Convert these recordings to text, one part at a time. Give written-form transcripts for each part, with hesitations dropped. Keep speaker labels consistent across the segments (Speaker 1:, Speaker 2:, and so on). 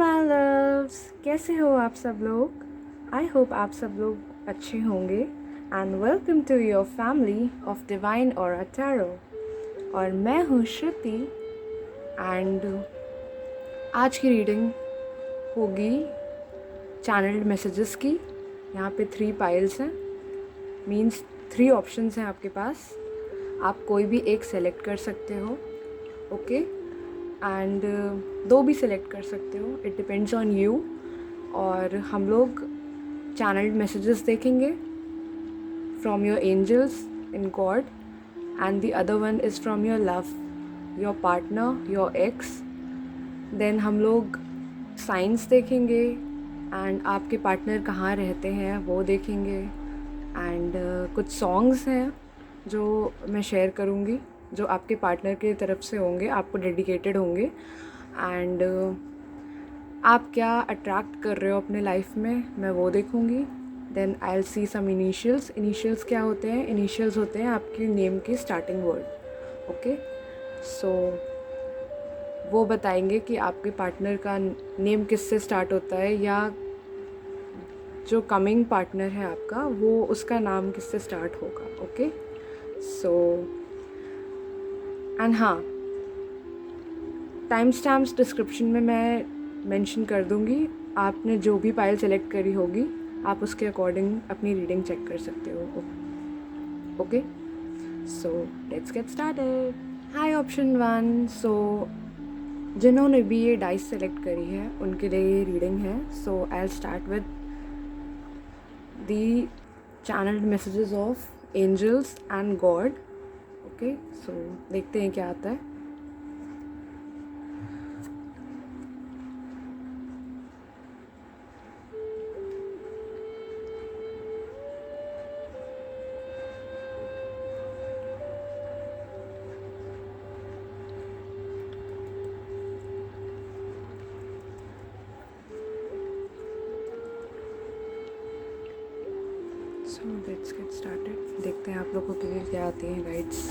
Speaker 1: My loves, कैसे हो आप सब लोग। आई होप आप सब लोग अच्छे होंगे and welcome to your family of divine और टैरो। और मैं हूँ श्रुति एंड आज की रीडिंग होगी चैनल्ड मैसेजेस की। यहाँ पे 3 पाइल्स हैं, मीन्स 3 ऑप्शंस हैं आपके पास। आप कोई भी एक सेलेक्ट कर सकते हो, ओके एंड 2 भी सिलेक्ट कर सकते हो, इट डिपेंड्स ऑन यू। और हम लोग चैनल्ड मैसेजेस देखेंगे from your angels in God and the other one is from your love, your partner, your ex. Then हम लोग साइंस देखेंगे एंड आपके पार्टनर कहाँ रहते हैं वो देखेंगे। एंड कुछ सॉन्ग्स हैं जो मैं शेयर करूँगी जो आपके पार्टनर की तरफ से होंगे, आपको डेडिकेटेड होंगे। एंड आप क्या अट्रैक्ट कर रहे हो अपने लाइफ में, मैं वो देखूँगी। Then I will see some initials. Initials क्या होते हैं? इनिशियल्स होते हैं आपके नेम के स्टार्टिंग वर्ड, ओके। सो वो बताएंगे कि आपके पार्टनर का नेम किससे स्टार्ट होता है, या जो कमिंग पार्टनर है आपका वो उसका नाम किससे स्टार्ट होगा, ओके। सो एंड हाँ, टाइम स्टैम्प्स डिस्क्रिप्शन में मैं मेंशन कर दूँगी। आपने जो भी फाइल सेलेक्ट करी होगी आप उसके अकॉर्डिंग अपनी रीडिंग चेक कर सकते हो, okay. So let's get started. Hi option 1। सो जिन्होंने भी ये डाइस सेलेक्ट करी है उनके लिए ये रीडिंग है। So I will start with the channelled messages of angels and God, okay. So देखते हैं क्या आता है। So let's get started. देखते हैं आप लोगों के लिए क्या आती हैं गाइड्स।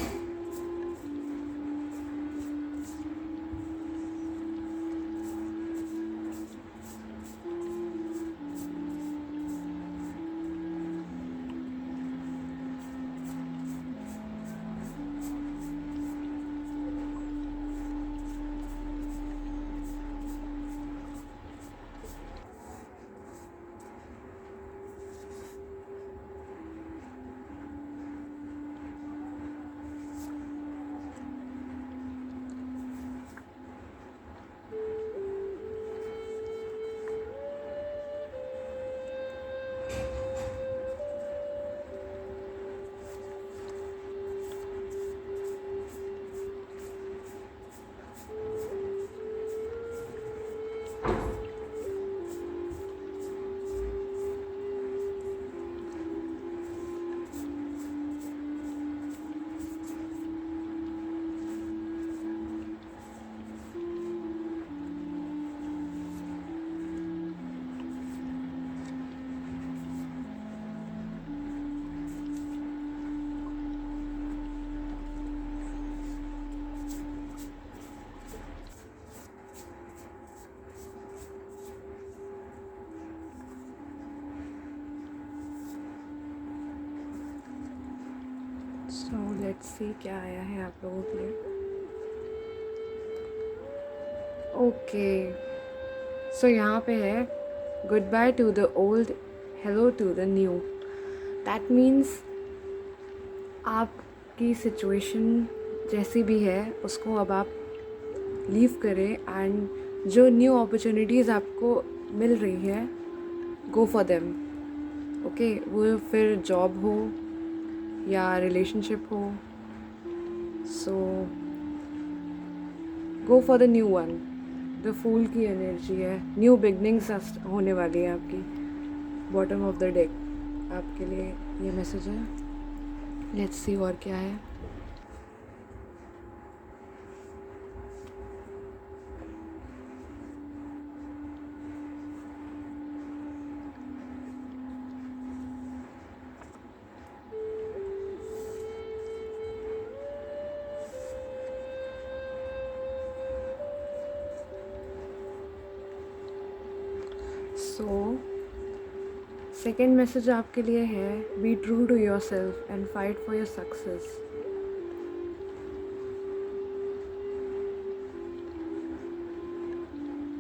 Speaker 1: सो लेट्स सी क्या आया है आप लोगों के लिए। ओके, सो यहाँ पे है goodbye to the old, hello to the new. That means आपकी सिचुएशन जैसी भी है उसको अब आप लीव करें एंड जो न्यू अपॉर्चुनिटीज़ आपको मिल रही है गो फॉर देम, ओके। वो फिर जॉब हो या रिलेशनशिप हो, so go for the new one. The fool की एनर्जी है, न्यू बिगनिंग्स होने वाली है आपकी। बॉटम ऑफ द डेक आपके लिए ये मैसेज है। लेट्स सी और क्या है। सो सेकेंड मैसेज आपके लिए है, be true to yourself and fight for your success.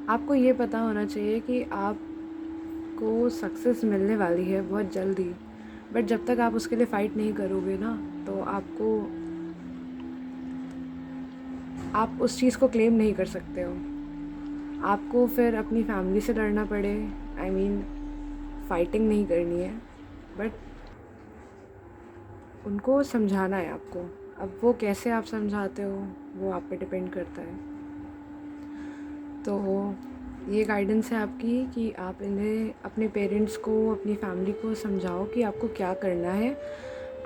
Speaker 1: आपको ये पता होना चाहिए कि आपको सक्सेस मिलने वाली है बहुत जल्दी, बट जब तक आप उसके लिए फ़ाइट नहीं करोगे ना, तो आप उस चीज़ को क्लेम नहीं कर सकते हो। आपको फिर अपनी फैमिली से लड़ना पड़े, आई मीन फाइटिंग नहीं करनी है, बट उनको समझाना है आपको। अब वो कैसे आप समझाते हो वो आप पे डिपेंड करता है। तो ये गाइडेंस है आपकी कि आप इन्हें, अपने पेरेंट्स को, अपनी फैमिली को समझाओ कि आपको क्या करना है,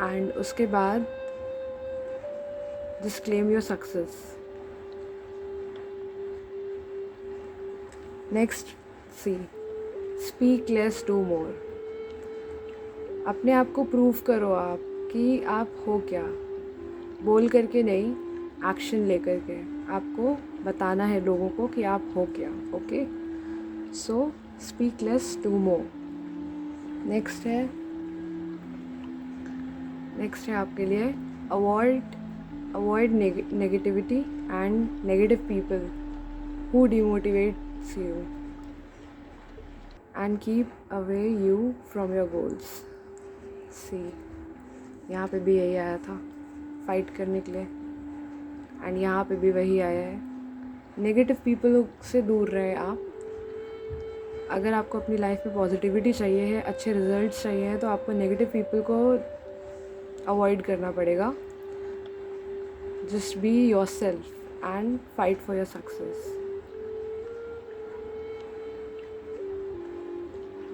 Speaker 1: एंड उसके बाद just claim your success. Next see, speak less do more. अपने आप को प्रूव करो आप कि आप हो क्या, बोल करके नहीं, एक्शन ले करके आपको बताना है लोगों को कि आप हो क्या। Okay, so speak less do more. Next है आपके लिए, avoid negativity and negative people who demotivates you and keep away you from your goals. See, यहाँ पे भी यही आया था फाइट करने के लिए, एंड यहाँ पे भी वही आया है, नेगेटिव पीपल से दूर रहे आप। अगर आपको अपनी लाइफ में पॉजिटिविटी चाहिए है, अच्छे रिजल्ट्स चाहिए हैं, तो आपको नेगेटिव पीपल को अवॉइड करना पड़ेगा। Just be your self and fight for your success.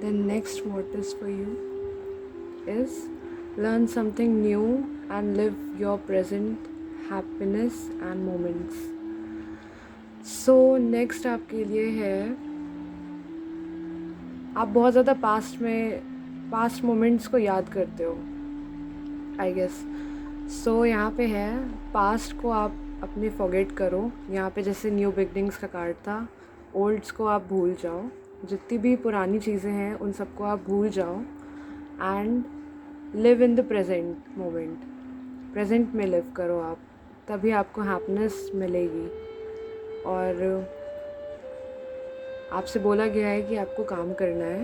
Speaker 1: The next motive for you is learn something new and live your present happiness and moments. So next आपके लिए है, आप बहुत ज़्यादा पास्ट मोमेंट्स को याद करते हो आई गेस। सो यहाँ पे है, पास्ट को आप अपने फॉरगेट करो। यहाँ पे जैसे न्यू बिगनिंग्स का कार्ड था, ओल्ड्स को आप भूल जाओ, जितनी भी पुरानी चीज़ें हैं उन सबको आप भूल जाओ, and live in the present moment. Present में लिव करो आप, तभी आपको हैप्पीनेस मिलेगी। और आपसे बोला गया है कि आपको काम करना है,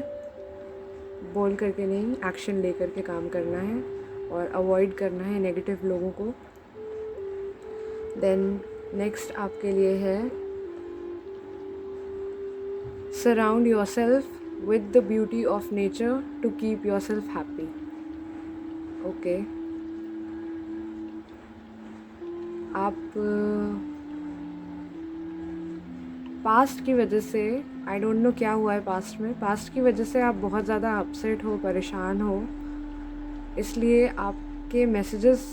Speaker 1: बोल करके नहीं, एक्शन ले करके काम करना है, और अवॉइड करना है नेगेटिव लोगों को। देन नेक्स्ट आपके लिए है, surround yourself with the beauty of nature to keep yourself happy. Okay, आप पास्ट की वजह से, आई डोंट नो क्या हुआ है पास्ट की वजह से आप बहुत ज़्यादा अपसेट हो, परेशान हो, इसलिए आपके मैसेजेस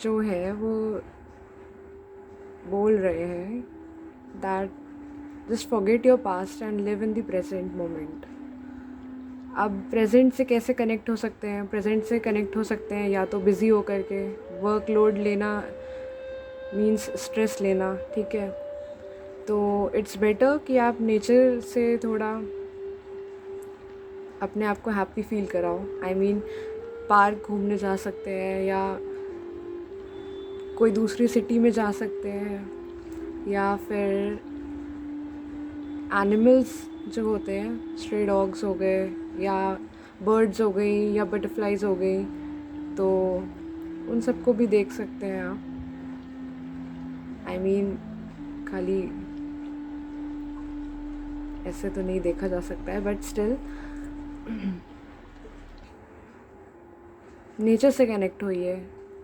Speaker 1: जो है वो बोल रहे हैं that just forget your past and live in the present moment. अब प्रेजेंट से कैसे कनेक्ट हो सकते हैं? प्रेजेंट से कनेक्ट हो सकते हैं या तो बिज़ी हो करके, वर्कलोड लेना मीन्स स्ट्रेस लेना, ठीक है। तो इट्स बेटर कि आप नेचर से थोड़ा अपने आप को हैप्पी फील कराओ। आई मीन पार्क घूमने जा सकते हैं, या कोई दूसरी सिटी में जा सकते हैं, या फिर एनिमल्स जो होते हैं, स्ट्रे डॉग्स हो गए, या बर्ड्स हो गई, या बटरफ्लाइज हो गई, तो उन सबको भी देख सकते हैं आप। आई मीन खाली ऐसे तो नहीं देखा जा सकता है, बट स्टिल नेचर से कनेक्ट होइए।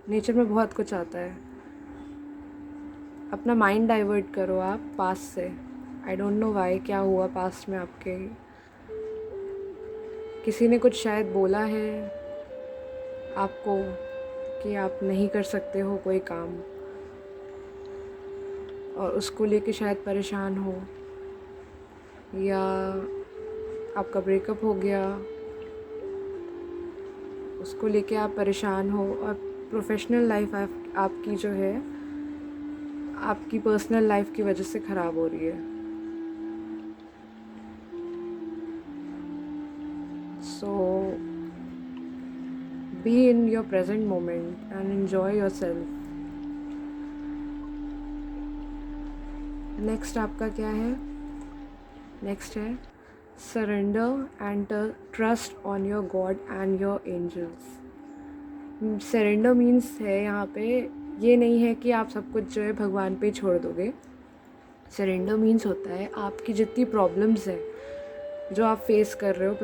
Speaker 1: नेचर में बहुत कुछ आता है। अपना माइंड डाइवर्ट करो आप पास्ट से। आई डोंट नो वाई, क्या हुआ पास्ट में आपके, किसी ने कुछ शायद बोला है आपको कि आप नहीं कर सकते हो कोई काम, और उसको लेके शायद परेशान हो, या आपका ब्रेकअप हो गया, उसको लेके आप परेशान हो, और प्रोफेशनल लाइफ आपकी जो है आपकी पर्सनल लाइफ की वजह से ख़राब हो रही है। So be in your present moment and enjoy yourself. Next आपका क्या है? नेक्स्ट है surrender and trust on your God and your angels. Surrender means है यहाँ पे ये नहीं है कि आप सब कुछ जो है भगवान पे छोड़ दोगे। सरेंडर मीन्स होता है आपकी जितनी प्रॉब्लम्स हैं जो आप फेस कर रहे हो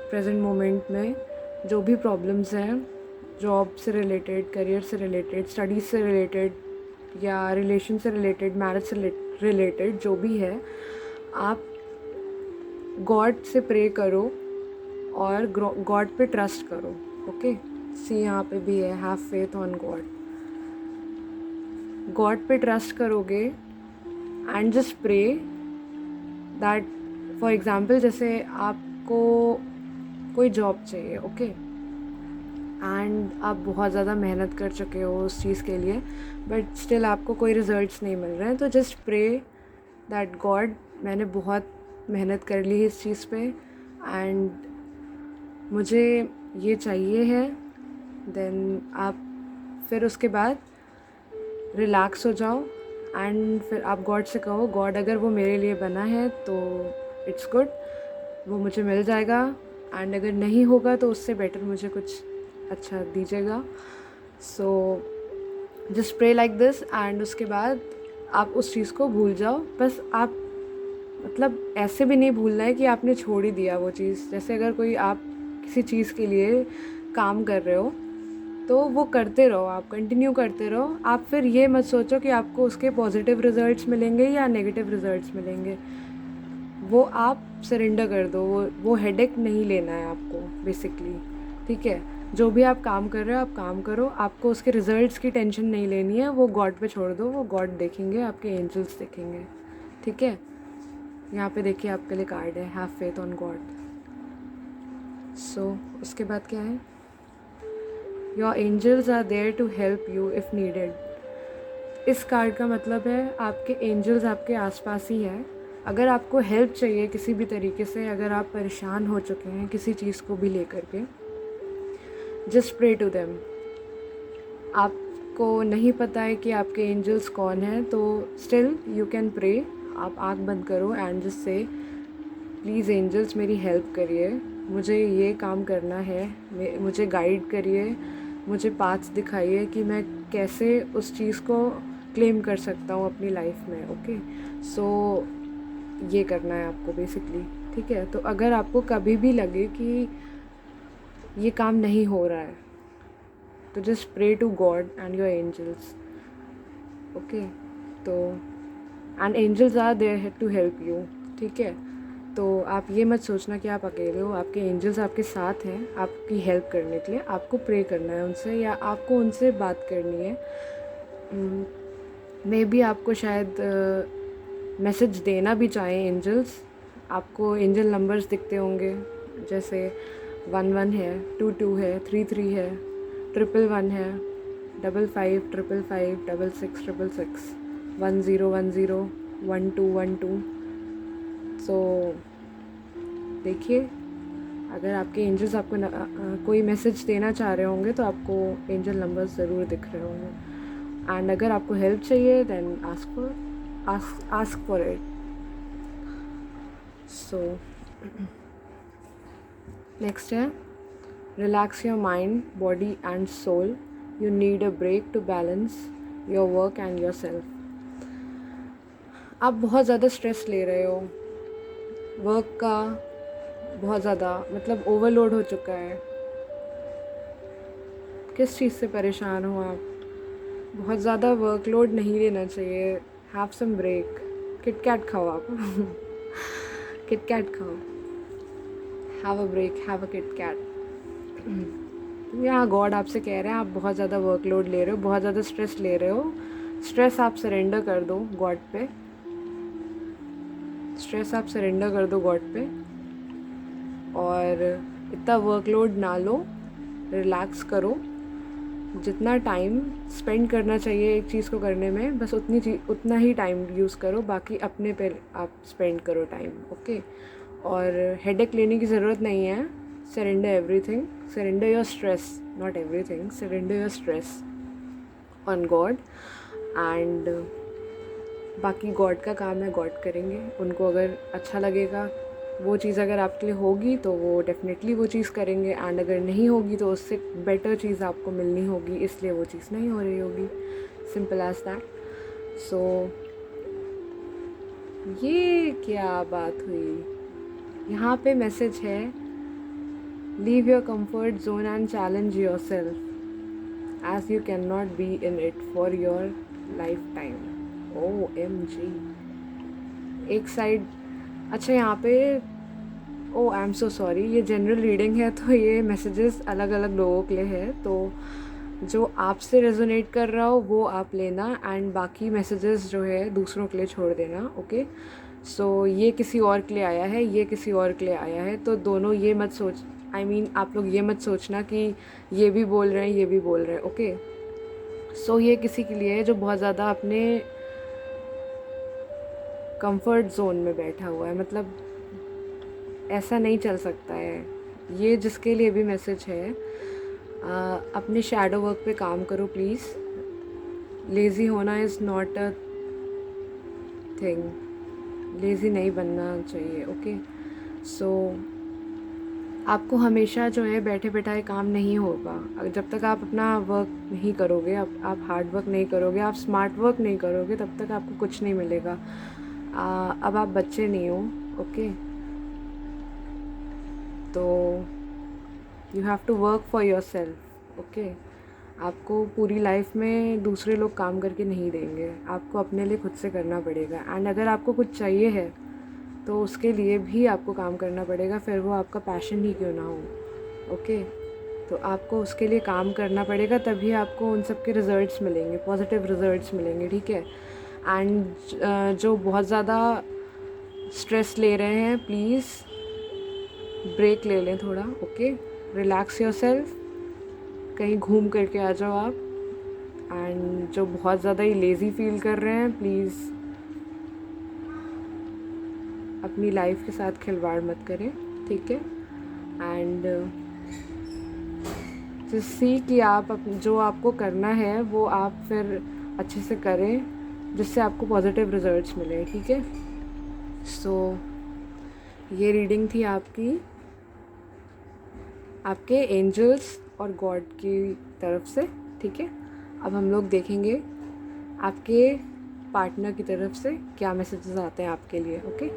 Speaker 1: प्रेजेंट मोमेंट में, जो भी प्रॉब्लम्स हैं जॉब से रिलेटेड, करियर से रिलेटेड, स्टडीज़ से रिलेटेड या रिलेशन से रिलेटेड, मैरिज से रिलेटेड, जो भी है, आप गॉड से प्रे करो और गॉड पे ट्रस्ट करो। ओके, सी यहाँ पे भी है have faith on God. God पे ट्रस्ट करोगे and just pray that, for example जैसे आपको कोई जॉब चाहिए, ओके, एंड आप बहुत ज़्यादा मेहनत कर चुके हो उस चीज़ के लिए बट स्टिल आपको कोई रिजल्ट्स नहीं मिल रहे हैं, तो जस्ट प्रे दैट गॉड, मैंने बहुत मेहनत कर ली है इस चीज़ पे एंड मुझे ये चाहिए है। देन आप फिर उसके बाद रिलैक्स हो जाओ एंड फिर आप गॉड से कहो, गॉड अगर वो मेरे लिए बना है तो इट्स गुड, वो मुझे मिल जाएगा, एंड अगर नहीं होगा तो उससे बेटर मुझे कुछ अच्छा दीजिएगा। So just pray like this and उसके बाद आप उस चीज़ को भूल जाओ। बस आप मतलब ऐसे भी नहीं भूलना है कि आपने छोड़ ही दिया वो चीज़। जैसे अगर कोई आप किसी चीज़ के लिए काम कर रहे हो तो वो करते रहो, आप कंटिन्यू करते रहो। आप फिर ये मत सोचो कि आपको उसके पॉजिटिव रिजल्ट्स मिलेंगे या नेगेटिव रिजल्ट्स मिलेंगे, वो आप सरेंडर कर दो। वो हेडेक नहीं लेना है आपको बेसिकली, ठीक है। जो भी आप काम कर रहे हो आप काम करो, आपको उसके रिजल्ट्स की टेंशन नहीं लेनी है, वो गॉड पे छोड़ दो, वो गॉड देखेंगे, आपके एंजल्स देखेंगे, ठीक है। यहाँ पे देखिए आपके लिए कार्ड है have faith on God. So उसके बाद क्या है, your angels are there to help you if needed. इस कार्ड का मतलब है आपके एंजल्स आपके आसपास ही है। अगर आपको हेल्प चाहिए किसी भी तरीके से, अगर आप परेशान हो चुके हैं किसी चीज़ को भी लेकर के, जस्ट प्रे टू देम। आपको नहीं पता है कि आपके एंजल्स कौन हैं तो स्टिल यू कैन प्रे। आप आँख बंद करो and just say please angels मेरी हेल्प करिए, मुझे ये काम करना है, मुझे गाइड करिए, मुझे पाथ्स दिखाइए कि मैं कैसे उस चीज़ को क्लेम कर सकता हूँ अपनी लाइफ में। ओके, सो ये करना है आपको बेसिकली, ठीक है। तो अगर आपको कभी भी लगे कि ये काम नहीं हो रहा है तो just pray to God and your angels, okay. तो and angels are there to help you, ठीक है। तो आप ये मत सोचना कि आप अकेले हो, आपके एंजल्स आपके साथ हैं आपकी हेल्प करने के लिए। आपको प्रे करना है उनसे या आपको उनसे बात करनी है। मे बी आपको शायद मैसेज देना भी चाहें एंजल्स। आपको एंजल नंबर्स दिखते होंगे, जैसे 11 है, 22 है, 33 है, 111 है, 55 555 66 666 1010 1212। सो देखिए, अगर आपके एंजल्स आपको कोई मैसेज देना चाह रहे होंगे तो आपको एंजल नंबर्स ज़रूर दिख रहे होंगे। एंड अगर आपको हेल्प चाहिए then ask for it. So next है relax your mind, body and soul, you need a break to balance your work and yourself. आप बहुत ज़्यादा स्ट्रेस ले रहे हो, वर्क का बहुत ज़्यादा मतलब ओवरलोड हो चुका है। किस चीज़ से परेशान हो आप? बहुत ज़्यादा वर्कलोड नहीं लेना चाहिए, have some break. Kit Kat खाओ आप किट कैट खाओ, have a break, have a Kit Kat. यहाँ गॉड आपसे कह रहे हैं आप बहुत ज़्यादा वर्कलोड ले रहे हो, बहुत ज़्यादा स्ट्रेस ले रहे हो। स्ट्रेस आप सरेंडर कर दो गॉड पे, स्ट्रेस आप सरेंडर कर दो गॉड पे और इतना वर्कलोड ना लो, रिलैक्स करो। जितना टाइम स्पेंड करना चाहिए एक चीज़ को करने में बस उतना ही टाइम यूज़ करो, बाकी अपने पे आप स्पेंड करो टाइम, ओके। और हेडेक लेने की ज़रूरत नहीं है, surrender everything, surrender your stress, not everything, surrender your stress on God. And बाकी गॉड का काम है, गॉड करेंगे। उनको अगर अच्छा लगेगा, वो चीज़ अगर आपके लिए होगी तो वो डेफिनेटली वो चीज़ करेंगे, एंड अगर नहीं होगी तो उससे बेटर चीज़ आपको मिलनी होगी, इसलिए वो चीज़ नहीं हो रही होगी। Simple as that. सो ये क्या बात हुई? यहाँ पे मैसेज है, leave your comfort zone and challenge yourself as you can not be in it for your lifetime. OMG। एक साइड, अच्छा यहाँ पे, oh I am so sorry, ये जनरल रीडिंग है तो ये मैसेजेस अलग अलग लोगों के लिए है, तो जो आपसे रेजोनेट कर रहा हो वो आप लेना, एंड बाकी मैसेजेस जो है दूसरों के लिए छोड़ देना। ओके, सो ये किसी और के लिए आया है, ये किसी और के लिए आया है, तो दोनों ये मत सोच, आई मीन आप लोग ये मत सोचना कि ये भी बोल रहे हैं ये भी बोल रहे हैं। ओके, सो ये किसी के लिए है जो बहुत ज़्यादा अपने कंफर्ट जोन में बैठा हुआ है, मतलब ऐसा नहीं चल सकता है। ये जिसके लिए भी मैसेज है, अपने शैडो वर्क पे काम करो प्लीज़। लेज़ी होना is not a thing, lazy नहीं बनना चाहिए। ओके, सो आपको हमेशा जो है बैठे बैठाए काम नहीं होगा। जब तक आप अपना वर्क नहीं करोगे, आप हार्ड वर्क नहीं करोगे, आप स्मार्ट वर्क नहीं करोगे, तब तक आपको कुछ नहीं मिलेगा। अब आप बच्चे नहीं हो। ओके, तो you have to work for yourself. Okay, आपको पूरी लाइफ में दूसरे लोग काम करके नहीं देंगे, आपको अपने लिए खुद से करना पड़ेगा। एंड अगर आपको कुछ चाहिए है तो उसके लिए भी आपको काम करना पड़ेगा, फिर वो आपका पैशन ही क्यों ना हो। ओके, तो आपको उसके लिए काम करना पड़ेगा, तभी आपको उन सब के रिज़ल्ट्स मिलेंगे, पॉजिटिव रिज़ल्ट्स मिलेंगे। ठीक है, एंड जो बहुत ज़्यादा स्ट्रेस ले रहे हैं, प्लीज़ ब्रेक ले लें थोड़ा। ओके, रिलैक्स योर सेल्फ, कहीं घूम करके आ जाओ आप। एंड जो बहुत ज़्यादा ही लेज़ी फील कर रहे हैं, प्लीज़ अपनी लाइफ के साथ खिलवाड़ मत करें। ठीक है, एंड जस्ट सी कि आप जो आपको करना है वो आप फिर अच्छे से करें, जिससे आपको पॉजिटिव रिजल्ट्स मिले। ठीक है, सो ये रीडिंग थी आपके एंजल्स और गॉड की तरफ से। ठीक है, अब हम लोग देखेंगे आपके पार्टनर की तरफ से क्या मैसेजेस आते हैं आपके लिए। ओके,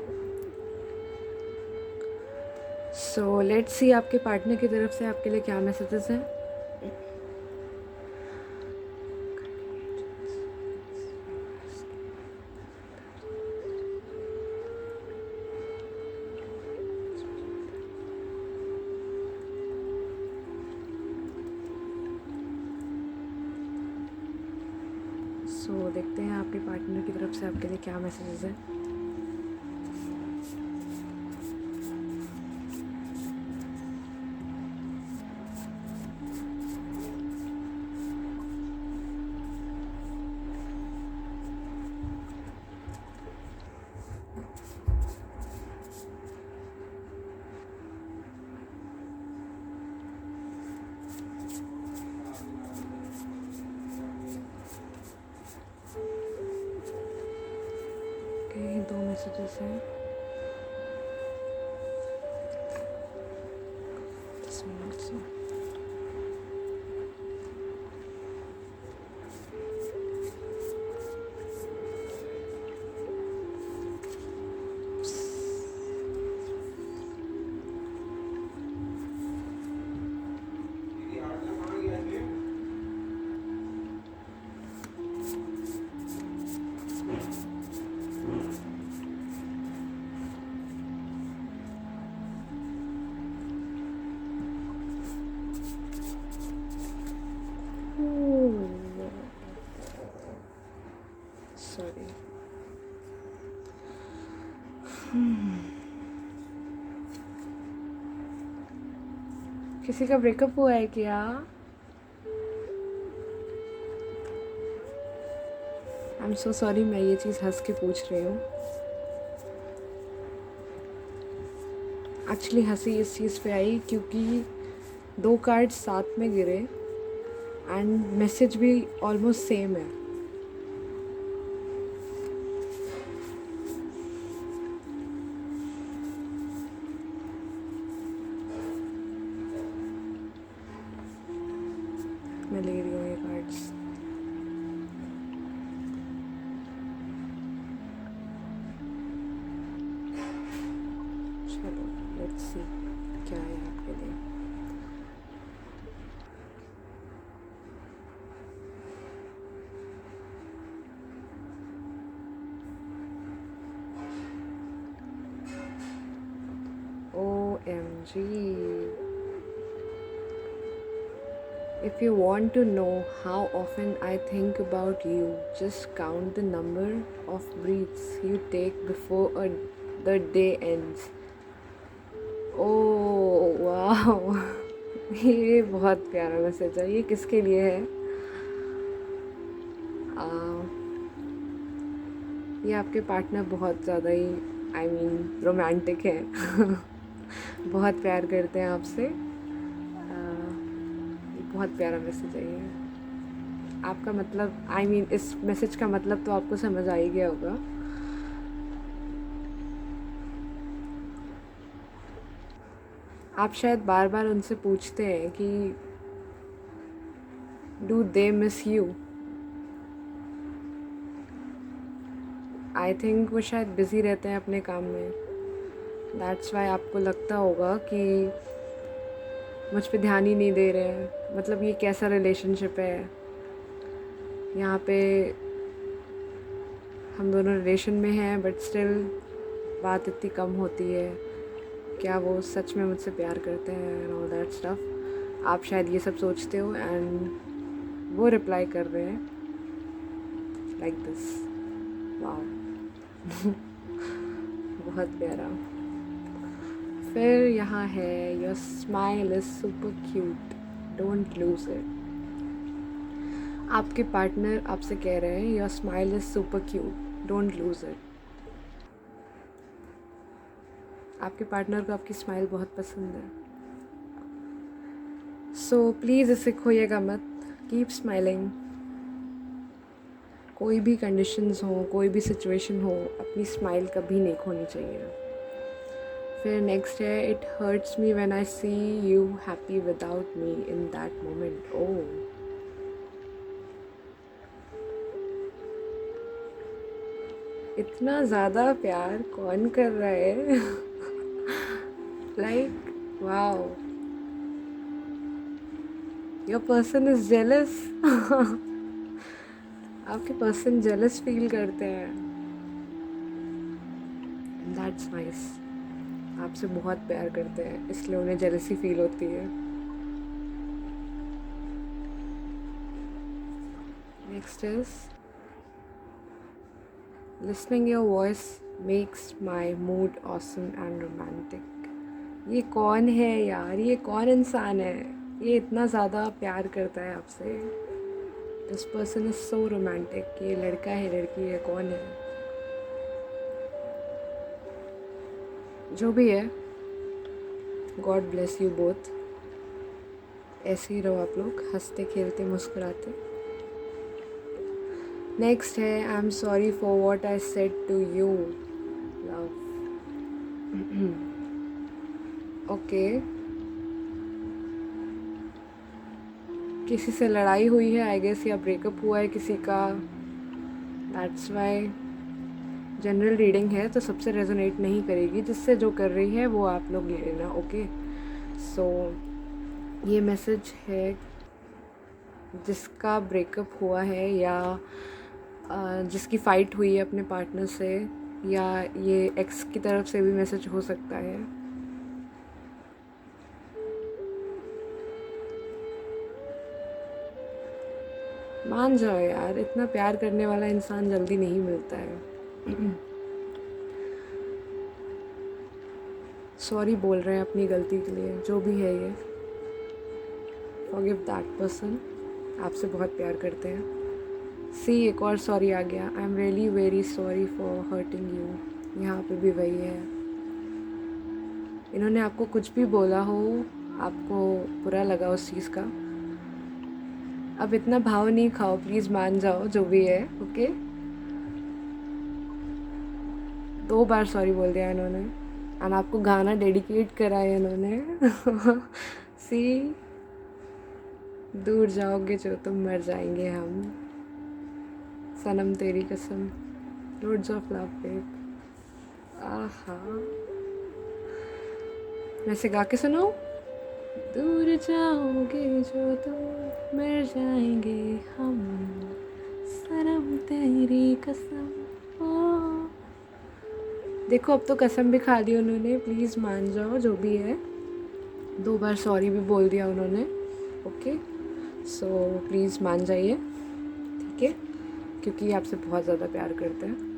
Speaker 1: सो लेट्स सी आपके पार्टनर की तरफ से आपके लिए क्या मैसेजेस हैं। सो देखते हैं आपके पार्टनर की तरफ से आपके लिए क्या मैसेजेस हैं। ओके, 2 मैसेजेस हैं। सॉरी, किसी का ब्रेकअप हुआ है क्या? आई एम सो सॉरी, मैं ये चीज़ हंस के पूछ रही हूँ। एक्चुअली हंसी इस चीज़ पे आई क्योंकि 2 कार्ड्स साथ में गिरे एंड मैसेज भी ऑलमोस्ट सेम है. मैं ले रही हूँ ये कार्ड्स. चलो लेट्स सी क्या है आपके लिए. OMG. If you want to know how often I think about you, just count the number of breaths you take before the day ends. Oh wow. ये बहुत प्यारा मैसेज है. ये किसके लिए है? ये आपके पार्टनर बहुत ज़्यादा ही रोमांटिक है. बहुत प्यार करते हैं आपसे. बहुत प्यारा मैसेज है ये. आपका मतलब इस मैसेज का मतलब तो आपको समझ आ ही गया होगा. आप शायद बार बार उनसे पूछते हैं कि do they miss you. I think वो शायद बिज़ी रहते हैं अपने काम में. दैट्स वाई आपको लगता होगा कि मुझ पे ध्यान ही नहीं दे रहे हैं. मतलब ये कैसा रिलेशनशिप है. यहाँ पे हम दोनों रिलेशन में हैं बट स्टिल बात इतनी कम होती है. क्या वो सच में मुझसे प्यार करते हैं एंड ऑल दैट स्टफ. आप शायद ये सब सोचते हो एंड वो रिप्लाई कर रहे हैं लाइक दिस. वाओ. बहुत प्यारा. फिर यहाँ है your smile is super cute, don't lose it. आपके पार्टनर आपसे कह रहे हैं your smile is super cute, don't lose it. आपके पार्टनर को आपकी स्माइल बहुत पसंद है. सो प्लीज़ इसे खोइएगा मत. Keep smiling. कोई भी कंडीशंस हो, कोई भी सिचुएशन हो, अपनी स्माइल कभी नहीं खोनी चाहिए. फिर नेक्स्ट है it hurts me when I see you happy without me in that moment. Oh. इतना ज़्यादा प्यार कौन कर रहा है? Like wow. Your person is jealous. आपके पर्सन जेलस फील करते हैं. That's nice. आपसे बहुत प्यार करते हैं इसलिए उन्हें जेलसी फील होती है. Next is listening your voice makes my mood awesome and romantic. ये कौन है यार? ये कौन इंसान है? ये इतना ज़्यादा प्यार करता है आपसे. This person is so romantic. ये लड़का है, लड़की है, कौन है? जो भी है, गॉड ब्लेस यू बोथ. ऐसे ही रहो आप लोग, हंसते खेलते मुस्कुराते. नेक्स्ट है I am sorry for what I said to you love. Okay. किसी से लड़ाई हुई है आई गेस, या ब्रेकअप हुआ है किसी का. दैट्स वाई जनरल रीडिंग है तो सबसे रेजोनेट नहीं करेगी. जिससे जो कर रही है वो आप लोग ले लेना. ओके. सो ये मैसेज है जिसका ब्रेकअप हुआ है या जिसकी फ़ाइट हुई है अपने पार्टनर से, या ये एक्स की तरफ से भी मैसेज हो सकता है. मान जाओ यार, इतना प्यार करने वाला इंसान जल्दी नहीं मिलता है. सॉरी बोल रहे हैं अपनी गलती के लिए. जो भी है ये, फॉरगिव दैट पर्सन. आपसे बहुत प्यार करते हैं. सी एक और सॉरी आ गया. I am really very sorry for hurting you. यहाँ पे भी वही है. इन्होंने आपको कुछ भी बोला हो, आपको बुरा लगा उस चीज़ का, अब इतना भाव नहीं खाओ, प्लीज़ मान जाओ जो भी है, ओके। 2 बार सॉरी बोल दिया इन्होंने एंड आपको गाना डेडिकेट करा है इन्होंने। सी, दूर जाओगे जो तुम मर जाएंगे हम, सनम तेरी कसम, लॉर्ड्स ऑफ लव बेब। आहा, मैं से गा के सुनाऊं? दूर जाओगे जो तुम मर जाएंगे हम, सनम तेरी कसम। ओ देखो, अब तो कसम भी खा दी उन्होंने, प्लीज़ मान जाओ जो भी है। 2 बार सॉरी भी बोल दिया उन्होंने, ओके। सो प्लीज़ मान जाइए, ठीक है, क्योंकि ये आपसे बहुत ज़्यादा प्यार करते हैं।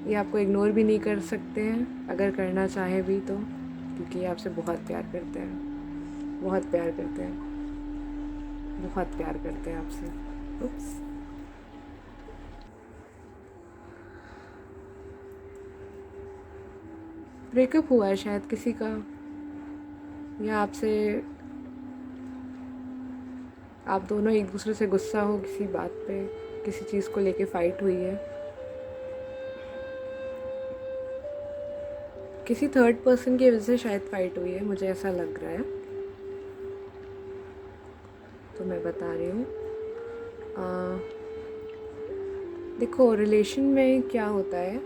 Speaker 1: ये आपको इग्नोर भी नहीं कर सकते हैं अगर करना चाहे भी तो, क्योंकि ये आपसे बहुत प्यार करते हैं, बहुत प्यार करते हैं, बहुत प्यार करते हैं आपसे। उप्स। ब्रेकअप हुआ है शायद किसी का, या आपसे, आप दोनों एक दूसरे से गुस्सा हो किसी बात पे, किसी चीज़ को लेके फ़ाइट हुई है, किसी थर्ड पर्सन की वजह से शायद फ़ाइट हुई है, मुझे ऐसा लग रहा है। तो मैं बता रही हूँ, देखो रिलेशन में क्या होता है,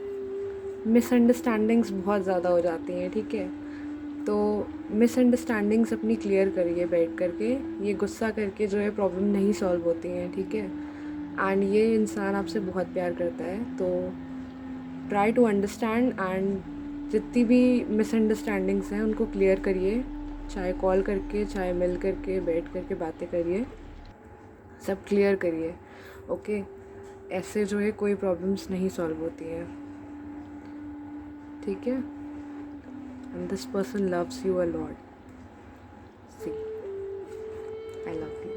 Speaker 1: मिसअंडरस्टैंडिंग्स बहुत ज़्यादा हो जाती हैं, ठीक है। तो मिसअंडरस्टैंडिंग्स अपनी क्लियर करिए बैठ करके, ये गुस्सा करके जो है प्रॉब्लम नहीं सॉल्व होती हैं, ठीक है। एंड ये इंसान आपसे बहुत प्यार करता है, तो ट्राई टू अंडरस्टैंड एंड जितनी भी मिसअंडरस्टैंडिंग्स हैं उनको क्लियर करिए, चाहे कॉल करके, चाहे मिल करके, बैठ करके बातें करिए, सब क्लियर करिए, ओके। ऐसे जो है कोई प्रॉब्लम्स नहीं सॉल्व होती हैं, ठीक है। And this person loves you a lot, see, I love you.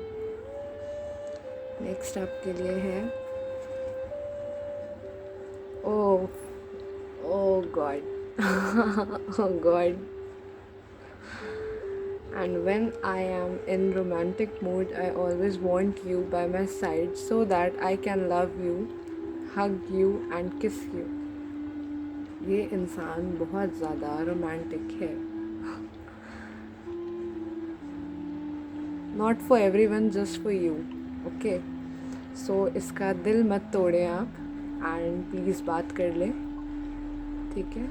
Speaker 1: Next आपके लिए है, oh oh God, oh God. And when I am in romantic mood, I always want you by my side so that I can love you, hug you and kiss you. ये इंसान बहुत ज़्यादा romantic है। Not for everyone, just for you, okay? So इसका दिल मत तोड़ें आप, and please बात कर लें, ठीक है।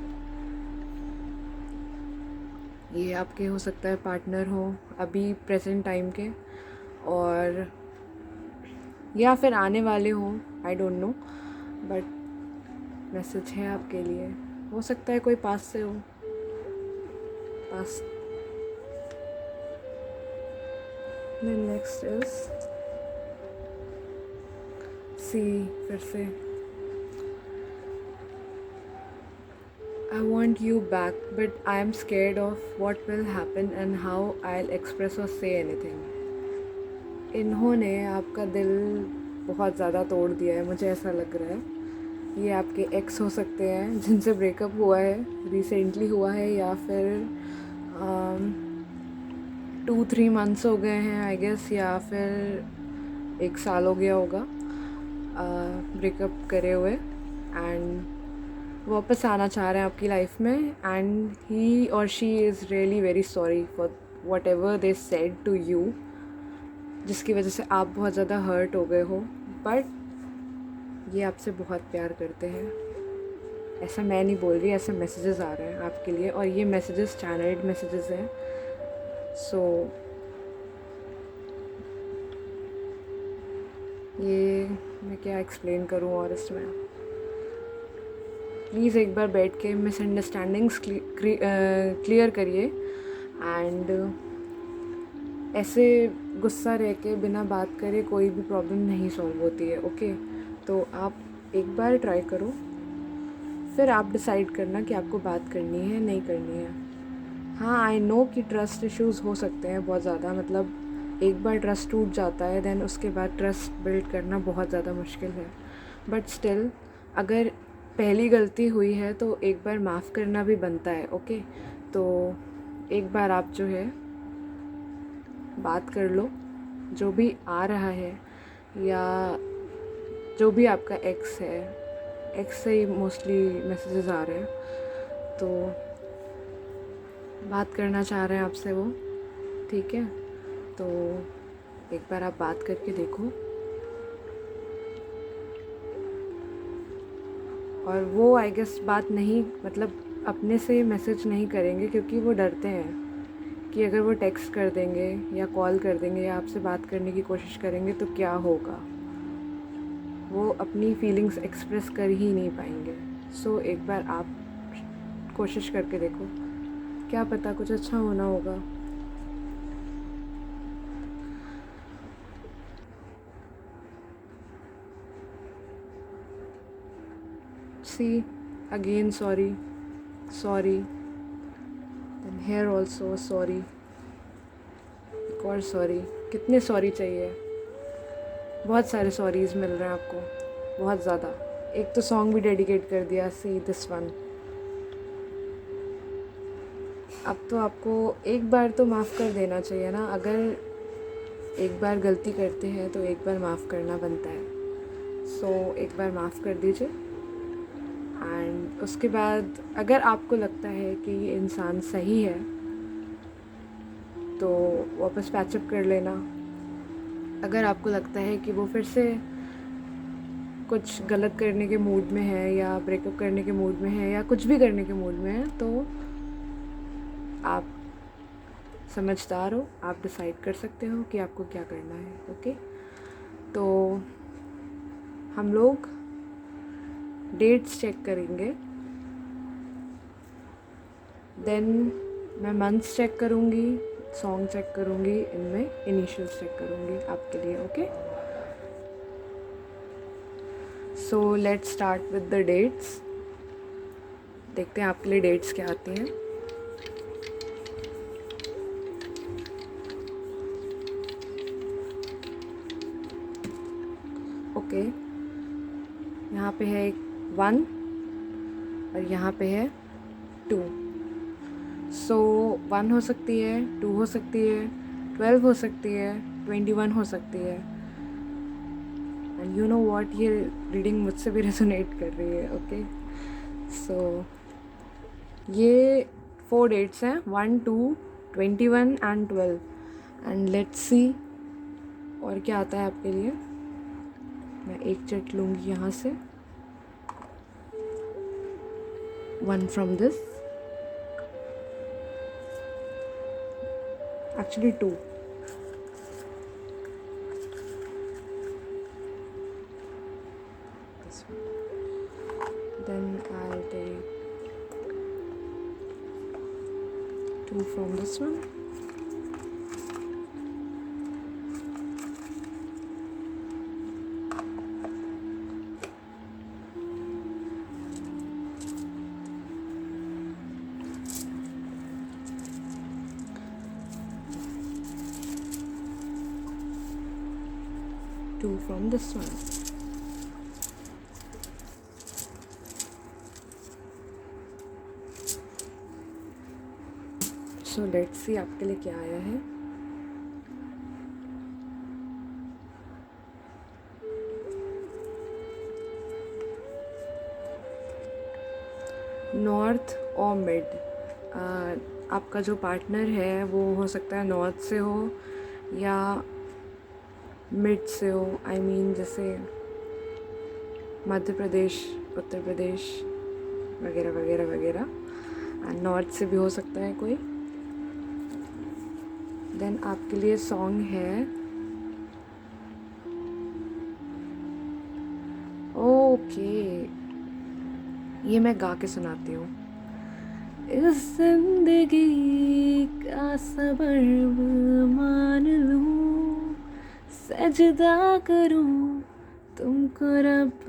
Speaker 1: ये आपके हो सकता है पार्टनर हो अभी प्रेजेंट टाइम के, और या फिर आने वाले हो, आई डोंट नो, बट मैसेज है आपके लिए। हो सकता है कोई पास से हो, पास। नेक्स्ट इज सी, फिर से, I want you back, but I am scared of what will happen and how I'll express or say anything. इन्होंने आपका दिल बहुत ज़्यादा तोड़ दिया है, मुझे ऐसा लग रहा है। ये आपके एक्स हो सकते हैं जिनसे ब्रेकअप हुआ है, रिसेंटली हुआ है, या फिर 2-3 मंथ्स हो गए हैं आई गेस, या फिर 1 साल हो गया होगा ब्रेकअप करे हुए, एंड वापस आना चाह रहे हैं आपकी लाइफ में, एंड ही और she is really very sorry for whatever they said to you, जिसकी वजह से आप बहुत ज़्यादा हर्ट हो गए हो, बट ये आपसे बहुत प्यार करते हैं। ऐसा मैं नहीं बोल रही, ऐसे मैसेजेस आ रहे हैं आपके लिए, और ये मैसेजेस चैनल्ड मैसेजेस हैं। सो ये मैं क्या एक्सप्लेन करूँ और इसमें, प्लीज़ एक बार बैठ के मिसअंडरस्टैंडिंग्स क्लियर करिए, एंड ऐसे गुस्सा रह के बिना बात करे कोई भी प्रॉब्लम नहीं सॉल्व होती है, ओके। तो आप एक बार ट्राई करो, फिर आप डिसाइड करना कि आपको बात करनी है नहीं करनी है। हाँ, आई नो कि ट्रस्ट इश्यूज़ हो सकते हैं बहुत ज़्यादा, मतलब एक बार ट्रस्ट टूट जाता है देन उसके बाद ट्रस्ट बिल्ड करना बहुत ज़्यादा मुश्किल है, बट स्टिल अगर पहली गलती हुई है तो एक बार माफ़ करना भी बनता है, ओके। तो एक बार आप जो है बात कर लो, जो भी आ रहा है या जो भी आपका एक्स है, एक्स से ही मोस्टली मैसेजेस आ रहे हैं, तो बात करना चाह रहे हैं आपसे वो, ठीक है। तो एक बार आप बात करके देखो, और वो आई गेस बात नहीं, मतलब अपने से मैसेज नहीं करेंगे, क्योंकि वो डरते हैं कि अगर वो टेक्स्ट कर देंगे या कॉल कर देंगे या आपसे बात करने की कोशिश करेंगे तो क्या होगा, वो अपनी फीलिंग्स एक्सप्रेस कर ही नहीं पाएंगे। सो एक बार आप कोशिश करके देखो, क्या पता कुछ अच्छा होना होगा। See again sorry, sorry, then here also sorry, एक और सॉरी। कितने सॉरी चाहिए? बहुत सारे सॉरीज़ मिल रहे हैं आपको, बहुत ज़्यादा। एक तो सॉन्ग भी डेडिकेट कर दिया, सी दिस वन। अब तो आपको एक बार तो माफ़ कर देना चाहिए ना। अगर एक बार गलती करते हैं तो एक बार माफ़ करना बनता है। सो एक बार माफ़ कर दीजिए, एंड उसके बाद अगर आपको लगता है कि ये इंसान सही है तो वापस पैचअप कर लेना। अगर आपको लगता है कि वो फिर से कुछ गलत करने के मूड में है या ब्रेकअप करने के मूड में है या कुछ भी करने के मूड में है, तो आप समझदार हो, आप डिसाइड कर सकते हो कि आपको क्या करना है, ओके। तो हम लोग डेट्स चेक करेंगे, देन मैं मंथ्स चेक करूँगी, सॉन्ग चेक करूँगी, इनमें इनिशियल्स चेक करूँगी आपके लिए, okay. So let's start with the dates. देखते हैं आपके लिए डेट्स क्या आती हैं। ओके, यहाँ पे है 1 और यहाँ पे है 2। सो 1 हो सकती है, 2 हो सकती है, 12 हो सकती है, 21 हो सकती है। एंड यू नो व्हाट, ये रीडिंग मुझसे भी रेजोनेट कर रही है, ओके। सो ये 4 डेट्स हैं, 1, 2, 21 एंड 12। एंड लेट्स सी और क्या आता है आपके लिए। मैं एक चट लूँगी यहाँ से, 1 from this, actually 2. This one. Then I'll take 2 from this one. Two from this one. So let's see आपके लिए क्या आया है। नॉर्थ और मिड। आपका जो पार्टनर है वो हो सकता है नॉर्थ से हो या मिड से हो। आई मीन जैसे मध्य प्रदेश, उत्तर प्रदेश वगैरह वगैरह वगैरह। नॉर्थ से भी हो सकता है कोई। देन आपके लिए सॉन्ग है, ओके, ये मैं गा के सुनाती हूँ। इस जिंदगी का सबर मान लूँ, सजदा करूँ तुमको रब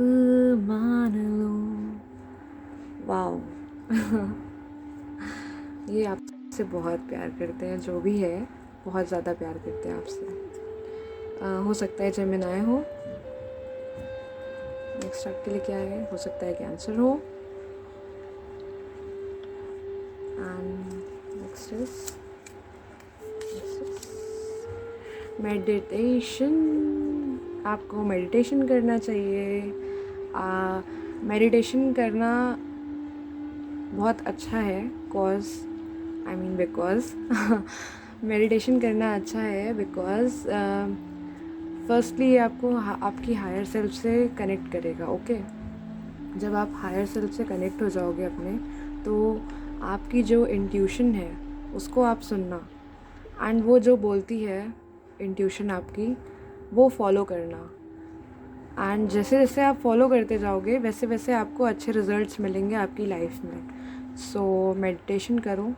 Speaker 1: मान लूँ। वाओ ये आपसे बहुत प्यार करते हैं, जो भी है बहुत ज़्यादा प्यार करते हैं आपसे। हो सकता है जेमिनाई हो, नेक्स्ट आपके लिए क्या है? हो सकता है कैंसर हो। And next is meditation. आपको मेडिटेशन करना चाहिए। मेडिटेशन करना बहुत अच्छा है बिकॉज मेडिटेशन करना अच्छा है बिकॉज फर्स्टली ये आपको आपकी हायर सेल्फ से कनेक्ट करेगा। ओके, जब आप हायर सेल्फ से कनेक्ट हो जाओगे अपने, तो आपकी जो इंट्यूशन है उसको आप सुनना, एंड वो जो बोलती है इंट्यूशन आपकी, वो फॉलो करना। एंड जैसे जैसे आप फॉलो करते जाओगे वैसे वैसे आपको अच्छे रिजल्ट्स मिलेंगे आपकी लाइफ में। सो मेडिटेशन करो,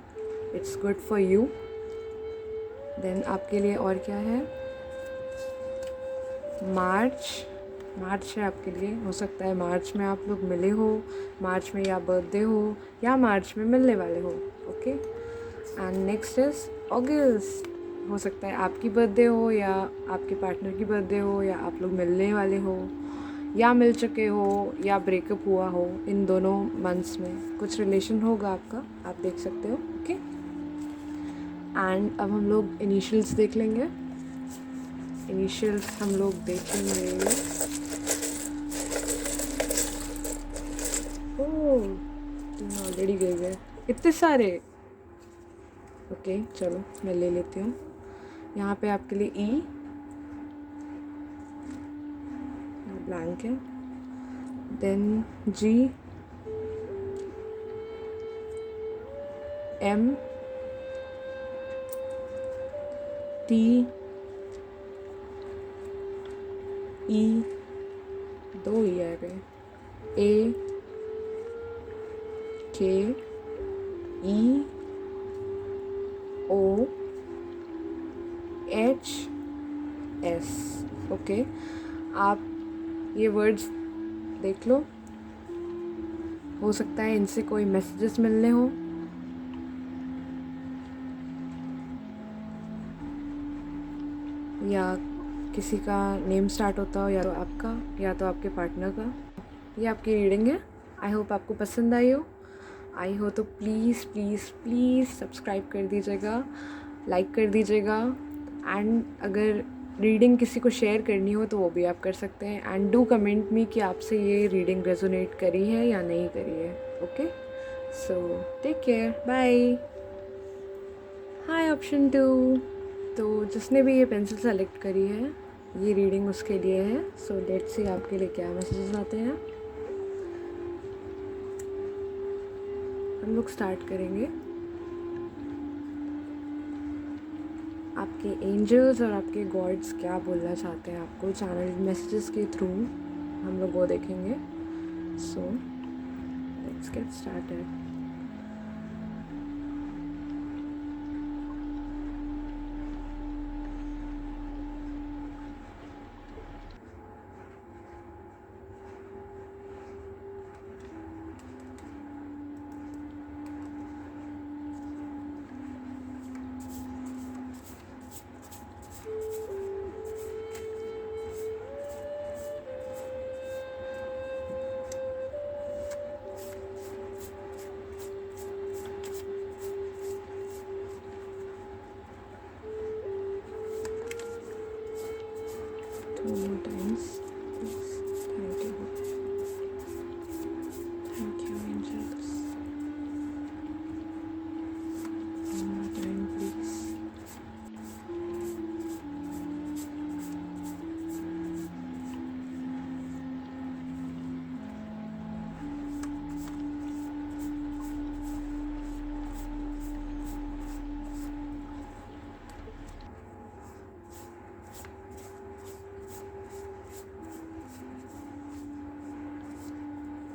Speaker 1: it's good for you. Then आपके लिए और क्या है? मार्च है आपके लिए। हो सकता है मार्च में आप लोग मिले हो, मार्च में या बर्थडे हो या मार्च में मिलने वाले हो। ओके, एंड नेक्स्ट इज अगस्त। हो सकता है आपकी बर्थडे हो या आपके पार्टनर की बर्थडे हो, या आप लोग मिलने वाले हो या मिल चुके हो या ब्रेकअप हुआ हो। इन दोनों मंथ्स में कुछ रिलेशन होगा आपका, आप देख सकते हो। ओके, एंड अब हम लोग इनिशियल्स देख लेंगे। इनिशियल्स हम लोग देखेंगे। ओह, 3 ऑलरेडी गए गए, इतने सारे। ओके चलो मैं ले लेती हूँ। यहाँ पे आपके लिए ई ब्लैंक है, देन जी, एम, टी, ई, 2 ई आ गए, ए, के, ई, ओ, एच, एस। ओके, आप ये वर्ड्स देख लो। हो सकता है इनसे कोई मैसेजेस मिलने हो। या किसी का नेम स्टार्ट होता हो, या तो आपका या तो आपके पार्टनर का। ये आपकी रीडिंग है। आई होप आपको पसंद आई हो। आई हो तो प्लीज़ प्लीज़ प्लीज़ सब्सक्राइब कर दीजिएगा, लाइक कर दीजिएगा, एंड अगर रीडिंग किसी को शेयर करनी हो तो वो भी आप कर सकते हैं। एंड डू कमेंट मी कि आपसे ये रीडिंग रेजोनेट करी है या नहीं करी है। Okay, so take care, bye. Hi option 2। तो जिसने भी ये पेंसिल सेलेक्ट करी है, ये रीडिंग उसके लिए है। सो लेट्स सी आपके लिए क्या मैसेजेस आते हैं। हम लोग स्टार्ट करेंगे। आपके एंजल्स और आपके गॉड्स क्या बोलना चाहते हैं आपको चैनल मैसेजेस के थ्रू, हम लोग वो देखेंगे। सो let's get started. Two more times, please. Thank you. Thank you, angels. One more time, please.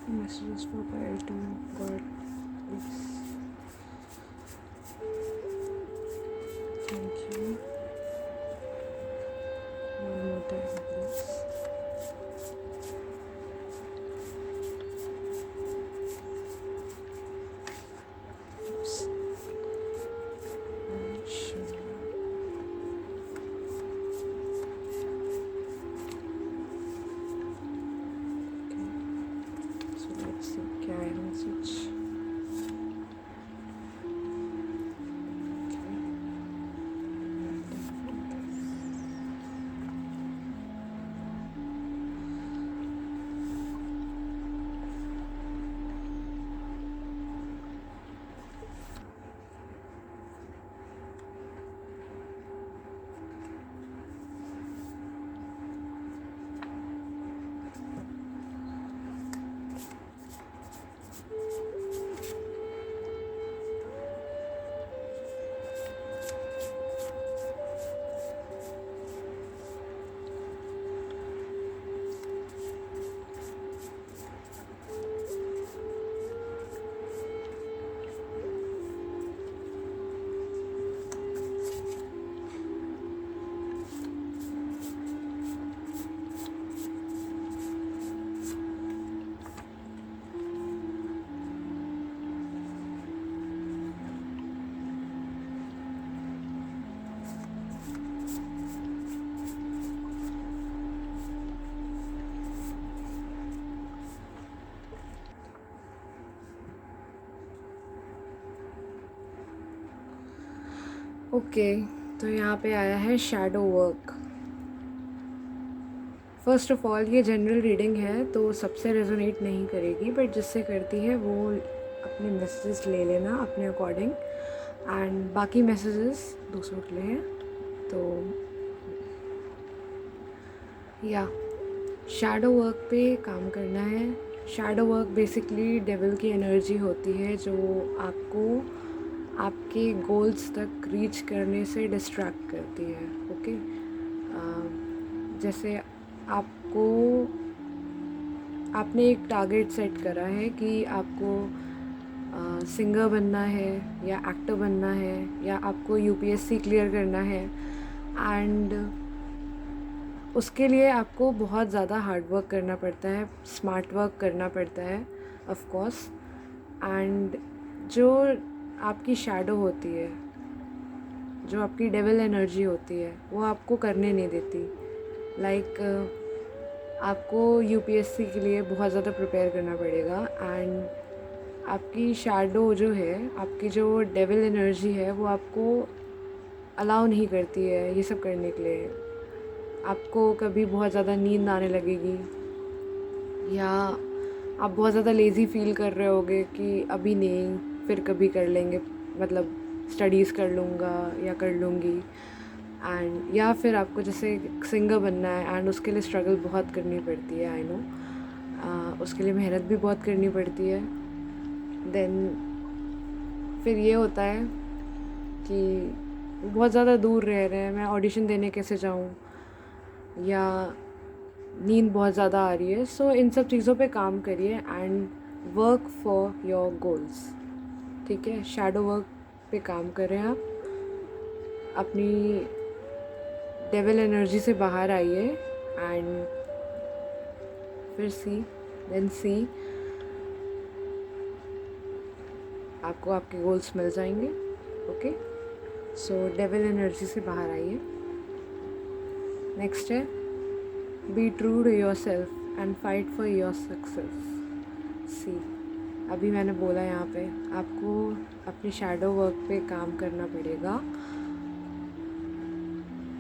Speaker 1: Messages for prior to God, please. Thank you. One more time, please. Oops. Sure. Okay. Okay, तो यहाँ पे आया है shadow work. First of all ये general reading है तो सबसे resonate नहीं करेगी, बट जिससे करती है वो अपने मैसेजेस ले लेना अपने अकॉर्डिंग, एंड बाकी मैसेजेस दूसरों के लिए हैं। तो या शैडो वर्क पे काम करना है। शैडो वर्क बेसिकली डेविल की एनर्जी होती है जो आपको आपके गोल्स तक रीच करने से डिस्ट्रैक्ट करती है। ओके, जैसे आपको आपने एक टारगेट सेट करा है कि आपको सिंगर बनना है या एक्टर बनना है या आपको यूपीएससी क्लियर करना है, एंड उसके लिए आपको बहुत ज़्यादा हार्ड वर्क करना पड़ता है, स्मार्ट वर्क करना पड़ता है ऑफ कोर्स। एंड जो आपकी शैडो होती है, जो आपकी डेविल एनर्जी होती है, वो आपको करने नहीं देती। लाइक आपको यूपीएससी के लिए बहुत ज़्यादा प्रिपेयर करना पड़ेगा, एंड आपकी शैडो जो है, आपकी जो डेविल एनर्जी है, वो आपको अलाउ नहीं करती है ये सब करने के लिए। आपको कभी बहुत ज़्यादा नींद आने लगेगी, या आप बहुत ज़्यादा लेज़ी फील कर रहे होगे कि अभी नहीं, फिर कभी कर लेंगे, मतलब स्टडीज़ कर लूँगा या कर लूँगी। एंड या फिर आपको जैसे सिंगर बनना है एंड उसके लिए स्ट्रगल बहुत करनी पड़ती है, आई नो, उसके लिए मेहनत भी बहुत करनी पड़ती है। देन फिर ये होता है कि बहुत ज़्यादा दूर रह रहे हैं, मैं ऑडिशन देने कैसे जाऊँ, या नींद बहुत ज़्यादा आ रही है। सो इन सब चीज़ों पे काम करिए and work for your goals. ठीक है, शैडो वर्क पे काम करें आप, अपनी डेविल एनर्जी से बाहर आइए, एंड फिर सी आपको आपके गोल्स मिल जाएंगे। ओके, सो डेविल एनर्जी से बाहर आइए। नेक्स्ट है be true to yourself and fight for your success. See, अभी मैंने बोला यहाँ पे आपको अपनी शैडो वर्क पे काम करना पड़ेगा,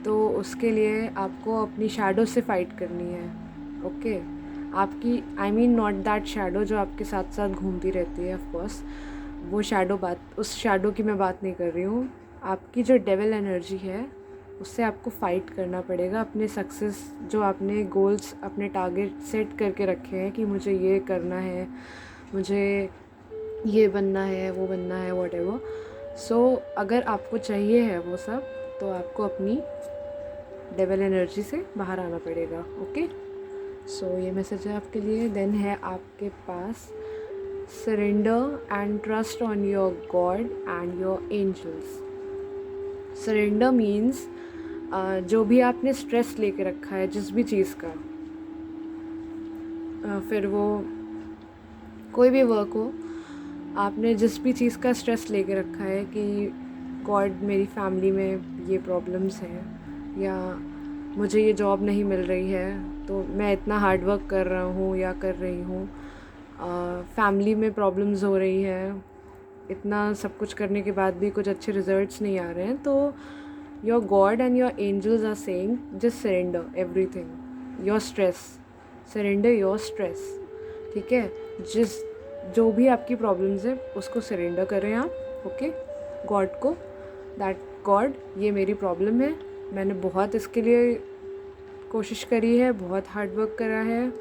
Speaker 1: तो उसके लिए आपको अपनी शैडो से फाइट करनी है। ओके, आपकी I mean not that shadow जो आपके साथ साथ घूमती रहती है, ऑफ कोर्स वो शैडो, उस शैडो की मैं बात नहीं कर रही हूँ। आपकी जो डेविल एनर्जी है उससे आपको फ़ाइट करना पड़ेगा अपने सक्सेस, जो आपने गोल्स, अपने टारगेट सेट करके रखे हैं कि मुझे ये करना है, मुझे ये बनना है, वो बनना है, व्हाटएवर। सो अगर आपको चाहिए है वो सब, तो आपको अपनी डेविल एनर्जी से बाहर आना पड़ेगा। ओके, सो ये मैसेज है आपके लिए। देन है आपके पास surrender and trust on your God and your angels. Surrender means जो भी आपने स्ट्रेस लेके रखा है जिस भी चीज़ का, फिर वो कोई भी वर्क हो, आपने जिस भी चीज़ का स्ट्रेस लेके रखा है कि गॉड मेरी फैमिली में ये प्रॉब्लम्स हैं, या मुझे ये जॉब नहीं मिल रही है, तो मैं इतना हार्ड वर्क कर रहा हूँ या कर रही हूँ, फैमिली में प्रॉब्लम्स हो रही है, इतना सब कुछ करने के बाद भी कुछ अच्छे रिजल्ट्स नहीं आ रहे हैं, तो your God and your angels are saying just surrender everything, your stress, surrender your stress. ठीक है, जो भी आपकी प्रॉब्लम्स है उसको सरेंडर करें आप। ओके, गॉड को, दैट गॉड ये मेरी प्रॉब्लम है, मैंने बहुत इसके लिए कोशिश करी है, बहुत हार्ड वर्क करा है,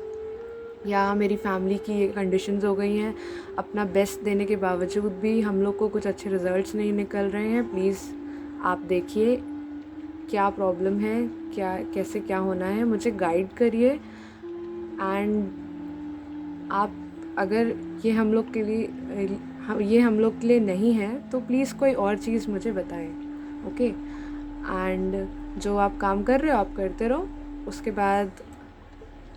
Speaker 1: या मेरी फैमिली की ये कंडीशंस हो गई हैं, अपना बेस्ट देने के बावजूद भी हम लोग को कुछ अच्छे रिजल्ट्स नहीं निकल रहे हैं, प्लीज़ आप देखिए क्या प्रॉब्लम है, क्या कैसे क्या होना है, मुझे गाइड करिए। एंड आप अगर ये हम लोग के लिए नहीं है तो प्लीज़ कोई और चीज़ मुझे बताएं। ओके, एंड जो आप काम कर रहे हो आप करते रहो, उसके बाद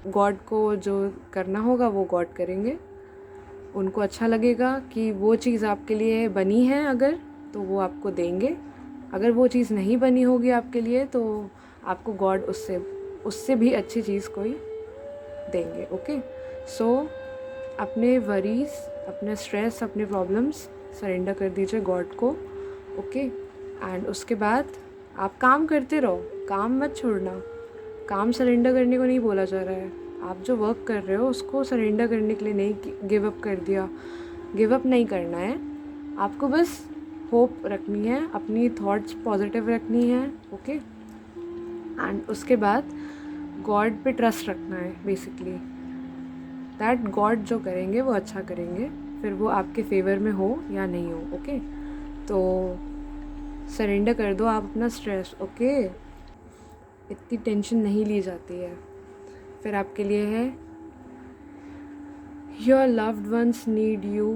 Speaker 1: गॉड को जो करना होगा वो गॉड करेंगे। उनको अच्छा लगेगा कि वो चीज़ आपके लिए बनी है अगर, तो वो आपको देंगे, अगर वो चीज़ नहीं बनी होगी आपके लिए तो आपको गॉड उससे भी अच्छी चीज़ कोई देंगे। ओके, सो अपने वरीज, अपने स्ट्रेस, अपने प्रॉब्लम्स सरेंडर कर दीजिए गॉड को। ओके, एंड उसके बाद आप काम करते रहो, काम मत छोड़ना। काम सरेंडर करने को नहीं बोला जा रहा है। आप जो वर्क कर रहे हो उसको सरेंडर करने के लिए नहीं, गिव अप कर दिया, गिव अप नहीं करना है। आपको बस होप रखनी है, अपनी थॉट्स पॉजिटिव रखनी है, ओके। एंड उसके बाद गॉड पे ट्रस्ट रखना है बेसिकली, दैट गॉड जो करेंगे वो अच्छा करेंगे, फिर वो आपके फेवर में हो या नहीं हो, ओके। तो सरेंडर कर दो आप अपना स्ट्रेस, ओके। इतनी टेंशन नहीं ली जाती है। फिर आपके लिए है your loved ones need you,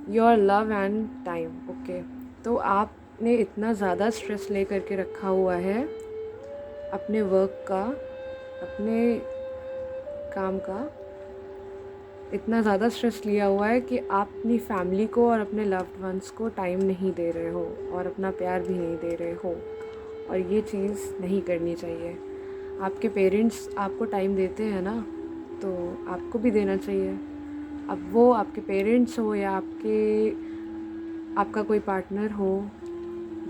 Speaker 1: your love and time, okay. तो आपने इतना ज़्यादा स्ट्रेस ले करके रखा हुआ है अपने वर्क का, अपने काम का, इतना ज़्यादा स्ट्रेस लिया हुआ है कि आप अपनी फैमिली को और अपने लव्ड वंस को टाइम नहीं दे रहे हो और अपना प्यार भी नहीं दे रहे हो, और ये चीज़ नहीं करनी चाहिए। आपके पेरेंट्स आपको टाइम देते हैं ना, तो आपको भी देना चाहिए। अब वो आपके पेरेंट्स हो या आपका कोई पार्टनर हो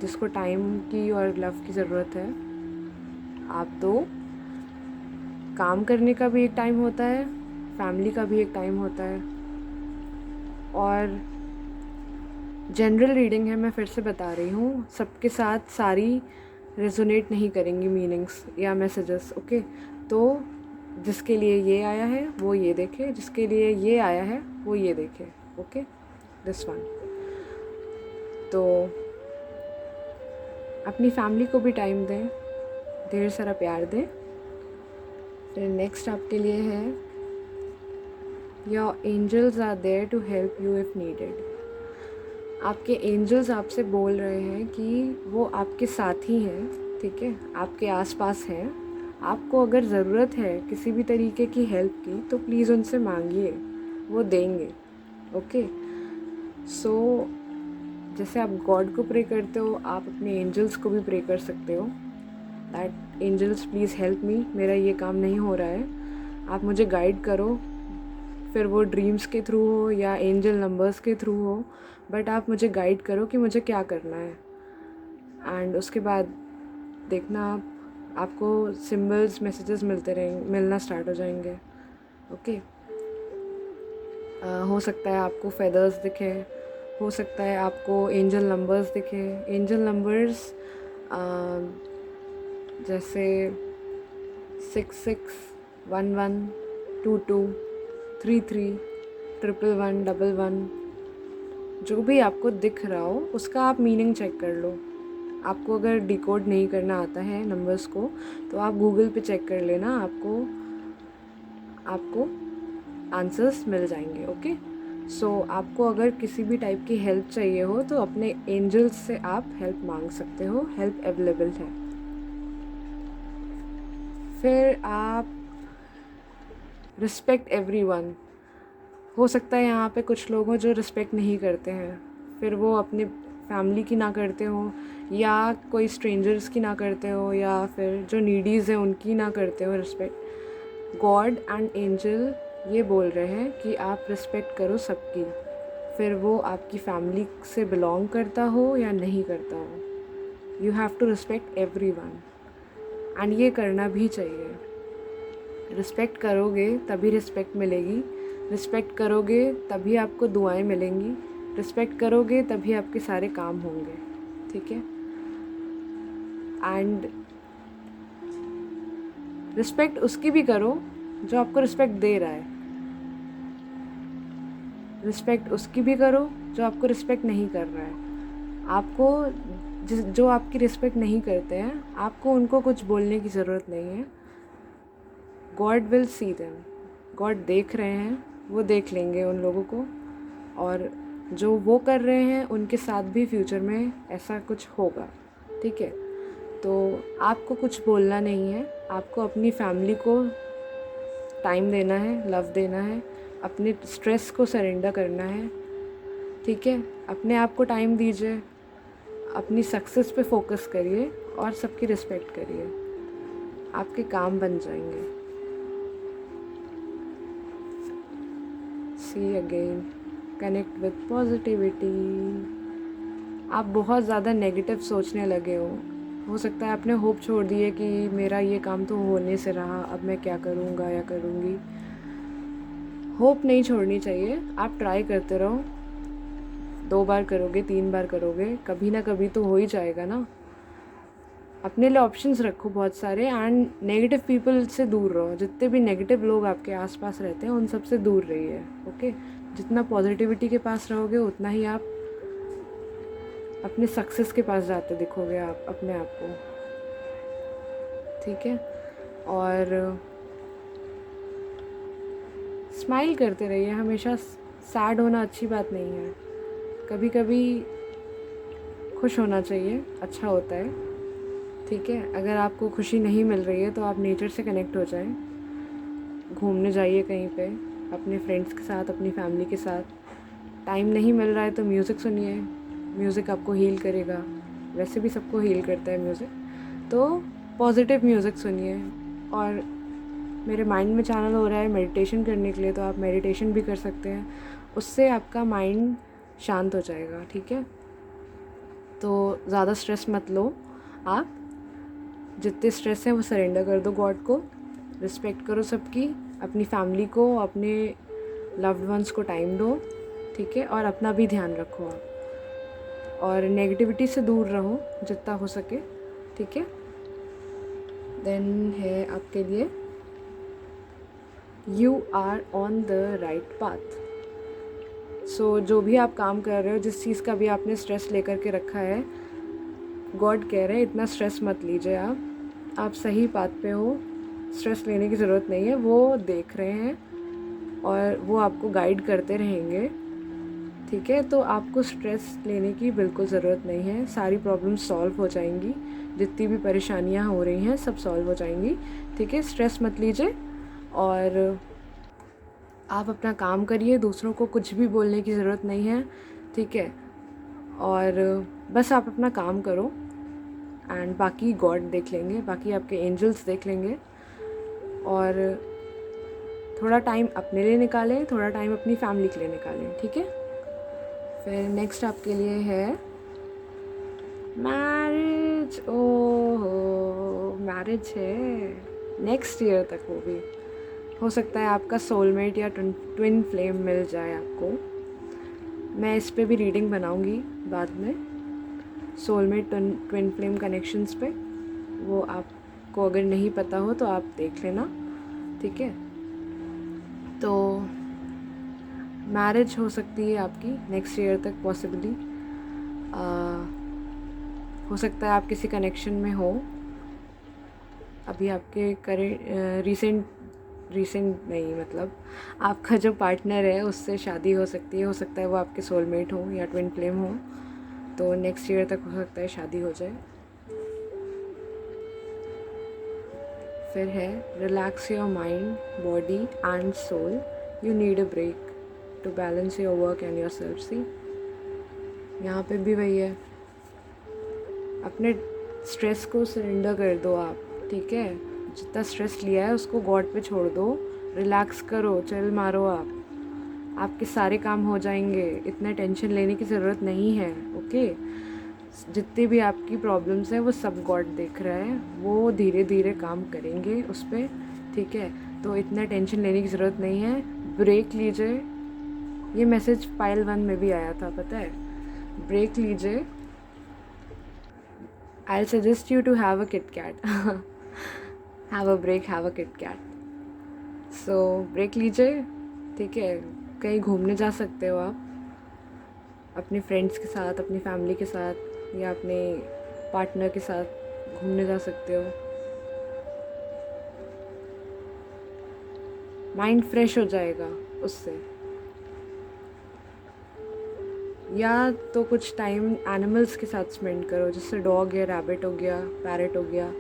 Speaker 1: जिसको टाइम की और लव की ज़रूरत है, आप दो। काम करने का भी एक टाइम होता है, फैमिली का भी एक टाइम होता है। और जनरल रीडिंग है, मैं फिर से बता रही हूँ, सबके साथ सारी रेजोनेट नहीं करेंगी मीनिंग्स या मैसेजेस, ओके। तो जिसके लिए ये आया है वो ये देखे, जिसके लिए ये आया है वो ये देखे, ओके, दिस वन। तो अपनी फैमिली को भी टाइम दें, ढेर सारा प्यार दें। फिर नेक्स्ट आपके लिए है your angels are there to help you if needed. आपके एंजल्स आपसे बोल रहे हैं कि वो आपके साथ ही हैं, ठीक है, आपके आसपास हैं। आपको अगर ज़रूरत है किसी भी तरीके की हेल्प की तो प्लीज़ उनसे मांगिए, वो देंगे, ओके। सो जैसे आप गॉड को प्रे करते हो, आप अपने एंजल्स को भी प्रे कर सकते हो, that angels please help me, मेरा ये काम नहीं हो रहा है, आप मुझे गाइड करो। फिर वो ड्रीम्स के थ्रू हो या एंजल नंबर्स के थ्रू हो, बट आप मुझे गाइड करो कि मुझे क्या करना है। एंड उसके बाद देखना आपको सिम्बल्स, मैसेजेस मिलना स्टार्ट हो जाएंगे, ओके। हो सकता है आपको फेदर्स दिखे, हो सकता है आपको एंजल नंबर्स दिखे। एंजल नंबर्स जैसे 66, 11, 22, 33, 111, 11, जो भी आपको दिख रहा हो उसका आप मीनिंग चेक कर लो। आपको अगर डिकोड नहीं करना आता है नंबर्स को तो आप गूगल पे चेक कर लेना, आपको आंसर्स मिल जाएंगे, ओके। सो आपको अगर किसी भी टाइप की हेल्प चाहिए हो तो अपने एंजल्स से आप हेल्प मांग सकते हो, हेल्प अवेलेबल है। फिर आप रिस्पेक्ट एवरीवन। हो सकता है यहाँ पे कुछ लोग हों जो रिस्पेक्ट नहीं करते हैं, फिर वो अपने फैमिली की ना करते हो या कोई स्ट्रेंजर्स की ना करते हो या फिर जो नीडीज़ हैं उनकी ना करते हो रिस्पेक्ट। गॉड एंड एंजल ये बोल रहे हैं कि आप रिस्पेक्ट करो सबकी, फिर वो आपकी फैमिली से बिलोंग करता हो या नहीं करता हो। You have to respect everyone, and ये करना भी चाहिए। रिस्पेक्ट करोगे तभी रिस्पेक्ट मिलेगी, रिस्पेक्ट करोगे तभी आपको दुआएं मिलेंगी, रिस्पेक्ट करोगे तभी आपके सारे काम होंगे, ठीक है। एंड रिस्पेक्ट उसकी भी करो जो आपको रिस्पेक्ट दे रहा है, रिस्पेक्ट उसकी भी करो जो आपको रिस्पेक्ट नहीं कर रहा है। आपको जो आपकी रिस्पेक्ट नहीं करते हैं, आपको उनको कुछ बोलने की ज़रूरत नहीं है। God will see them, God देख रहे हैं, वो देख लेंगे उन लोगों को, और जो वो कर रहे हैं उनके साथ भी फ्यूचर में ऐसा कुछ होगा, ठीक है। तो आपको कुछ बोलना नहीं है, आपको अपनी फैमिली को टाइम देना है, लव देना है, अपने स्ट्रेस को सरेंडर करना है, ठीक है। अपने आप को टाइम दीजिए, अपनी सक्सेस पे फोकस करिए और सबकी रिस्पेक्ट करिए, आपके काम बन जाएंगे। See you again. Connect with positivity. आप बहुत ज़्यादा नेगेटिव सोचने लगे हो सकता है आपने होप छोड़ दी है कि मेरा ये काम तो होने से रहा, अब मैं क्या करूँगा या करूँगी। होप नहीं छोड़नी चाहिए, आप ट्राई करते रहो। 2 बार करोगे, 3 बार करोगे, कभी ना कभी तो हो ही जाएगा ना। अपने लिए ऑप्शंस रखो बहुत सारे, एंड नेगेटिव पीपल से दूर रहो। जितने भी नेगेटिव लोग आपके आसपास रहते हैं उन सब से दूर रहिए, ओके। जितना पॉजिटिविटी के पास रहोगे उतना ही आप अपने सक्सेस के पास जाते दिखोगे आप अपने आप को, ठीक है। और स्माइल करते रहिए हमेशा। सैड होना अच्छी बात नहीं है, कभी कभी खुश होना चाहिए, अच्छा होता है, ठीक है। अगर आपको खुशी नहीं मिल रही है तो आप नेचर से कनेक्ट हो जाएं, घूमने जाइए कहीं पे अपने फ्रेंड्स के साथ, अपनी फैमिली के साथ। टाइम नहीं मिल रहा है तो म्यूज़िक सुनिए, म्यूज़िक आपको हील करेगा। वैसे भी सबको हील करता है म्यूज़िक, तो पॉजिटिव म्यूज़िक सुनिए। और मेरे माइंड में चैनल हो रहा है मेडिटेशन करने के लिए, तो आप मेडिटेशन भी कर सकते हैं, उससे आपका माइंड शांत हो जाएगा, ठीक है। तो ज़्यादा स्ट्रेस मत लो आप, जितने स्ट्रेस हैं वो सरेंडर कर दो गॉड को, रिस्पेक्ट करो सबकी, अपनी फैमिली को, अपने लव्ड वंस को टाइम दो, ठीक है। और अपना भी ध्यान रखो आप, और नेगेटिविटी से दूर रहो जितना हो सके, ठीक है। देन है आपके लिए, you are on the right path. So जो भी आप काम कर रहे हो, जिस चीज़ का भी आपने स्ट्रेस लेकर के रखा है, गॉड कह रहे हैं इतना स्ट्रेस मत लीजिए आप सही पाथ पे हो, स्ट्रेस लेने की ज़रूरत नहीं है। वो देख रहे हैं और वो आपको गाइड करते रहेंगे, ठीक है। तो आपको स्ट्रेस लेने की बिल्कुल ज़रूरत नहीं है, सारी प्रॉब्लम्स सॉल्व हो जाएंगी, जितनी भी परेशानियां हो रही हैं सब सॉल्व हो जाएंगी, ठीक है। स्ट्रेस मत लीजिए और आप अपना काम करिए, दूसरों को कुछ भी बोलने की ज़रूरत नहीं है, ठीक है। और बस आप अपना काम करो, एंड बाकी गॉड देख लेंगे, बाकी आपके एंजल्स देख लेंगे। और थोड़ा टाइम अपने लिए निकालें, थोड़ा टाइम अपनी फैमिली के लिए निकालें, ठीक है। फिर नेक्स्ट आपके लिए है मैरिज। ओह, मैरिज है नेक्स्ट ईयर तक, वो भी हो सकता है आपका सोलमेट या ट्विन फ्लेम मिल जाए आपको। मैं इस पे भी रीडिंग बनाऊंगी बाद में, सोलमेट ट्विन फ्लेम कनेक्शंस पे। वो आपको अगर नहीं पता हो तो आप देख लेना, ठीक है। तो मैरिज हो सकती है आपकी नेक्स्ट ईयर तक पॉसिबली। हो सकता है आप किसी कनेक्शन में हो, अभी आपके रीसेंट नहीं, मतलब आपका जो पार्टनर है उससे शादी हो सकती है। हो सकता है वो आपके सोलमेट हो या ट्विन फ्लेम हो, तो नेक्स्ट ईयर तक हो सकता है शादी हो जाए। फिर है relax your mind, body and soul, you need a break to balance your work and yourself. See, यहाँ पे भी वही है, अपने स्ट्रेस को सरेंडर कर दो आप, ठीक है। जितना स्ट्रेस लिया है उसको गॉड पे छोड़ दो, रिलैक्स करो, चिल मारो आपके सारे काम हो जाएंगे, इतना टेंशन लेने की ज़रूरत नहीं है, ओके। जितनी भी आपकी प्रॉब्लम्स हैं वो सब गॉड देख रहा है, वो धीरे धीरे काम करेंगे उस पर, ठीक है। तो इतना टेंशन लेने की ज़रूरत नहीं है, ब्रेक लीजिए। ये मैसेज पाइल 1 में भी आया था, पता है। ब्रेक लीजिए, I'll suggest you to have a Kit Kat. Have a break, have a Kit Kat. So break लीजिए, ठीक है। कहीं घूमने जा सकते हो आप अपने फ्रेंड्स के साथ, अपनी फैमिली के साथ, या अपने पार्टनर के साथ घूमने जा सकते हो। माइंड फ्रेश हो जाएगा उससे। या तो कुछ टाइम एनिमल्स के साथ स्पेंड करो, जैसे डॉग या रैबिट हो गया, पैरट हो गया,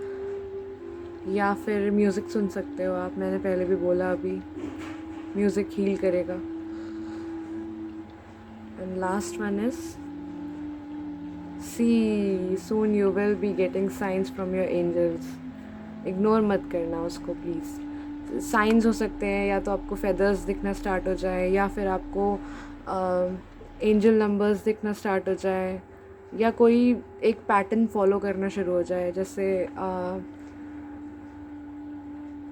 Speaker 1: या फिर म्यूज़िक सुन सकते हो आप। मैंने पहले भी बोला, अभी म्यूज़िक हील करेगा। And last one is see, soon you will be getting signs from your angels. Ignore मत करना उसको प्लीज़। साइंस हो सकते हैं, या तो आपको फेदर्स दिखना स्टार्ट हो जाए, या फिर आपको एंजल नंबर्स दिखना स्टार्ट हो जाए, या कोई एक पैटर्न फॉलो करना शुरू हो जाए, जैसे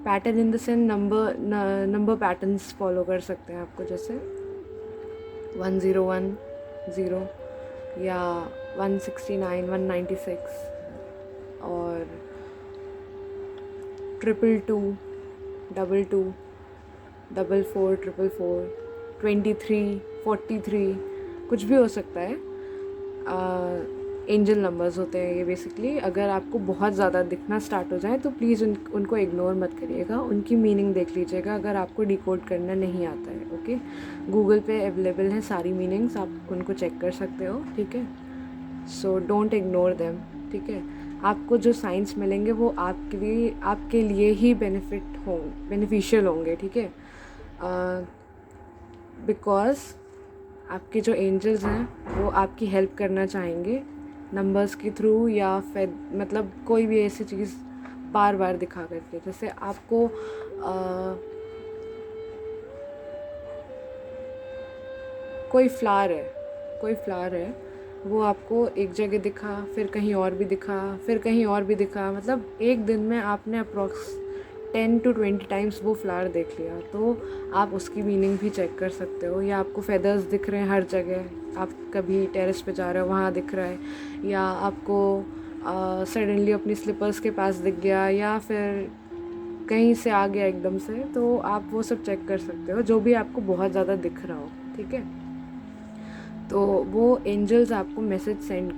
Speaker 1: pattern in the sense number patterns follow कर सकते हैं आपको, जैसे 1010 या 169 196 और 222 22 44 444 23 43 कुछ भी हो सकता है। एंजल नंबर्स होते हैं ये बेसिकली। अगर आपको बहुत ज़्यादा दिखना स्टार्ट हो जाए तो प्लीज़ उनको इग्नोर मत करिएगा, उनकी मीनिंग देख लीजिएगा अगर आपको डिकोड करना नहीं आता है। ओके, गूगल पे अवेलेबल है सारी मीनिंग्स, आप उनको चेक कर सकते हो, ठीक है। सो डोंट इग्नोर देम, ठीक है। आपको जो साइंस मिलेंगे वो आपके लिए ही बेनिफिशियल होंगे, ठीक है। बिकॉज आपके जो एंजल्स हैं वो आपकी हेल्प करना चाहेंगे नंबर्स के थ्रू, या फिर मतलब कोई भी ऐसी चीज़ बार बार दिखा करके। जैसे आपको कोई फ्लावर है, वो आपको एक जगह दिखा, फिर कहीं और भी दिखा, फिर कहीं और भी दिखा, मतलब एक दिन में आपने अप्रॉक्स 10 to 20 टाइम्स वो फ्लावर देख लिया, तो आप उसकी मीनिंग भी चेक कर सकते हो। या आपको फेदर्स दिख रहे हैं हर जगह, आप कभी टेरेस पे जा रहे हो वहाँ दिख रहा है, या आपको सडनली अपनी स्लीपर्स के पास दिख गया, या फिर कहीं से आ गया एकदम से, तो आप वो सब चेक कर सकते हो, जो भी आपको बहुत ज़्यादा दिख रहा हो, ठीक है। तो वो एंजल्स आपको मैसेज सेंड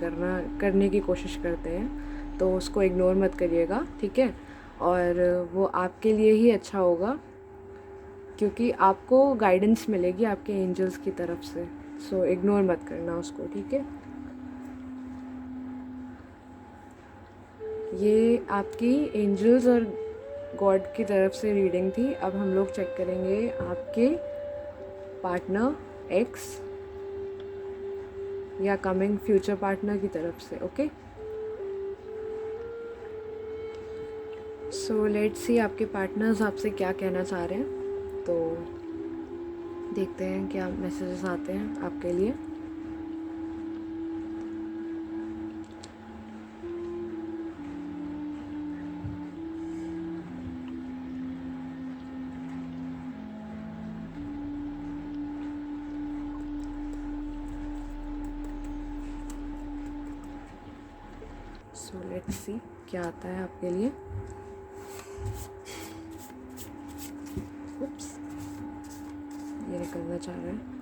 Speaker 1: करने की कोशिश करते हैं, तो उसको इग्नोर मत करिएगा, ठीक है। और वो आपके लिए ही अच्छा होगा, क्योंकि आपको गाइडेंस मिलेगी आपके एंजल्स की तरफ से। सो इग्नोर मत करना उसको, ठीक है। ये आपकी एंजल्स और गॉड की तरफ से रीडिंग थी। अब हम लोग चेक करेंगे आपके पार्टनर एक्स या कमिंग फ्यूचर पार्टनर की तरफ से। ओके, सो लेट्स सी आपके पार्टनर्स आपसे क्या कहना चाह रहे हैं। तो देखते हैं क्या मैसेजेस आते हैं आपके लिए। सो लेट्स सी क्या आता है आपके लिए। उप्स, ये निकलना चाह रहा है।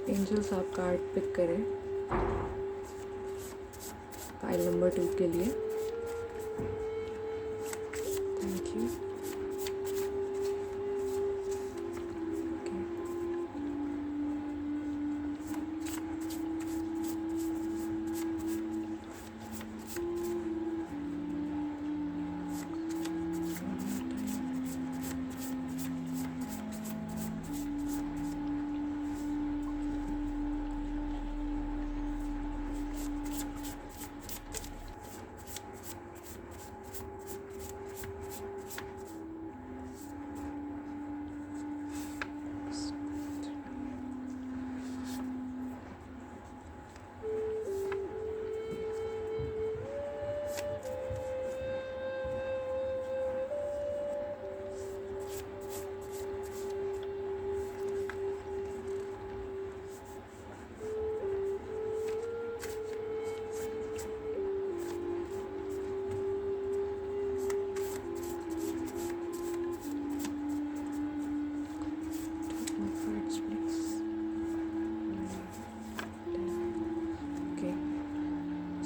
Speaker 1: एंजल्स आप कार्ड पिक करें फाइल नंबर 2 के लिए। Thank you.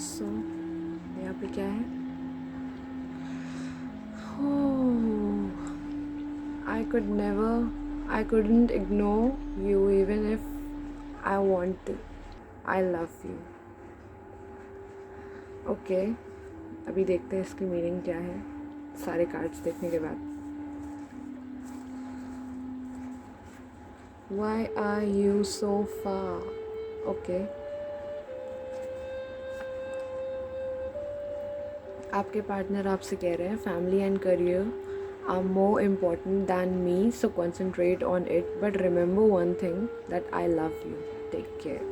Speaker 1: सो यहाँ पे क्या है? I couldn't ignore you even if I want to. I love you. Okay, अभी देखते हैं इसकी मीनिंग क्या है सारे कार्ड्स देखने के बाद। Why are you so far? Okay, आपके पार्टनर आपसे कह रहे हैं family and career are more important than me, so concentrate on it, but remember one thing that I love you, take care.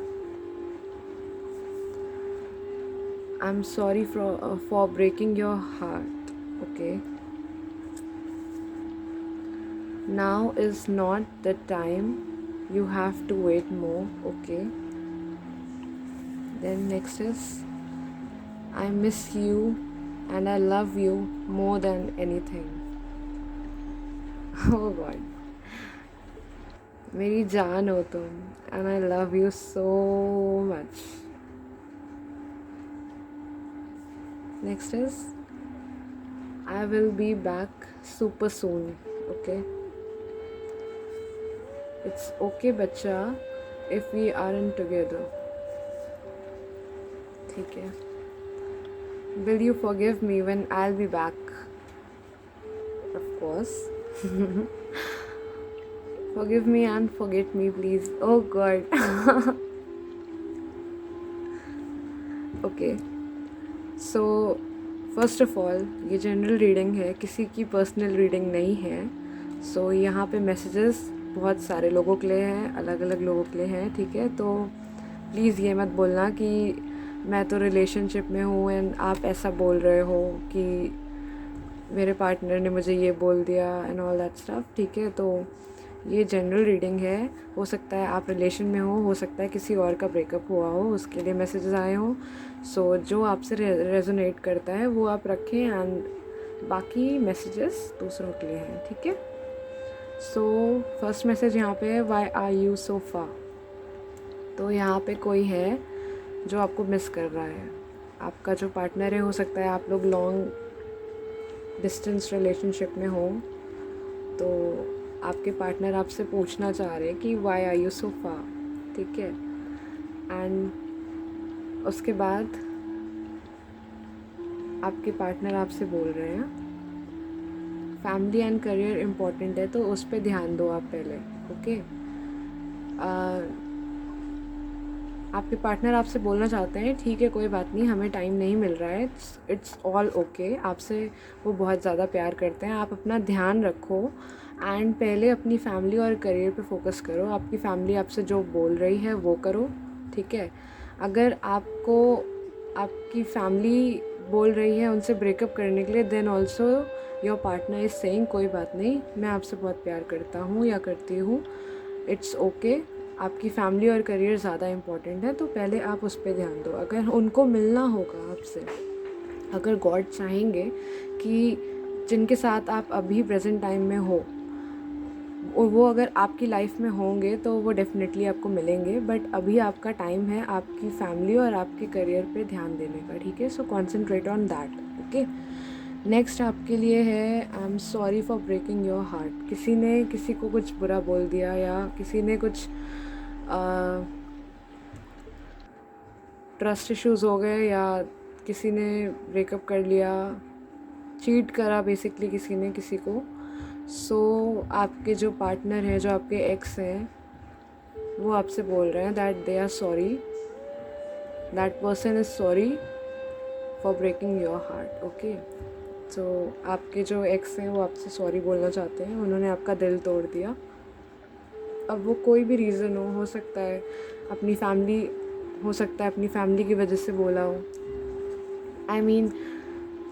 Speaker 1: I'm sorry for breaking your heart, okay? Now is not the time. You have to wait more, okay? Then next is, I miss you and I love you more than anything. Oh God. मेरी जान हो तुम and I love you so much. Next is, I will be back super soon, okay? It's okay बच्चा if we aren't together. ठीक है. Will you forgive me when I'll be back? Of course. Forgive me and forget me please. Oh God. Okay. So first of all, ये general reading है, किसी की personal reading नहीं है. So यहाँ पे मैसेजेस बहुत सारे लोगों के लिए हैं, अलग अलग लोगों के लिए हैं, ठीक है. तो प्लीज़ ये मत बोलना कि मैं तो रिलेशनशिप में हूँ एंड आप ऐसा बोल रहे हो कि मेरे पार्टनर ने मुझे ये बोल दिया एंड ऑल दैट स्टफ, ठीक है. तो ये जनरल रीडिंग है. हो सकता है आप रिलेशन में हो सकता है किसी और का ब्रेकअप हुआ हो, उसके लिए मैसेजेस आए हो. सो जो आपसे रेजोनेट करता है वो आप रखें एंड बाकी मैसेजेस दूसरों के लिए हैं, ठीक है. सो फर्स्ट मैसेज यहाँ पे है, वाई आर यू सो फार. तो यहाँ पे कोई है जो आपको मिस कर रहा है. आपका जो पार्टनर है, हो सकता है आप लोग लॉन्ग डिस्टेंस रिलेशनशिप में हो, तो आपके पार्टनर आपसे पूछना चाह रहे हैं कि वाई आर यू सो फार, ठीक है. एंड उसके बाद आपके पार्टनर आपसे बोल रहे हैं फैमिली एंड करियर इम्पॉर्टेंट है, तो उस पर ध्यान दो आप पहले, ओके. आपके पार्टनर आपसे बोलना चाहते हैं ठीक है कोई बात नहीं, हमें टाइम नहीं मिल रहा है, इट्स ऑल ओके. आपसे वो बहुत ज़्यादा प्यार करते हैं. आप अपना ध्यान रखो एंड पहले अपनी फैमिली और करियर पे फोकस करो. आपकी फैमिली आपसे जो बोल रही है वो करो, ठीक है. अगर आपको आपकी फैमिली बोल रही है उनसे ब्रेकअप करने के लिए, then also your partner is saying कोई बात नहीं, मैं आपसे बहुत प्यार करता हूँ या करती हूँ, इट्स ओके. आपकी फैमिली और करियर ज़्यादा इम्पॉर्टेंट है, तो पहले आप उस पर ध्यान दो. अगर उनको मिलना होगा आपसे, अगर गॉड चाहेंगे कि जिनके साथ आप अभी प्रेजेंट टाइम में हो वो अगर आपकी लाइफ में होंगे तो वो डेफिनेटली आपको मिलेंगे. बट अभी आपका टाइम है आपकी फैमिली और आपके करियर पे ध्यान देने का, ठीक है. So concentrate on that, okay. Next आपके लिए है, I am sorry for breaking your heart. किसी ने किसी को कुछ बुरा बोल दिया या किसी ने कुछ ट्रस्ट इश्यूज़ हो गए या किसी ने ब्रेकअप कर लिया, चीट करा बेसिकली किसी ने किसी को. सो आपके जो पार्टनर हैं, जो आपके एक्स हैं, वो आपसे बोल रहे हैं that they are sorry, that person is sorry for breaking your heart, okay. तो आपके जो एक्स हैं वो आपसे सॉरी बोलना चाहते हैं, उन्होंने आपका दिल तोड़ दिया. अब वो कोई भी रीज़न हो सकता है अपनी फैमिली, हो सकता है अपनी फैमिली की वजह से बोला हो. आई मीन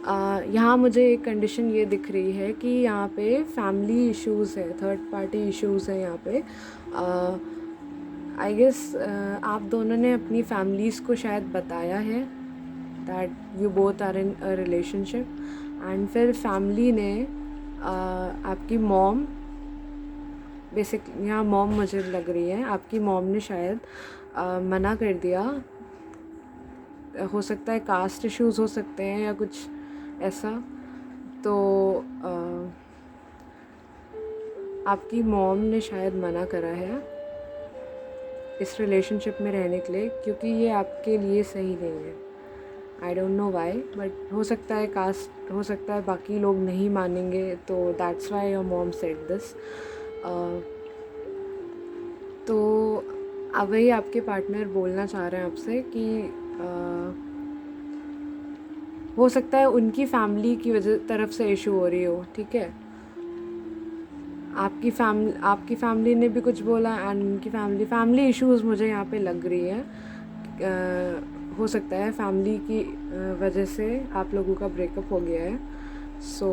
Speaker 1: यहाँ मुझे एक कंडीशन ये दिख रही है कि यहाँ पे फैमिली इश्यूज़ है, थर्ड पार्टी इश्यूज़ है यहाँ पे. आई गेस आप दोनों ने अपनी फैमिलीज़ को शायद बताया है that you both are in a relationship, and फिर फैमिली ने आपकी मॉम, बेसिकली यहाँ मॉम मुझे लग रही है, आपकी मॉम ने शायद मना कर दिया. हो सकता है कास्ट इश्यूज़ हो सकते हैं या कुछ ऐसा. तो आपकी मॉम ने शायद मना करा है इस रिलेशनशिप में रहने के लिए, क्योंकि ये आपके लिए सही नहीं है. आई डोंट नो वाई, बट हो सकता है कास्ट, हो सकता है बाकी लोग नहीं मानेंगे, तो that's why your mom said this. तो अब वही आपके पार्टनर बोलना चाह रहे हैं आपसे कि हो सकता है उनकी फैमिली की वजह तरफ से इशू हो रही हो, ठीक है। आपकी फैमिली ने भी कुछ बोला एंड उनकी फैमिली इश्यूज़ मुझे यहाँ पे लग रही है। हो सकता है फैमिली की वजह से आप लोगों का ब्रेकअप हो गया है। So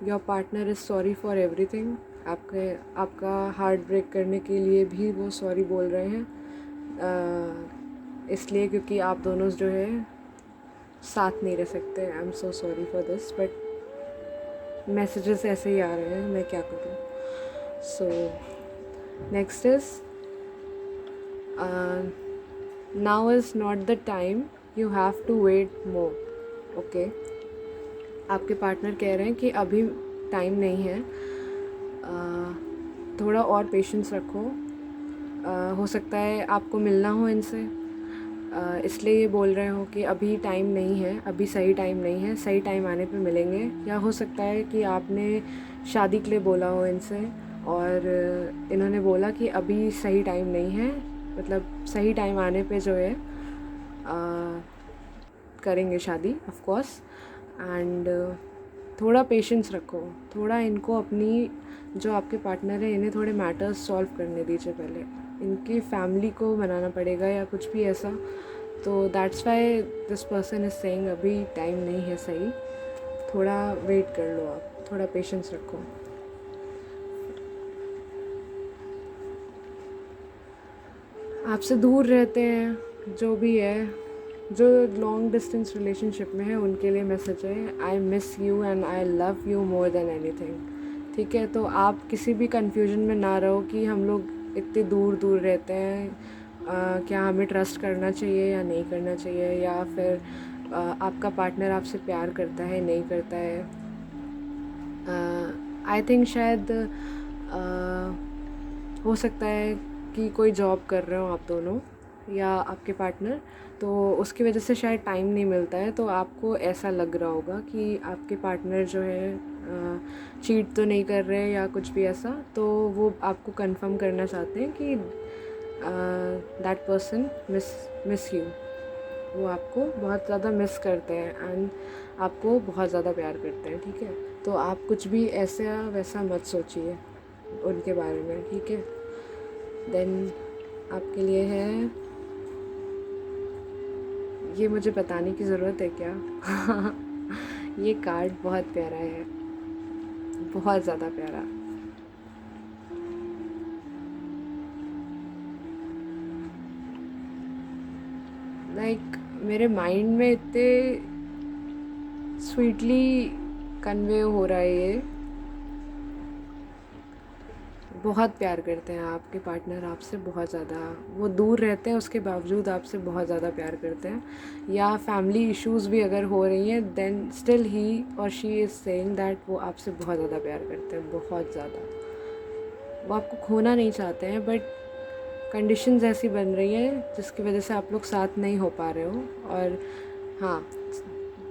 Speaker 1: your partner is sorry for everything. आपका हार्ट ब्रेक करने के लिए भी वो सॉरी बोल रहे हैं, इसलिए क्योंकि आप दोनों जो है साथ नहीं रह सकते। I am so sorry for this, but messages ऐसे ही आ रहे हैं, मैं क्या करूँ। So next is now is not the time, you have to wait more. Okay, आपके पार्टनर कह रहे हैं कि अभी टाइम नहीं है, थोड़ा और पेशेंस रखो। हो सकता है आपको मिलना हो इनसे, इसलिए ये बोल रहे हो कि अभी टाइम नहीं है, अभी सही टाइम नहीं है, सही टाइम आने पे मिलेंगे। या हो सकता है कि आपने शादी के लिए बोला हो इनसे और इन्होंने बोला कि अभी सही टाइम नहीं है, मतलब सही टाइम आने पे जो है करेंगे शादी ऑफ कोर्स। एंड थोड़ा पेशेंस रखो, थोड़ा इनको अपनी जो आपके पार्टनर है इन्हें थोड़े मैटर्स सॉल्व करने दीजिए पहले। इनकी फैमिली को मनाना पड़ेगा या कुछ भी ऐसा, तो that's why this person is saying अभी टाइम नहीं है सही, थोड़ा वेट कर लो, आप थोड़ा पेशेंस रखो। आपसे दूर रहते हैं जो भी है, जो लॉन्ग डिस्टेंस रिलेशनशिप में है, उनके लिए मैसेज है I miss you and I love you more than anything, ठीक है। तो आप किसी भी कन्फ्यूजन में ना रहो कि हम लोग इतने दूर दूर रहते हैं, क्या हमें ट्रस्ट करना चाहिए या नहीं करना चाहिए, या फिर आपका पार्टनर आपसे प्यार करता है नहीं करता है। आई थिंक शायद हो सकता है कि कोई जॉब कर रहे हो आप दोनों या आपके पार्टनर, तो उसकी वजह से शायद टाइम नहीं मिलता है। तो आपको ऐसा लग रहा होगा कि आपके पार्टनर जो है चीट तो नहीं कर रहे या कुछ भी ऐसा, तो वो आपको कंफर्म करना चाहते हैं कि दैट पर्सन मिस यू, वो आपको बहुत ज़्यादा मिस करते हैं एंड आपको बहुत ज़्यादा प्यार करते हैं, ठीक है। तो आप कुछ भी ऐसा वैसा मत सोचिए उनके बारे में, ठीक है। देन आपके लिए है, ये मुझे बताने की ज़रूरत है क्या? ये कार्ड बहुत प्यारा है, बहुत ज़्यादा प्यारा। लाइक मेरे माइंड में इतने स्वीटली कन्वे हो रहा है, ये बहुत प्यार करते हैं आपके पार्टनर आपसे बहुत ज़्यादा। वो दूर रहते हैं उसके बावजूद आपसे बहुत ज़्यादा प्यार करते हैं। या फैमिली इश्यूज़ भी अगर हो रही हैं, देन स्टिल ही और शी इज़ सेइंग दैट वो आपसे बहुत ज़्यादा प्यार करते हैं, बहुत ज़्यादा। वो आपको खोना नहीं चाहते हैं, बट कंडीशंस ऐसी बन रही है जिसकी वजह से आप लोग साथ नहीं हो पा रहे हो। और हाँ,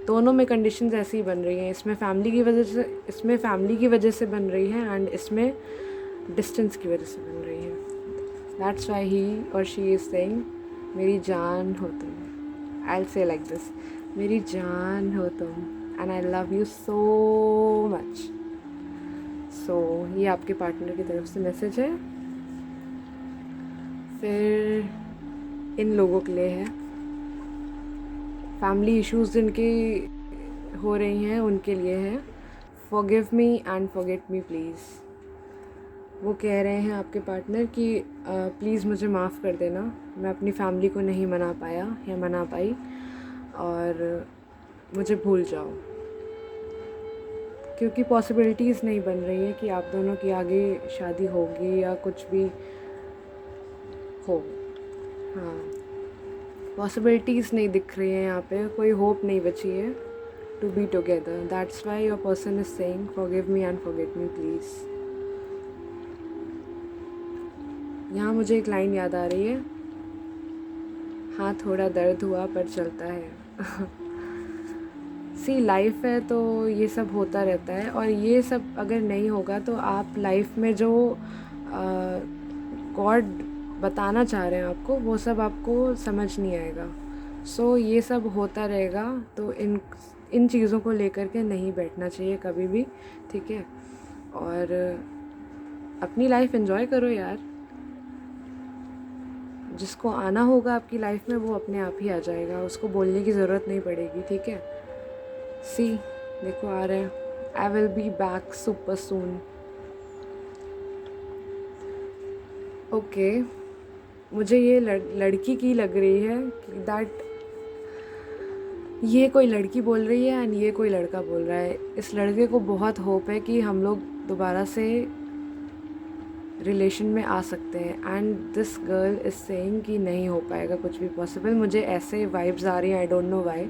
Speaker 1: दोनों में कंडीशंस ऐसी ही बन रही हैं। इसमें फैमिली की वजह से बन रही है एंड इसमें डिस्टेंस की वजह से बन रही है। दैट्स वाई ही और शी इज़ सेइंग मेरी जान हो तुम। I will say like this, मेरी जान हो तुम and I love you so much. So ये आपके पार्टनर की तरफ से मैसेज है। फिर इन लोगों के लिए है, फैमिली इश्यूज़ जिनके हो रही हैं उनके लिए है, forgive me and forget me please. वो कह रहे हैं आपके पार्टनर कि प्लीज़ मुझे माफ़ कर देना, मैं अपनी फैमिली को नहीं मना पाया या मना पाई, और मुझे भूल जाओ, क्योंकि पॉसिबिलिटीज़ नहीं बन रही है कि आप दोनों की आगे शादी होगी या कुछ भी हो। हाँ, पॉसिबिलिटीज़ नहीं दिख रही हैं, यहाँ पे कोई होप नहीं बची है to be together. That's why your person is saying forgive me and forget me please. यहाँ मुझे एक लाइन याद आ रही है, हाँ थोड़ा दर्द हुआ पर चलता है। सी लाइफ है तो ये सब होता रहता है, और ये सब अगर नहीं होगा तो आप लाइफ में जो गॉड बताना चाह रहे हैं आपको, वो सब आपको समझ नहीं आएगा। सो ये सब होता रहेगा, तो इन चीज़ों को लेकर के नहीं बैठना चाहिए कभी भी, ठीक है। और अपनी लाइफ एंजॉय करो यार, जिसको आना होगा आपकी लाइफ में वो अपने आप ही आ जाएगा, उसको बोलने की ज़रूरत नहीं पड़ेगी, ठीक है। सी देखो आ रहे हैं, I will be back super soon. Okay, मुझे ये लड़की की लग रही है कि दैट ये कोई लड़की बोल रही है एंड ये कोई लड़का बोल रहा है। इस लड़के को बहुत होप है कि हम लोग दोबारा से रिलेशन में आ सकते हैं, and this girl is saying कि नहीं हो पाएगा कुछ भी पॉसिबल। मुझे ऐसे वाइब्स आ रही हैं, आई डोंट नो वाई,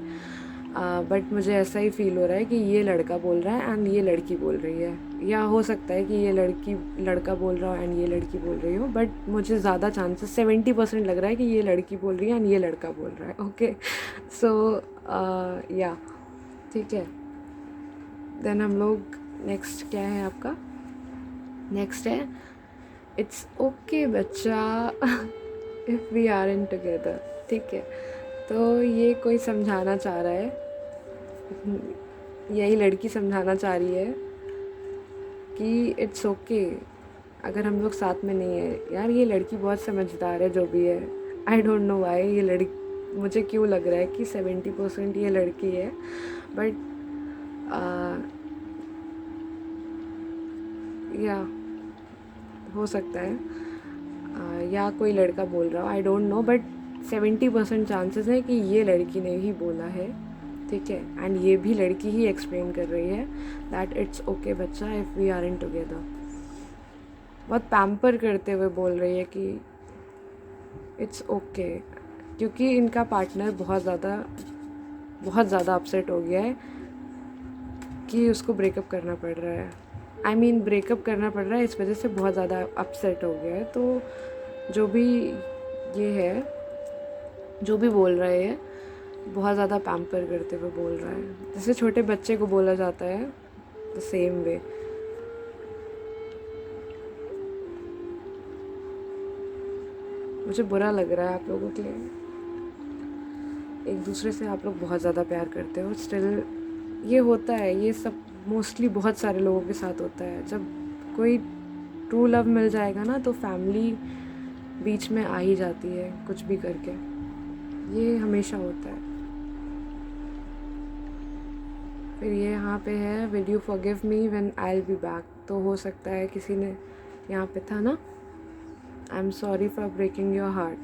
Speaker 1: बट मुझे ऐसा ही फील हो रहा है कि ये लड़का बोल रहा है एंड ये लड़की बोल रही है, या हो सकता है कि ये लड़का बोल रहा हो एंड ये लड़की बोल रही हो, बट मुझे ज़्यादा चांसेस 70% लग रहा है कि ये लड़की बोल रही है एंड ये लड़का बोल रहा है। ओके, सो या ठीक है। देन हम लोग नेक्स्ट क्या है आपका, नेक्स्ट है इट्स ओके बच्चा if we are in together, ठीक है। तो ये कोई समझाना चाह रहा है, यही लड़की समझाना चाह रही है कि इट्स ओके अगर हम लोग साथ में नहीं है। यार ये लड़की बहुत समझदार है जो भी है, आई डोंट नो वाई ये लड़की, मुझे क्यों लग रहा है कि 70% ये लड़की है, बट या हो सकता है या कोई लड़का बोल रहा हो, आई डोंट नो, बट 70% चांसेस है कि ये लड़की ने ही बोला है, ठीक है। एंड ये भी लड़की ही एक्सप्लेन कर रही है दैट इट्स ओके बच्चा if we are in together. बहुत पैम्पर करते हुए बोल रही है कि इट्स ओके, क्योंकि इनका पार्टनर बहुत ज़्यादा अपसेट हो गया है कि उसको ब्रेकअप करना पड़ रहा है। आई मीन ब्रेकअप करना पड़ रहा है इस वजह से बहुत ज़्यादा अपसेट हो गया है। तो जो भी ये है, जो भी बोल रहे हैं, बहुत ज़्यादा पैम्पर करते हुए बोल रहा है, जैसे छोटे बच्चे को बोला जाता है, द सेम वे। मुझे बुरा लग रहा है आप लोगों के लिए, एक दूसरे से आप लोग बहुत ज़्यादा प्यार करते हो, स्टिल ये होता है, ये सब मोस्टली बहुत सारे लोगों के साथ होता है। जब कोई ट्रू लव मिल जाएगा ना, तो फैमिली बीच में आ ही जाती है कुछ भी करके, ये हमेशा होता है। फिर ये यहाँ पे है will you forgive me when I will be back, तो हो सकता है किसी ने यहाँ पे था ना, I am sorry for breaking your heart,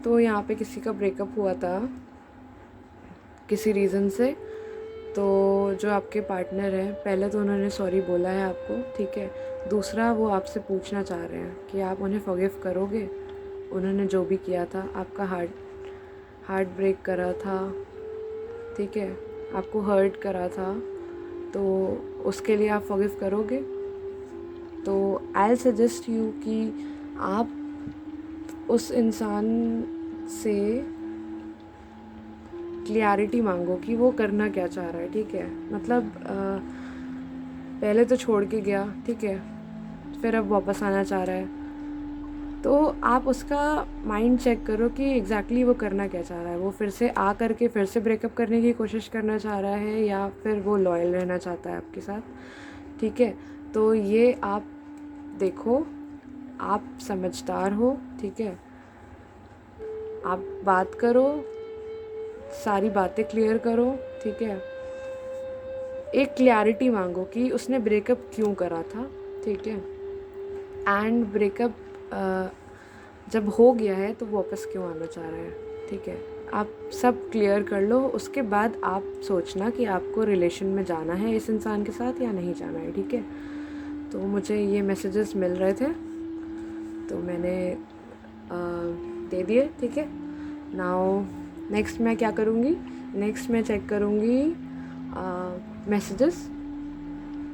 Speaker 1: तो यहाँ पे किसी का ब्रेकअप हुआ था किसी रीज़न से, तो जो आपके पार्टनर हैं, पहले तो उन्होंने सॉरी बोला है आपको, ठीक है। दूसरा वो आपसे पूछना चाह रहे हैं कि आप उन्हें फॉरगिव करोगे, उन्होंने जो भी किया था, आपका हार्ट ब्रेक करा था, ठीक है, आपको हर्ट करा था, तो उसके लिए आप फॉरगिव करोगे। तो आई सजेस्ट यू कि आप उस इंसान से क्लियरिटी मांगो कि वो करना क्या चाह रहा है, ठीक है। मतलब पहले तो छोड़ के गया, ठीक है, फिर अब वापस आना चाह रहा है, तो आप उसका माइंड चेक करो कि एग्जैक्टली वो करना क्या चाह रहा है। वो फिर से आ करके फिर से ब्रेकअप करने की कोशिश करना चाह रहा है, या फिर वो लॉयल रहना चाहता है आपके साथ, ठीक है। तो ये आप देखो, आप समझदार हो, ठीक है, आप बात करो, सारी बातें क्लियर करो, ठीक है। एक क्लैरिटी मांगो कि उसने ब्रेकअप क्यों करा था, ठीक है, एंड ब्रेकअप जब हो गया है तो वापस क्यों आना चाह रहा है, ठीक है। आप सब क्लियर कर लो, उसके बाद आप सोचना कि आपको रिलेशन में जाना है इस इंसान के साथ या नहीं जाना है, ठीक है। तो मुझे ये मैसेजेस मिल रहे थे तो मैंने दे दिए, ठीक है। नाउ नेक्स्ट मैं क्या करूँगी, नेक्स्ट मैं चेक करूँगी मैसेजेस,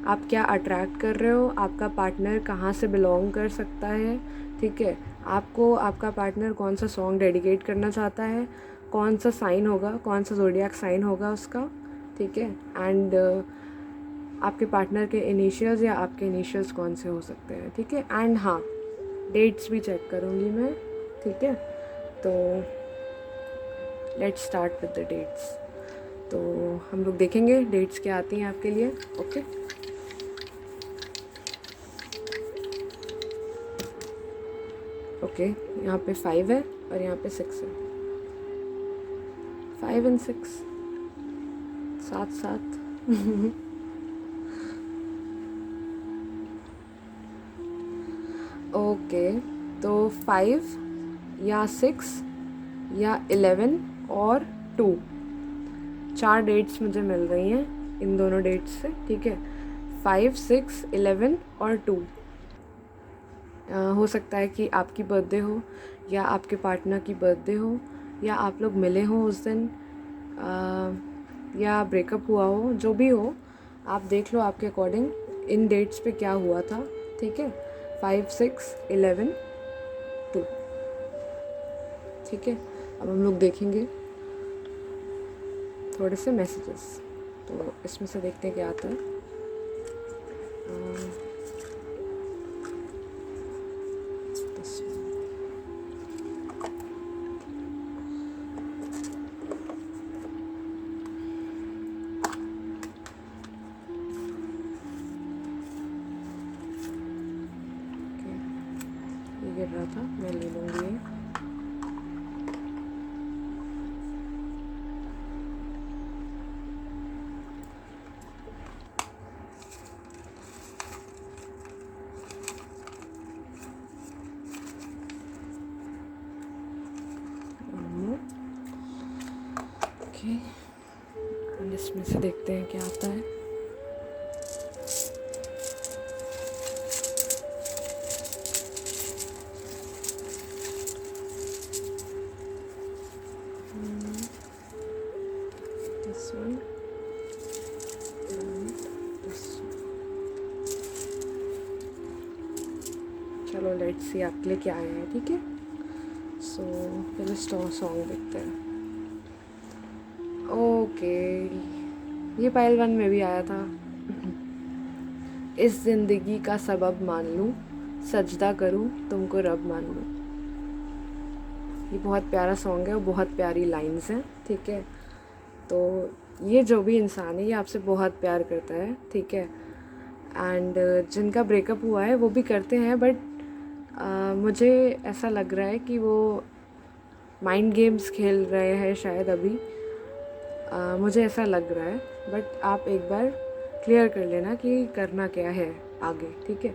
Speaker 1: आप क्या अट्रैक्ट कर रहे हो, आपका पार्टनर कहाँ से बिलोंग कर सकता है, ठीक है। आपको आपका पार्टनर कौन सा सॉन्ग डेडिकेट करना चाहता है, कौन सा साइन होगा, कौन सा ज़ोडिएक साइन होगा उसका, ठीक है। एंड आपके पार्टनर के इनिशियल्स या आपके इनिशियल्स कौन से हो सकते हैं, ठीक है। एंड हाँ, डेट्स भी चेक करूँगी मैं, ठीक है। तो let's start with the dates. तो हम लोग देखेंगे डेट्स क्या आती हैं आपके लिए। ओके, ओके, यहाँ पे 5 है और यहाँ पे 6 है। 5 and 6 साथ साथ। ओके, तो 5 या 6 या 11 और 2, 4 डेट्स मुझे मिल रही हैं इन दोनों डेट्स से। ठीक है, 5, 6, 11 और 2। हो सकता है कि आपकी बर्थडे हो या आपके पार्टनर की बर्थडे हो या आप लोग मिले हो उस दिन, या ब्रेकअप हुआ हो, जो भी हो आप देख लो आपके अकॉर्डिंग इन डेट्स पे क्या हुआ था। ठीक है, 5, 6, 11, 2। ठीक है, अब हम लोग देखेंगे थोड़े से मैसेजेस। तो इसमें से देखते हैं क्या आता है। ये गिर रहा था, मैं ले लूँगी ये। ओके, इसमें से देखते हैं क्या आता है। This one and this one। चलो लेट्स सी आपके लिए क्या आया है। ठीक है, सो पहले सॉन्ग देखते हैं। ओके, ये पायल 1 में भी आया था। इस ज़िंदगी का सबब मान लूँ, सजदा करूँ तुमको रब मान लूँ। ये बहुत प्यारा सॉन्ग है और बहुत प्यारी लाइंस हैं। ठीक है, तो ये जो भी इंसान है ये आपसे बहुत प्यार करता है। ठीक है, एंड जिनका ब्रेकअप हुआ है वो भी करते हैं, बट मुझे ऐसा लग रहा है कि वो माइंड गेम्स खेल रहे हैं शायद अभी। मुझे ऐसा लग रहा है, बट आप एक बार क्लियर कर लेना कि करना क्या है आगे। ठीक है,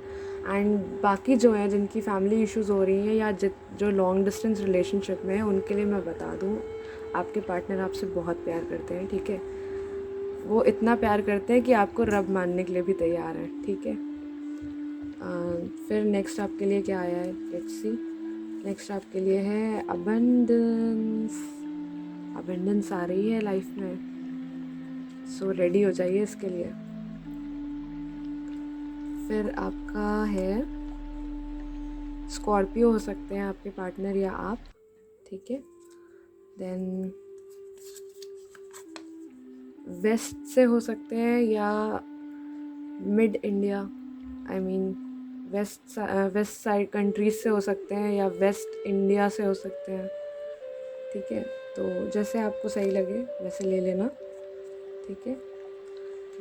Speaker 1: एंड बाकी जो हैं जिनकी फैमिली इश्यूज़ हो रही हैं या जो लॉन्ग डिस्टेंस रिलेशनशिप में है उनके लिए मैं बता दूँ, आपके पार्टनर आपसे बहुत प्यार करते हैं। ठीक है, वो इतना प्यार करते हैं कि आपको रब मानने के लिए भी तैयार हैं। ठीक है, फिर नेक्स्ट आपके लिए क्या आया है, लेट्स सी। नेक्स्ट आपके लिए है अबंडेंस। अबंडेंस आ रही है लाइफ में, सो रेडी हो जाइए इसके लिए। फिर आपका है स्कॉर्पियो, हो सकते हैं आपके पार्टनर या आप। ठीक है, देन वेस्ट से हो सकते हैं या mid India, I mean west side countries से हो सकते हैं या वेस्ट इंडिया से हो सकते हैं। ठीक है, तो जैसे आपको सही लगे वैसे ले लेना। ठीक है,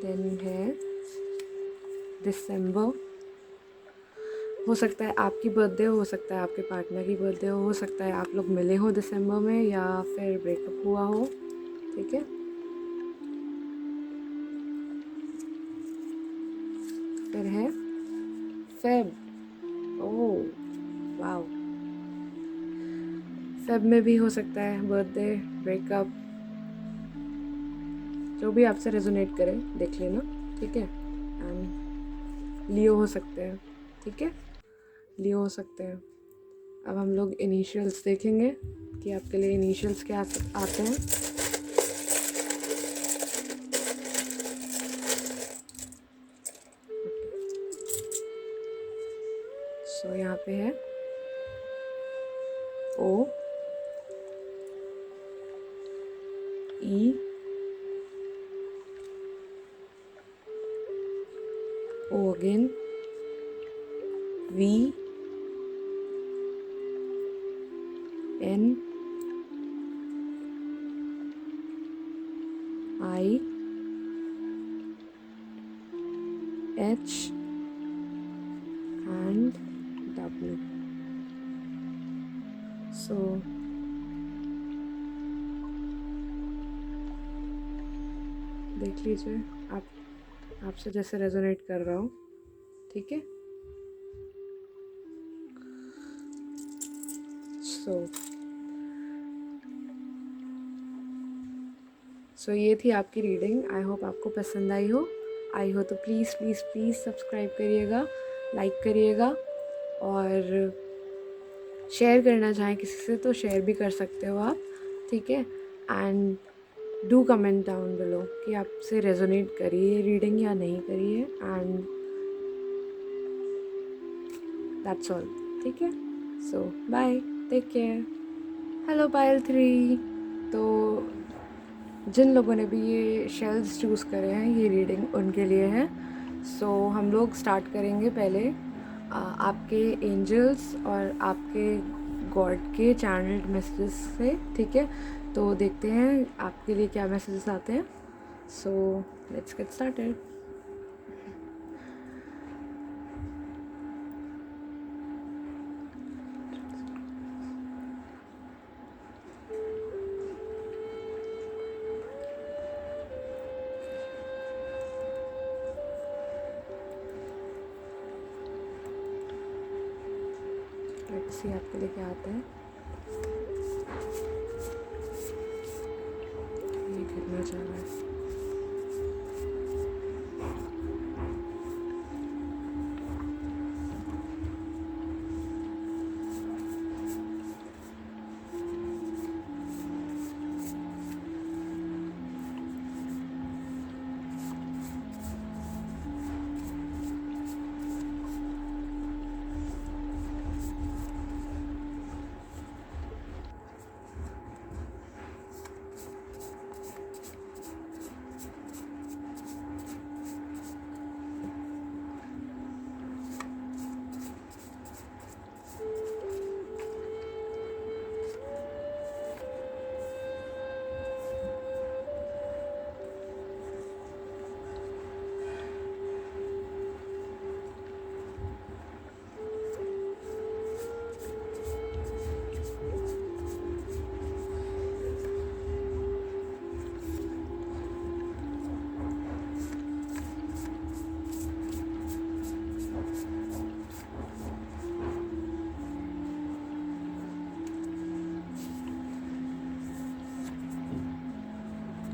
Speaker 1: देन है दिसंबर। हो सकता है आपकी बर्थडे हो सकता है आपके पार्टनर की बर्थडे हो सकता है आप लोग मिले हो दिसंबर में या फिर ब्रेकअप हुआ हो। ठीक है, फिर है फेब। ओह वाओ, फेब में भी हो सकता है बर्थडे, ब्रेकअप, जो भी आपसे रेजोनेट करे देख लेना। ठीक है, एंड लियो हो सकते हैं। ठीक है, लियो हो सकते हैं। अब हम लोग इनिशियल्स देखेंगे कि आपके लिए इनिशियल्स क्या आते हैं। सो यहाँ पे है O, E, O again, V, N, I H and W. So देख लीजिए आपसे जैसे रेजोनेट कर रहा हूँ, ठीक है। सो ये थी आपकी रीडिंग। आई होप आपको पसंद आई हो तो प्लीज़ प्लीज़ प्लीज़ सब्सक्राइब करिएगा, लाइक करिएगा, और शेयर करना चाहें किसी से तो शेयर भी कर सकते हो आप, ठीक है। And do comment down below कि आपसे रेजोनेट करी है रीडिंग या नहीं करी है, एंड दैट्स ऑल, ठीक है। सो बाय, टेक केयर। हेलो पायल 3। तो जिन लोगों ने भी ये शेल्स चूज़ करे हैं, ये रीडिंग उनके लिए है। सो हम लोग स्टार्ट करेंगे पहले आपके एंजल्स और आपके गॉड के चैनल्ड मैसेजेस से, ठीक है। तो देखते हैं आपके लिए क्या मैसेजेस आते हैं। सो let's get started. Let's see आपके लिए क्या आते हैं। ये गिरना चाह रहा है।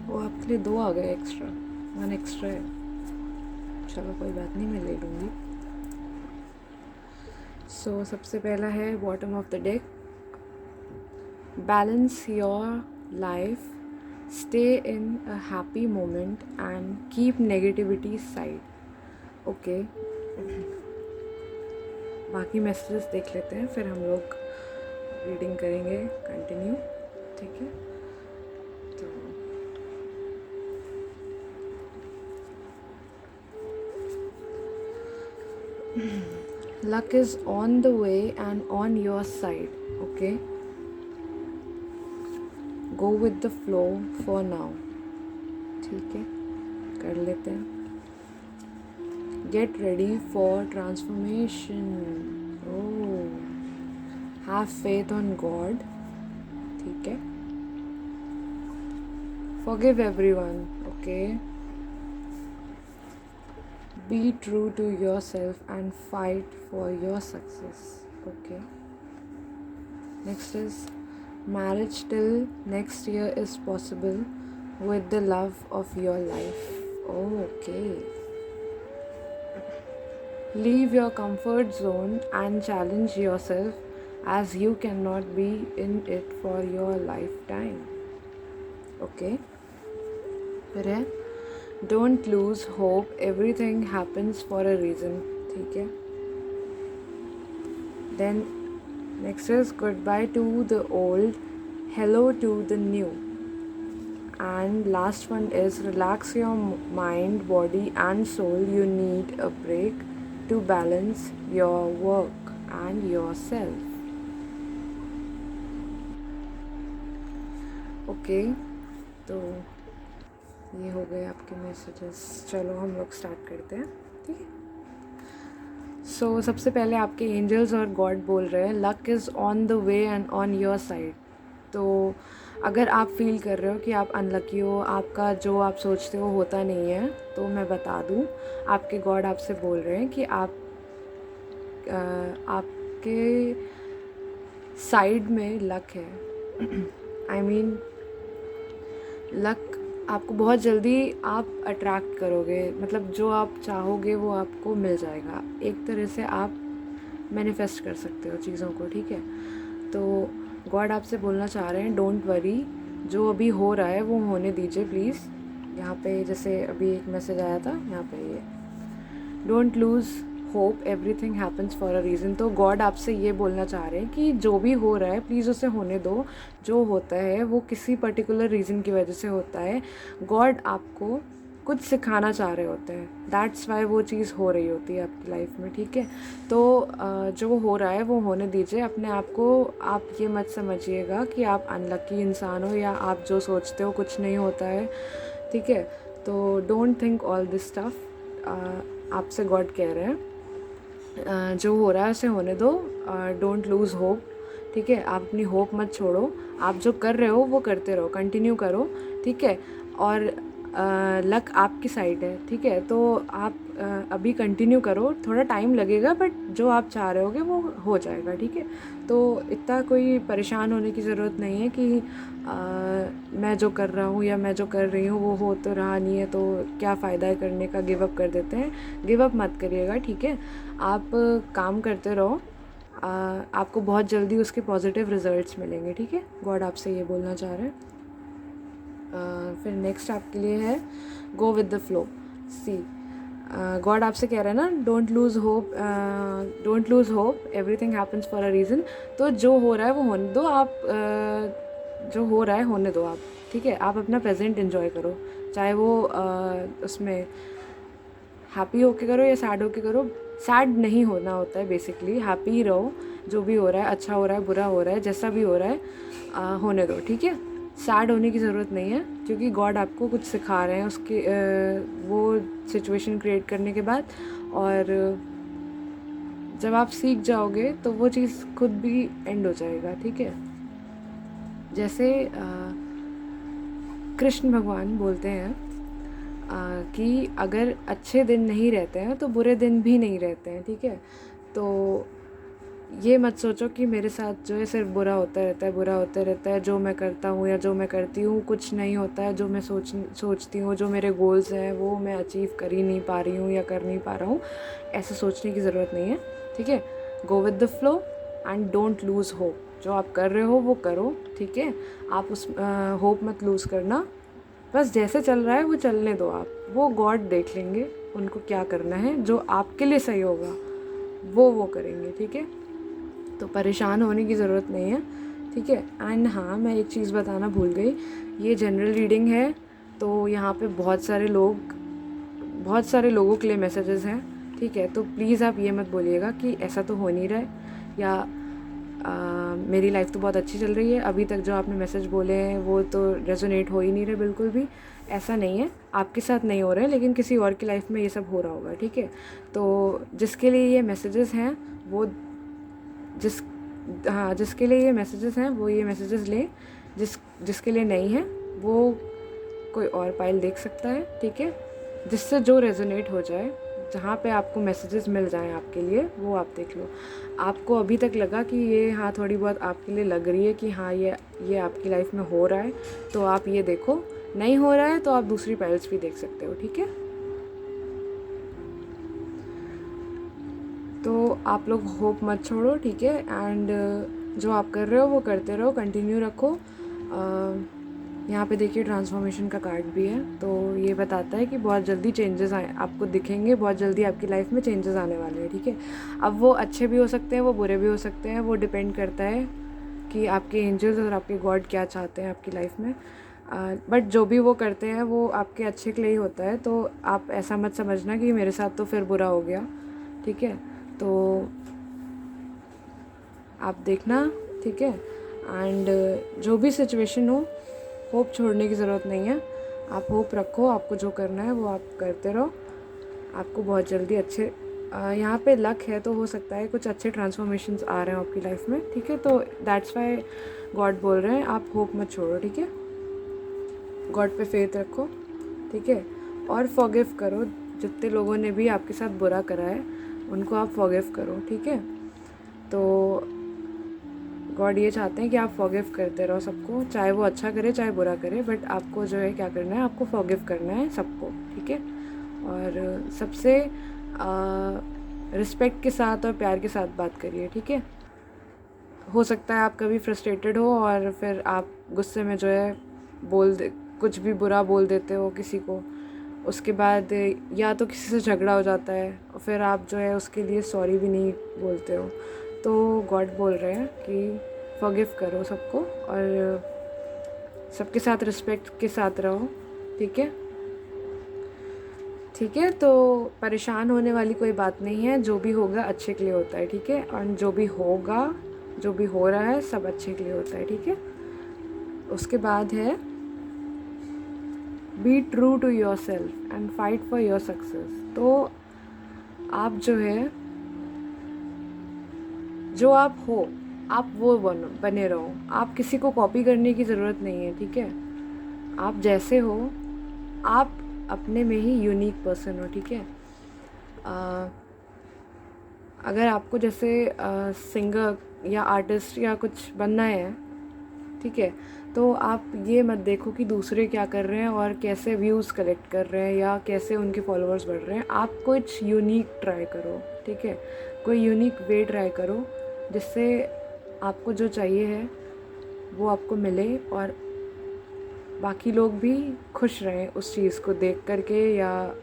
Speaker 1: वो आपके लिए 2 आ गए एक्स्ट्रा, 1 एक्स्ट्रा है। चलो कोई बात नहीं, मैं ले लूँगी। सो सबसे पहला है bottom of the deck, balance your life, stay in a happy moment and keep negativity side. Okay, बाकी मैसेजेस देख लेते हैं, फिर हम लोग रीडिंग करेंगे कंटिन्यू, ठीक है। Luck is on the way and on your side, okay? Go with the flow for now, ठीक है, कर लेते हैं। Get ready for transformation. Oh, have faith on God, ठीक है। Forgive everyone, okay? Be true to yourself and fight for your success, okay? Next is marriage till next year is possible with the love of your life. Okay. Leave your comfort zone and challenge yourself as you cannot be in it for your lifetime. Okay. फिर है Don't lose hope, everything happens for a reason, ठीक है। Then next is goodbye to the old, hello to the new. And last one is relax your mind, body and soul. You need a break to balance your work and yourself. Okay, तो ये हो गए आपके messages. चलो हम लोग start करते हैं, ठीक है। सो सबसे पहले आपके एंजल्स और गॉड बोल रहे हैं luck is on the way and on your side. तो अगर आप फील कर रहे हो कि आप अनलकी हो, आपका जो आप सोचते हो होता नहीं है, तो मैं बता दूं, आपके गॉड आपसे बोल रहे हैं कि आपके साइड में लक है। आई मीन लक आपको बहुत जल्दी आप अट्रैक्ट करोगे, मतलब जो आप चाहोगे वो आपको मिल जाएगा। एक तरह से आप मैनिफेस्ट कर सकते हो चीज़ों को, ठीक है। तो गॉड आपसे बोलना चाह रहे हैं डोंट वरी, जो अभी हो रहा है वो होने दीजिए प्लीज़। यहाँ पे जैसे अभी एक मैसेज आया था, यहाँ पे ये don't lose hope, everything happens for a reason. तो गॉड आपसे ये बोलना चाह रहे हैं कि जो भी हो रहा है प्लीज़ उसे होने दो। जो होता है वो किसी पर्टिकुलर रीज़न की वजह से होता है। गॉड आपको कुछ सिखाना चाह रहे होते हैं, दैट्स वाई वो चीज़ हो रही होती है आपकी लाइफ में, ठीक है। तो जो हो रहा है वो होने दीजिए। अपने आप को आप ये मत समझिएगा कि आप अनलकी इंसान हो या आप जो सोचते हो कुछ नहीं होता है, ठीक है। तो don't think all this stuff. आपसे गॉड कह रहे हैं जो हो रहा है उसे होने दो, डोंट लूज़ होप, ठीक है। आप अपनी होप मत छोड़ो, आप जो कर रहे हो वो करते रहो, कंटिन्यू करो, ठीक है। और लक आपकी साइड है, ठीक है। तो आप अभी कंटिन्यू करो, थोड़ा टाइम लगेगा बट जो आप चाह रहे होगे वो हो जाएगा, ठीक है। तो इतना कोई परेशान होने की ज़रूरत नहीं है कि मैं जो कर रहा हूँ या मैं जो कर रही हूँ वो हो तो रहा नहीं है, तो क्या फ़ायदा है करने का, गिव अप कर देते हैं। गिव अप मत करिएगा, ठीक है। आप काम करते रहो, आपको बहुत जल्दी उसके पॉजिटिव रिजल्ट्स मिलेंगे, ठीक है। गॉड आपसे ये बोलना चाह रहे हैं। फिर नेक्स्ट आपके लिए है go with the flow. See God आपसे कह रहे हैं ना don't lose hope, don't lose hope, everything happens for a reason. तो जो हो रहा है वो होने दो, आप जो हो रहा है होने दो आप, ठीक है। आप अपना प्रेजेंट एंजॉय करो, चाहे वो उसमें हैप्पी होके करो या सैड होके करो। सैड नहीं होना होता है बेसिकली, हैप्पी ही रहो। जो भी हो रहा है, अच्छा हो रहा है, बुरा हो रहा है, जैसा भी हो रहा है होने दो, ठीक है। सैड होने की ज़रूरत नहीं है, क्योंकि गॉड आपको कुछ सिखा रहे हैं उसके वो सिचुएशन क्रिएट करने के बाद। और जब आप सीख जाओगे तो वो चीज़ खुद भी एंड हो जाएगा, ठीक है। जैसे कृष्ण भगवान बोलते हैं कि अगर अच्छे दिन नहीं रहते हैं तो बुरे दिन भी नहीं रहते हैं, ठीक है। तो ये मत सोचो कि मेरे साथ जो है सिर्फ बुरा होता रहता है, बुरा होता रहता है, जो मैं करता हूँ या जो मैं करती हूँ कुछ नहीं होता है, जो मैं सोचती हूँ, जो मेरे गोल्स हैं वो मैं अचीव कर ही नहीं पा रही हूँ या कर नहीं पा रहा हूँ। ऐसा सोचने की ज़रूरत नहीं है, ठीक है। Go with the flow and don't lose hope. जो आप कर रहे हो वो करो, ठीक है। आप उस होप मत लूज़ करना, बस जैसे चल रहा है वो चलने दो आप, वो गॉड देख लेंगे उनको क्या करना है, जो आपके लिए सही होगा वो करेंगे, ठीक है। तो परेशान होने की ज़रूरत नहीं है, ठीक है। एंड हाँ, मैं एक चीज़ बताना भूल गई, ये जनरल रीडिंग है, तो यहाँ पे बहुत सारे लोगों के लिए मैसेजेस हैं, ठीक है। तो प्लीज़ आप ये मत बोलिएगा कि ऐसा तो हो नहीं रहा है या मेरी लाइफ तो बहुत अच्छी चल रही है, अभी तक जो आपने मैसेज बोले हैं वो तो रेजोनेट हो ही नहीं रहे बिल्कुल भी। ऐसा नहीं है, आपके साथ नहीं हो रहे हैं, लेकिन किसी और की लाइफ में ये सब हो रहा होगा, ठीक है। तो जिसके लिए ये मैसेजेस हैं वो जिसके लिए ये मैसेजेस हैं वो ये मैसेजेस लें, जिसके लिए नहीं है वो कोई और पाइल देख सकता है, ठीक है। जिससे जो रेजोनेट हो जाए, जहाँ पे आपको मैसेजेस मिल जाएं आपके लिए, वो आप देख लो। आपको अभी तक लगा कि ये हाँ थोड़ी बहुत आपके लिए लग रही है कि हाँ ये आपकी लाइफ में हो रहा है, तो आप ये देखो। नहीं हो रहा है तो आप दूसरी पाइल्स भी देख सकते हो, ठीक है। तो आप लोग होप मत छोड़ो, ठीक है। एंड जो आप कर रहे हो वो करते रहो, कंटिन्यू रखो। यहाँ पे देखिए ट्रांसफॉर्मेशन का कार्ड भी है, तो ये बताता है कि बहुत जल्दी चेंजेस आए आपको दिखेंगे, बहुत जल्दी आपकी लाइफ में चेंजेस आने वाले हैं, ठीक है। अब वो अच्छे भी हो सकते हैं, वो बुरे भी हो सकते हैं, वो डिपेंड करता है कि आपके एंजल्स और आपके गॉड क्या चाहते हैं आपकी लाइफ में। बट जो भी वो करते हैं वो आपके अच्छे के लिए ही होता है, तो आप ऐसा मत समझना कि मेरे साथ तो फिर बुरा हो गया, ठीक है। तो आप देखना, ठीक है। एंड जो भी सिचुएशन हो, होप छोड़ने की ज़रूरत नहीं है। आप होप रखो, आपको जो करना है वो आप करते रहो, आपको बहुत जल्दी अच्छे यहाँ पे लक है तो हो सकता है कुछ अच्छे ट्रांसफॉर्मेशंस आ रहे हैं आपकी लाइफ में, ठीक है। तो दैट्स वाई गॉड बोल रहे हैं आप होप मत छोड़ो, ठीक है। गॉड पे फेथ रखो, ठीक है। और फॉरगिव करो, जितने लोगों ने भी आपके साथ बुरा करा है उनको आप फॉरगिव करो, ठीक है। तो गॉड ये चाहते हैं कि आप फॉरगिव करते रहो सबको, चाहे वो अच्छा करे चाहे बुरा करे, बट आपको जो है क्या करना है, आपको फॉरगिव करना है सबको, ठीक है। और सबसे रिस्पेक्ट के साथ और प्यार के साथ बात करिए, ठीक है। हो सकता है आप कभी फ्रस्ट्रेटेड हो और फिर आप गुस्से में जो है कुछ भी बुरा बोल देते हो किसी को, उसके बाद या तो किसी से झगड़ा हो जाता है और फिर आप जो है उसके लिए सॉरी भी नहीं बोलते हो। तो गॉड बोल रहे हैं कि फॉरगिव करो सबको और सबके साथ रिस्पेक्ट के साथ रहो, ठीक है। ठीक है, तो परेशान होने वाली कोई बात नहीं है, जो भी होगा अच्छे के लिए होता है, ठीक है। और जो भी होगा, जो भी हो रहा है सब अच्छे के लिए होता है, ठीक है। उसके बाद है be true to yourself and fight for your success. तो आप जो है, जो आप हो आप वो बने रहो, आप किसी को कॉपी करने की ज़रूरत नहीं है, ठीक है। आप जैसे हो आप अपने में ही यूनिक पर्सन हो, ठीक है। अगर आपको जैसे सिंगर या आर्टिस्ट या कुछ बनना है, ठीक है, तो आप ये मत देखो कि दूसरे क्या कर रहे हैं और कैसे व्यूज़ कलेक्ट कर रहे हैं या कैसे उनके फॉलोअर्स बढ़ रहे हैं। आप कुछ यूनिक ट्राई करो, ठीक है। कोई यूनिक वे ट्राई करो जिससे आपको जो चाहिए है वो आपको मिले और बाकी लोग भी खुश रहें उस चीज़ को देख करके, या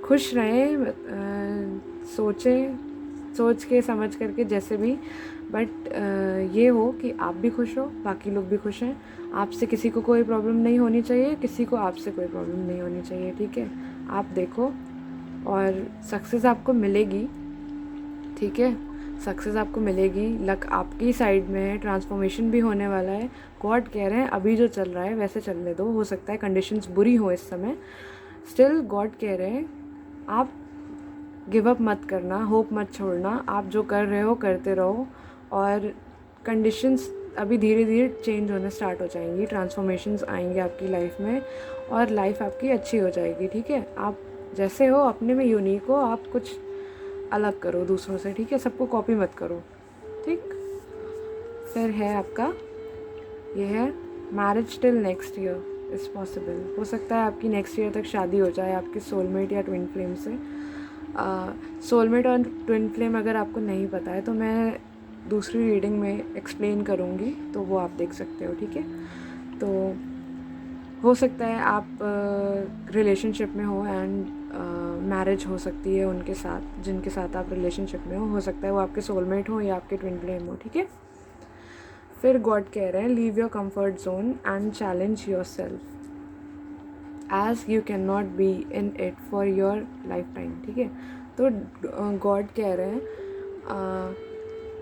Speaker 1: खुश रहें, सोच के समझ करके जैसे भी, बट ये हो कि आप भी खुश हो, बाकी लोग भी खुश हैं। आपसे किसी को कोई प्रॉब्लम नहीं होनी चाहिए, किसी को आपसे कोई प्रॉब्लम नहीं होनी चाहिए, ठीक है। आप देखो और सक्सेस आपको मिलेगी, ठीक है। सक्सेस आपको मिलेगी, लक आपकी साइड में है, ट्रांसफॉर्मेशन भी होने वाला है। गॉड कह रहे हैं अभी जो चल रहा है वैसे चलने दो, हो सकता है कंडीशंस बुरी हो इस समय, स्टिल गॉड कह रहे हैं आप गिव अप मत करना, होप मत छोड़ना, आप जो कर रहे हो करते रहो और कंडीशंस अभी धीरे धीरे चेंज होने स्टार्ट हो जाएंगी, ट्रांसफॉर्मेशंस आएंगे आपकी लाइफ में और लाइफ आपकी अच्छी हो जाएगी, ठीक है। आप जैसे हो अपने में यूनिक हो, आप कुछ अलग करो दूसरों से, ठीक है। सबको कॉपी मत करो, ठीक। फिर है आपका, ये है marriage till next year is possible. हो सकता है आपकी नेक्स्ट ईयर तक शादी हो जाए आपके सोलमेट या ट्विन फ्लेम से। सोलमेट और ट्विन फ्लेम अगर आपको नहीं पता है तो मैं दूसरी रीडिंग में एक्सप्लेन करूँगी, तो वो आप देख सकते हो, ठीक है। तो हो सकता है आप रिलेशनशिप में हो एंड मैरिज हो सकती है उनके साथ जिनके साथ आप रिलेशनशिप में हो सकता है वो आपके सोलमेट हो या आपके ट्विन फ्लेम हो, ठीक है। फिर गॉड कह रहे हैं leave your comfort zone and challenge yourself as you can not be in it for your lifetime, ठीक है। तो गॉड कह रहे हैं,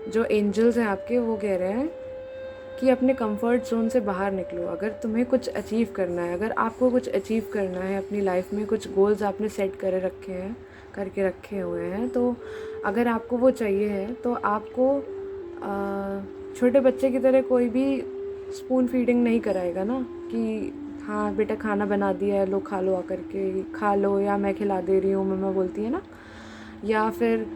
Speaker 1: जो एंजल्स हैं आपके वो कह रहे हैं कि अपने कंफर्ट जोन से बाहर निकलो। अगर तुम्हें कुछ अचीव करना है, अगर आपको कुछ अचीव करना है अपनी लाइफ में, कुछ गोल्स आपने सेट करके रखे हुए हैं, तो अगर आपको वो चाहिए है तो आपको छोटे बच्चे की तरह कोई भी स्पून फीडिंग नहीं कराएगा ना, कि हाँ बेटा खाना बना दिया है, लो खा लो, आकर के खा लो, या मैं खिला दे रही हूँ, मम्मा बोलती है ना। या फिर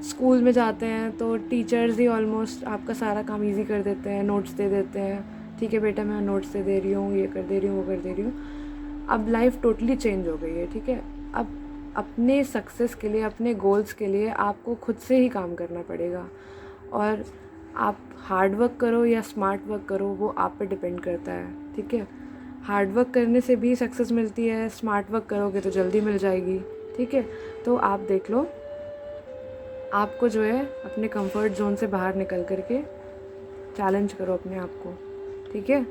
Speaker 1: स्कूल में जाते हैं तो टीचर्स ही ऑलमोस्ट आपका सारा काम इजी कर देते हैं, नोट्स दे देते हैं, ठीक है बेटा मैं नोट्स दे रही हूँ, ये कर दे रही हूँ, वो कर दे रही हूँ। अब लाइफ टोटली चेंज हो गई है, ठीक है। अब अपने सक्सेस के लिए, अपने गोल्स के लिए आपको खुद से ही काम करना पड़ेगा, और आप हार्ड वर्क करो या स्मार्ट वर्क करो वो आप पे डिपेंड करता है, ठीक है। हार्ड वर्क करने से भी सक्सेस मिलती है, स्मार्ट वर्क करोगे तो जल्दी मिल जाएगी, ठीक है। तो आप देख लो, आपको जो है अपने कंफर्ट जोन से बाहर निकल करके चैलेंज करो अपने आप को, ठीक है।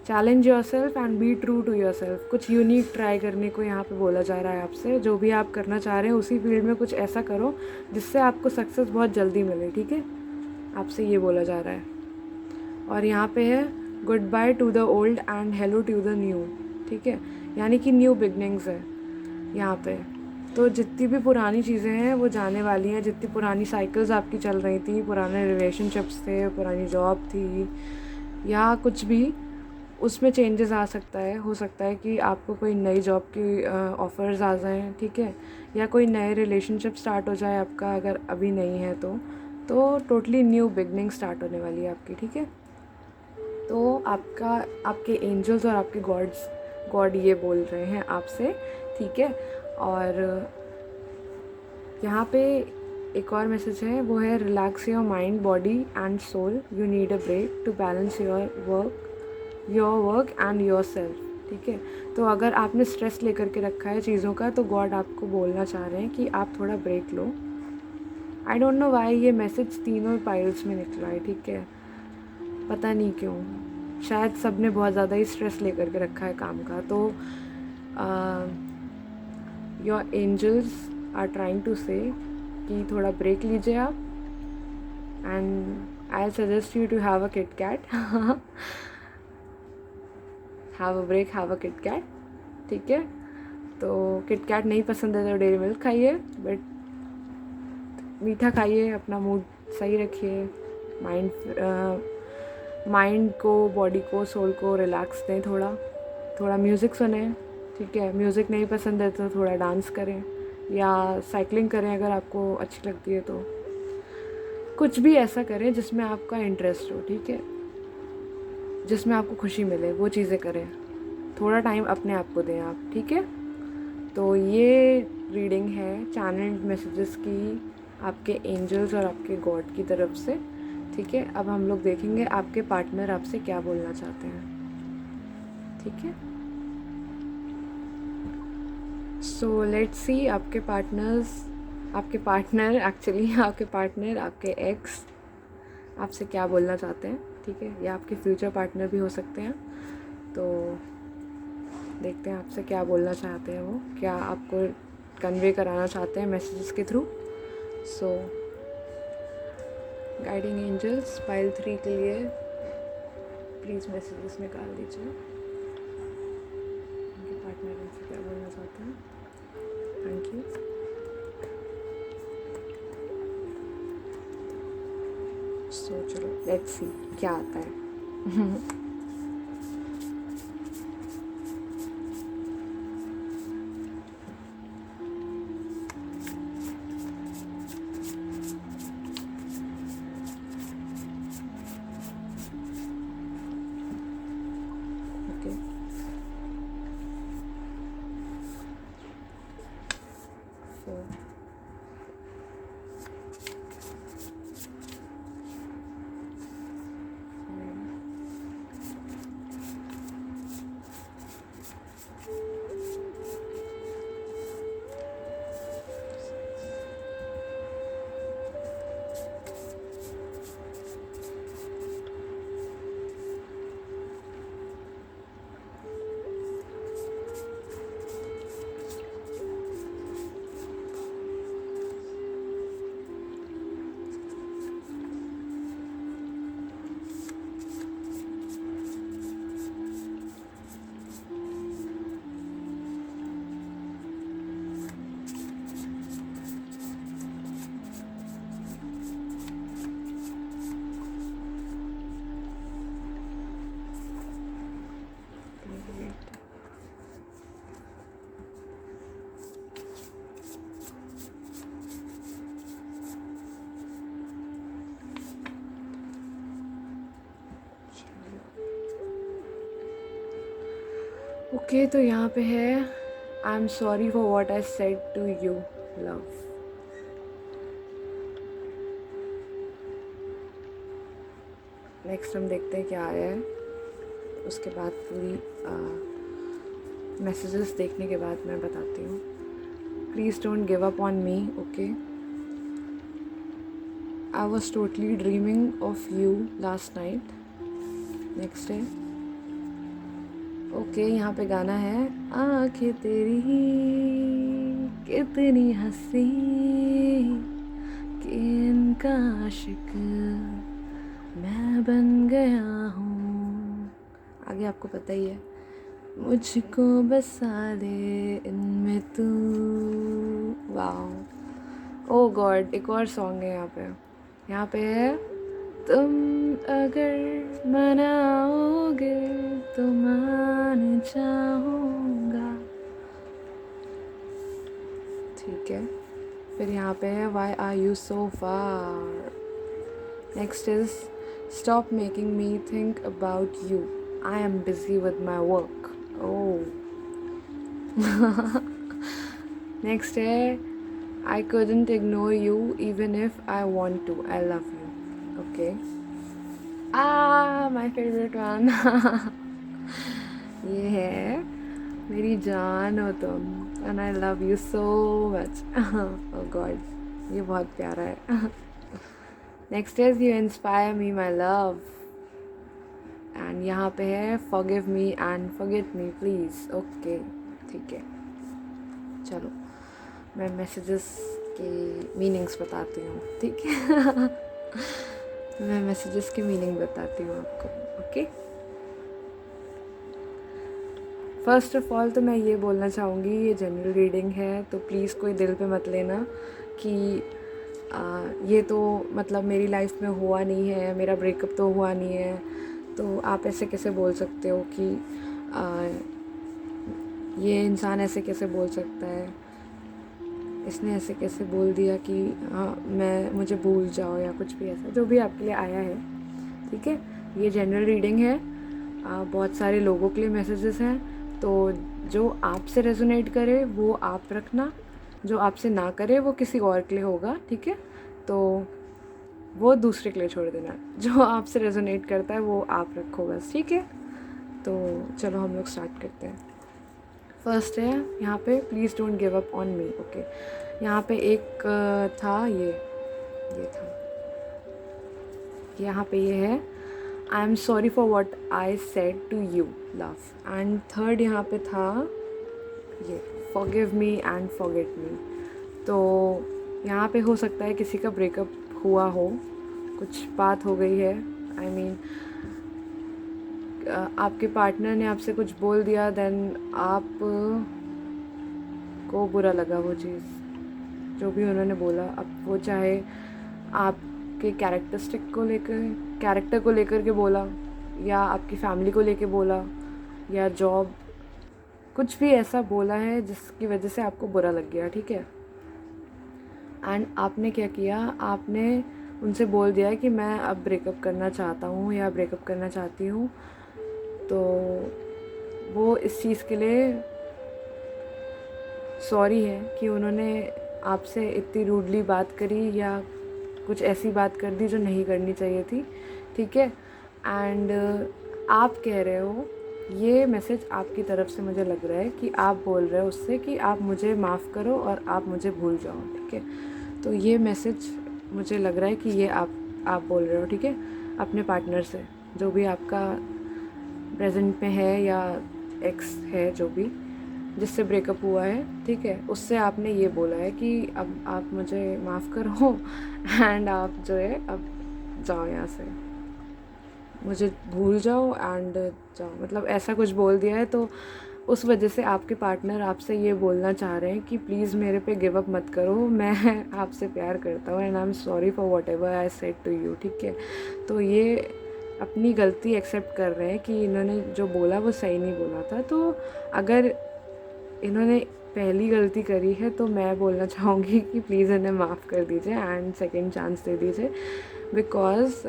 Speaker 1: Challenge yourself and be true to yourself. कुछ यूनिक ट्राई करने को यहाँ पे बोला जा रहा है आपसे, जो भी आप करना चाह रहे हैं उसी फील्ड में कुछ ऐसा करो जिससे आपको सक्सेस बहुत जल्दी मिले, ठीक है। आपसे ये बोला जा रहा है। और यहाँ पे है goodbye to the old and hello to the new, ठीक है, यानी कि न्यू बिगनिंग्स है यहाँ पे। तो जितनी भी पुरानी चीज़ें हैं वो जाने वाली हैं, जितनी पुरानी साइकिल्स आपकी चल रही थी, पुराने रिलेशनशिप्स थे, पुरानी जॉब थी या कुछ भी, उसमें चेंजेस आ सकता है। हो सकता है कि आपको कोई नई जॉब की ऑफ़र्स आ जाएं, ठीक है, या कोई नए रिलेशनशिप स्टार्ट हो जाए आपका, अगर अभी नहीं है तो टोटली न्यू बिगनिंग स्टार्ट होने वाली है आपकी, ठीक है। तो आपके एंजल्स और आपके गॉड ये बोल रहे हैं आपसे, ठीक है। और यहाँ पे एक और मैसेज है, वो है relax your mind body and soul, you need a break to balance your work and yourself, ठीक है। तो अगर आपने स्ट्रेस लेकर के रखा है चीज़ों का, तो गॉड आपको बोलना चाह रहे हैं कि आप थोड़ा ब्रेक लो। आई डोंट नो वाई ये मैसेज तीनों पाइल्स में निकला है, ठीक है, पता नहीं क्यों। शायद सब ने बहुत ज़्यादा ही स्ट्रेस लेकर के रखा है काम का। तो your angels are trying to say कि थोड़ा ब्रेक लीजिए आप, and I suggest you to have a Kit Kat. Have a break, have a Kit Kat, ठीक है। तो किट कैट नहीं पसंद है तो डेयरी मिल्क खाइए, बट मीठा खाइए, अपना मूड सही रखिए, माइंड को, बॉडी को, सोल को रिलैक्स दें, थोड़ा म्यूज़िक सुने, ठीक है। म्यूज़िक नहीं पसंद है तो थोड़ा डांस करें या साइकिलिंग करें अगर आपको अच्छी लगती है तो। कुछ भी ऐसा करें जिसमें आपका इंटरेस्ट हो, ठीक है, जिसमें आपको खुशी मिले, वो चीज़ें करें। थोड़ा टाइम अपने आप को दें आप, ठीक है। तो ये रीडिंग है चैनल्ड मैसेजेस की आपके एंजल्स और आपके गॉड की तरफ से, ठीक है। अब हम लोग देखेंगे आपके पार्टनर आपसे क्या बोलना चाहते हैं, ठीक है। सो लेट्स सी आपके पार्टनर आपके एक्स आपसे क्या बोलना चाहते हैं, ठीक है, या आपके फ्यूचर पार्टनर भी हो सकते हैं। तो देखते हैं आपसे क्या बोलना चाहते हैं वो, क्या आपको कन्वे कराना चाहते हैं मैसेजेस के थ्रू। सो गाइडिंग एंजल्स पाइल 3 के लिए प्लीज़ मैसेजेस निकाल दीजिए, उनके पार्टनर उनसे क्या बोलना चाहते हैं। Thank you. सो चलो लेट्स सी क्या आता है। ओके, सो ओके, तो यहाँ पे है I am sorry for what I said to you love. Next हम देखते हैं क्या आया है, उसके बाद पूरी मैसेजेस देखने के बाद मैं बताती हूँ। Please don't give up on me, okay. I was totally dreaming of you last night. Next है ओके, यहाँ पे गाना है आँखें तेरी कितनी हंसी कि इनका आशिक मैं बन गया हूँ। आगे आपको पता ही है। मुझको बसा ले इनमें तू। वाह, ओ गॉड, एक और सॉन्ग है यहाँ पे है, तुम अगर मनाओगे तो मान जाऊंगा। ठीक है, फिर यहाँ पे है, why are you so far. Next is, stop making me think about you, I am busy with my work. Oh. Next है, I couldn't ignore you even if I want to, I love you. Okay. My favorite one. ये है, मेरी जान हो तुम, and I love you so much. Oh God, ये बहुत प्यारा है. Next is, you inspire me my love. And यहाँ पे है, forgive me and forget me please. Okay, ठीक है. चलो मैं मैसेजेस के मीनिंग्स बताती हूँ, ठीक है। मैं मैसेजेस के मीनिंग बताती हूँ आपको, ओके। फर्स्ट ऑफ ऑल तो मैं ये बोलना चाहूँगी, ये जनरल रीडिंग है तो प्लीज़ कोई दिल पे मत लेना कि ये तो मतलब मेरी लाइफ में हुआ नहीं है, मेरा ब्रेकअप तो हुआ नहीं है, तो आप ऐसे कैसे बोल सकते हो कि ये इंसान ऐसे कैसे बोल सकता है, इसने ऐसे कैसे बोल दिया कि हाँ मुझे भूल जाओ या कुछ भी ऐसा, जो भी आपके लिए आया है, ठीक है। ये जनरल रीडिंग है, बहुत सारे लोगों के लिए मैसेजेस हैं, तो जो आपसे रेजोनेट करे वो आप रखना, जो आपसे ना करे वो किसी और के लिए होगा, ठीक है। तो वो दूसरे के लिए छोड़ देना, जो आपसे रेजोनेट करता है वो आप रखो बस, ठीक है। तो चलो हम लोग स्टार्ट करते हैं। फर्स्ट है यहाँ पे, please don't give up on me. Okay, यहाँ पे एक था ये था, यहाँ पे ये है, I am sorry for what I said to you love. And third यहाँ पे था ये, forgive me and forget me. तो यहाँ पे हो सकता है किसी का ब्रेकअप हुआ हो, कुछ बात हो गई है, आई मीन आपके पार्टनर ने आपसे कुछ बोल दिया, देन आप को बुरा लगा वो चीज़, जो भी उन्होंने बोला। अब वो चाहे आपके कैरेक्टर को लेकर के बोला, या आपकी फैमिली को लेकर बोला, या जॉब, कुछ भी ऐसा बोला है जिसकी वजह से आपको बुरा लग गया, ठीक है। एंड आपने क्या किया, आपने उनसे बोल दिया कि मैं अब ब्रेकअप करना चाहता हूँ या ब्रेकअप करना चाहती हूँ। तो वो इस चीज़ के लिए सॉरी है कि उन्होंने आपसे इतनी रूडली बात करी या कुछ ऐसी बात कर दी जो नहीं करनी चाहिए थी, ठीक है। एंड आप कह रहे हो, ये मैसेज आपकी तरफ से मुझे लग रहा है कि आप बोल रहे हो उससे कि आप मुझे माफ़ करो और आप मुझे भूल जाओ, ठीक है। तो ये मैसेज मुझे लग रहा है कि ये आप बोल रहे हो, ठीक है, अपने पार्टनर से, जो भी आपका प्रेजेंट में है या एक्स है, जो भी जिससे ब्रेकअप हुआ है, ठीक है, उससे आपने ये बोला है कि अब आप मुझे माफ़ करो एंड आप जो है अब जाओ यहाँ से, मुझे भूल जाओ एंड जाओ, मतलब ऐसा कुछ बोल दिया है। तो उस वजह से आपके पार्टनर आपसे ये बोलना चाह रहे हैं कि प्लीज़ मेरे पे गिव अप मत करो, मैं आपसे प्यार करता हूँ and I am sorry for whatever I said to you, ठीक है। तो ये अपनी गलती एक्सेप्ट कर रहे हैं कि इन्होंने जो बोला वो सही नहीं बोला था। तो अगर इन्होंने पहली गलती करी है तो मैं बोलना चाहूँगी कि प्लीज़ इन्हें माफ़ कर दीजिए एंड सेकेंड चांस दे दीजिए, बिकॉज़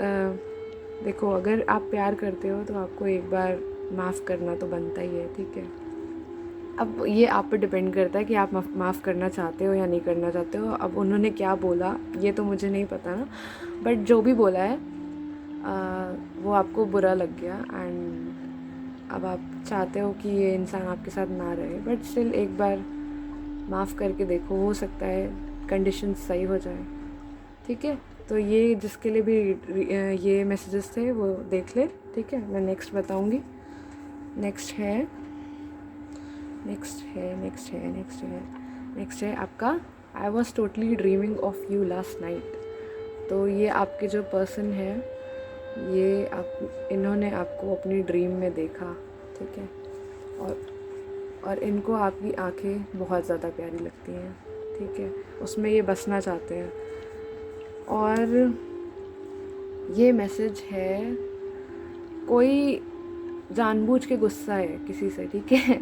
Speaker 1: देखो, अगर आप प्यार करते हो तो आपको एक बार माफ़ करना तो बनता ही है, ठीक है। अब ये आप पे डिपेंड करता है कि आप माफ़ करना चाहते हो या नहीं करना चाहते हो। अब उन्होंने क्या बोला ये तो मुझे नहीं पता ना, बट जो भी बोला है वो आपको बुरा लग गया एंड अब आप चाहते हो कि ये इंसान आपके साथ ना रहे, बट स्टिल एक बार माफ़ करके देखो, हो सकता है कंडीशन सही हो जाए, ठीक है। तो ये जिसके लिए भी ये मैसेजेस थे वो देख ले, ठीक है। मैं नेक्स्ट बताऊँगी। नेक्स्ट है आपका, I was totally dreaming of you last night. तो ये आपके जो पर्सन है ये आप इन्होंने आपको अपनी ड्रीम में देखा, ठीक है, और इनको आपकी आंखें बहुत ज़्यादा प्यारी लगती हैं, ठीक है, उसमें ये बसना चाहते हैं। और ये मैसेज है, कोई जानबूझ के गुस्सा है किसी से, ठीक है।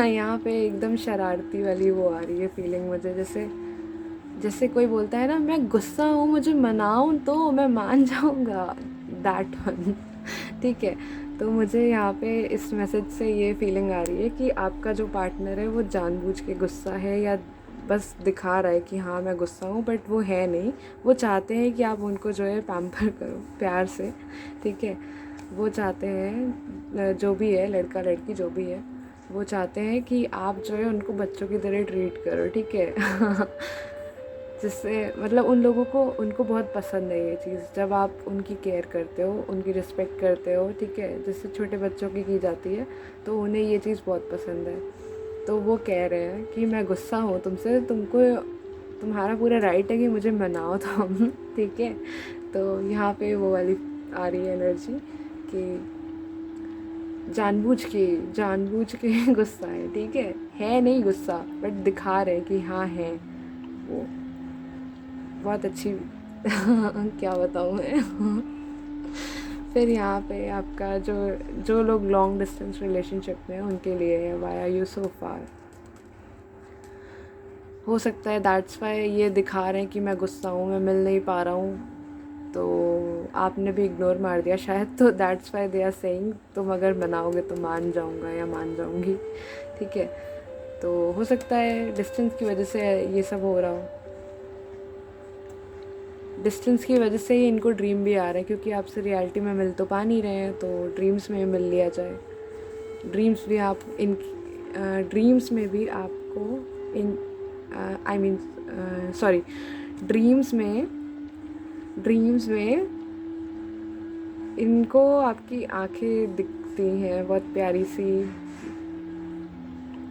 Speaker 1: यहाँ पे एकदम शरारती वाली वो आ रही है फीलिंग मुझे, जैसे जैसे कोई बोलता है ना, मैं गुस्सा हूँ, मुझे मनाऊँ तो मैं मान जाऊँगा, दैट वन। ठीक है, तो मुझे यहाँ पे इस मैसेज से ये फीलिंग आ रही है कि आपका जो पार्टनर है वो जानबूझ के गुस्सा है, या बस दिखा रहा है कि हाँ मैं गुस्सा हूँ, बट वो है नहीं। वो चाहते हैं कि आप उनको जो है पैम्पर करो प्यार से, ठीक है। वो चाहते हैं, जो भी है, लड़का लड़की जो भी है, वो चाहते हैं कि आप जो है उनको बच्चों की तरह ट्रीट करो, ठीक है। जिससे मतलब उन लोगों को, उनको बहुत पसंद है ये चीज़, जब आप उनकी केयर करते हो, उनकी रिस्पेक्ट करते हो, ठीक है, जैसे छोटे बच्चों की जाती है, तो उन्हें ये चीज़ बहुत पसंद है। तो वो कह रहे हैं कि मैं गुस्सा हूँ तुमसे, तुमको तुम्हारा पूरा राइट है कि मुझे मनाओ तुम, ठीक है। तो यहाँ पे वो वाली आ रही है एनर्जी कि जानबूझ के गुस्सा है, ठीक है नहीं गुस्सा, बट दिखा रहे कि हाँ है वो। बहुत अच्छी क्या बताऊँ मैं। फिर यहाँ पे आपका जो जो लोग लॉन्ग डिस्टेंस रिलेशनशिप में हैं उनके लिए है, वाई आर यू सो फार। हो सकता है दैट्स वाई ये दिखा रहे हैं कि मैं गुस्सा हूँ, मैं मिल नहीं पा रहा हूँ, तो आपने भी इग्नोर मार दिया शायद, तो that's why they are saying तुम अगर मनाओगे तो मान जाऊँगा या मान जाऊँगी, ठीक है। तो हो सकता है डिस्टेंस की वजह से ये सब हो रहा हो, डिस्टेंस की वजह से ही इनको ड्रीम भी आ रहे हैं, क्योंकि आपसे रियलिटी में मिल तो पा नहीं रहे हैं, तो ड्रीम्स में मिल लिया जाए। ड्रीम्स भी आप इन ड्रीम्स में भी आपको इन आई मीन सॉरी ड्रीम्स में इनको आपकी आंखें दिखती हैं बहुत प्यारी सी।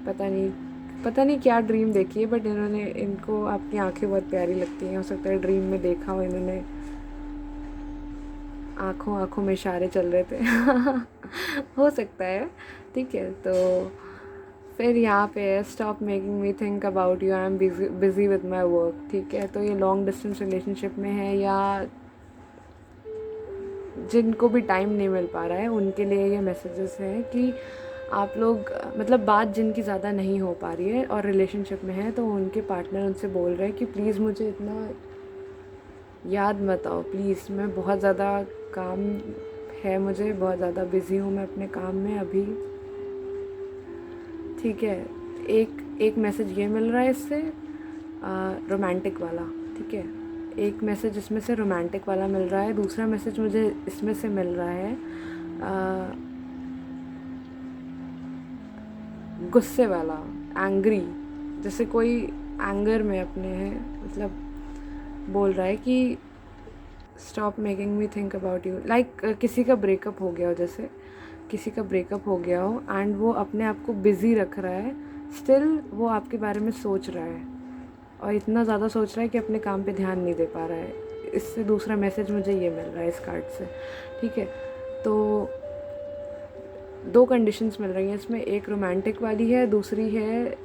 Speaker 1: पता नहीं क्या ड्रीम देखी है, बट इनको आपकी आंखें बहुत प्यारी लगती हैं। हो सकता है ड्रीम में देखा हो इन्होंने, आँखों में इशारे चल रहे थे। हो सकता है, ठीक है। तो फिर यहाँ पे stop making me think about you, I am busy with my work, ठीक है। तो ये लॉन्ग डिस्टेंस रिलेशनशिप में है, या जिनको भी टाइम नहीं मिल पा रहा है उनके लिए ये मैसेजेस हैं कि आप लोग, मतलब बात जिनकी ज़्यादा नहीं हो पा रही है और रिलेशनशिप में है, तो उनके पार्टनर उनसे बोल रहे हैं कि प्लीज़ मुझे इतना याद मत आओ, प्लीज़, मैं बहुत ज़्यादा काम है, मुझे बहुत ज़्यादा बिज़ी हूँ मैं अपने काम में अभी, ठीक है। एक मैसेज ये मिल रहा है इससे, रोमांटिक वाला, ठीक है। एक मैसेज इसमें से रोमांटिक वाला मिल रहा है, दूसरा मैसेज मुझे इसमें से मिल रहा है गुस्से वाला, एंग्री, जैसे कोई एंगर में अपने है, मतलब बोल रहा है कि stop making me think about you, like किसी का ब्रेकअप हो गया हो, जैसे किसी का ब्रेकअप हो गया हो एंड वो अपने आप को बिज़ी रख रहा है, स्टिल वो आपके बारे में सोच रहा है, और इतना ज़्यादा सोच रहा है कि अपने काम पे ध्यान नहीं दे पा रहा है। इससे दूसरा मैसेज मुझे ये मिल रहा है इस कार्ड से, ठीक है। तो दो कंडीशंस मिल रही हैं इसमें, एक रोमांटिक वाली है, दूसरी है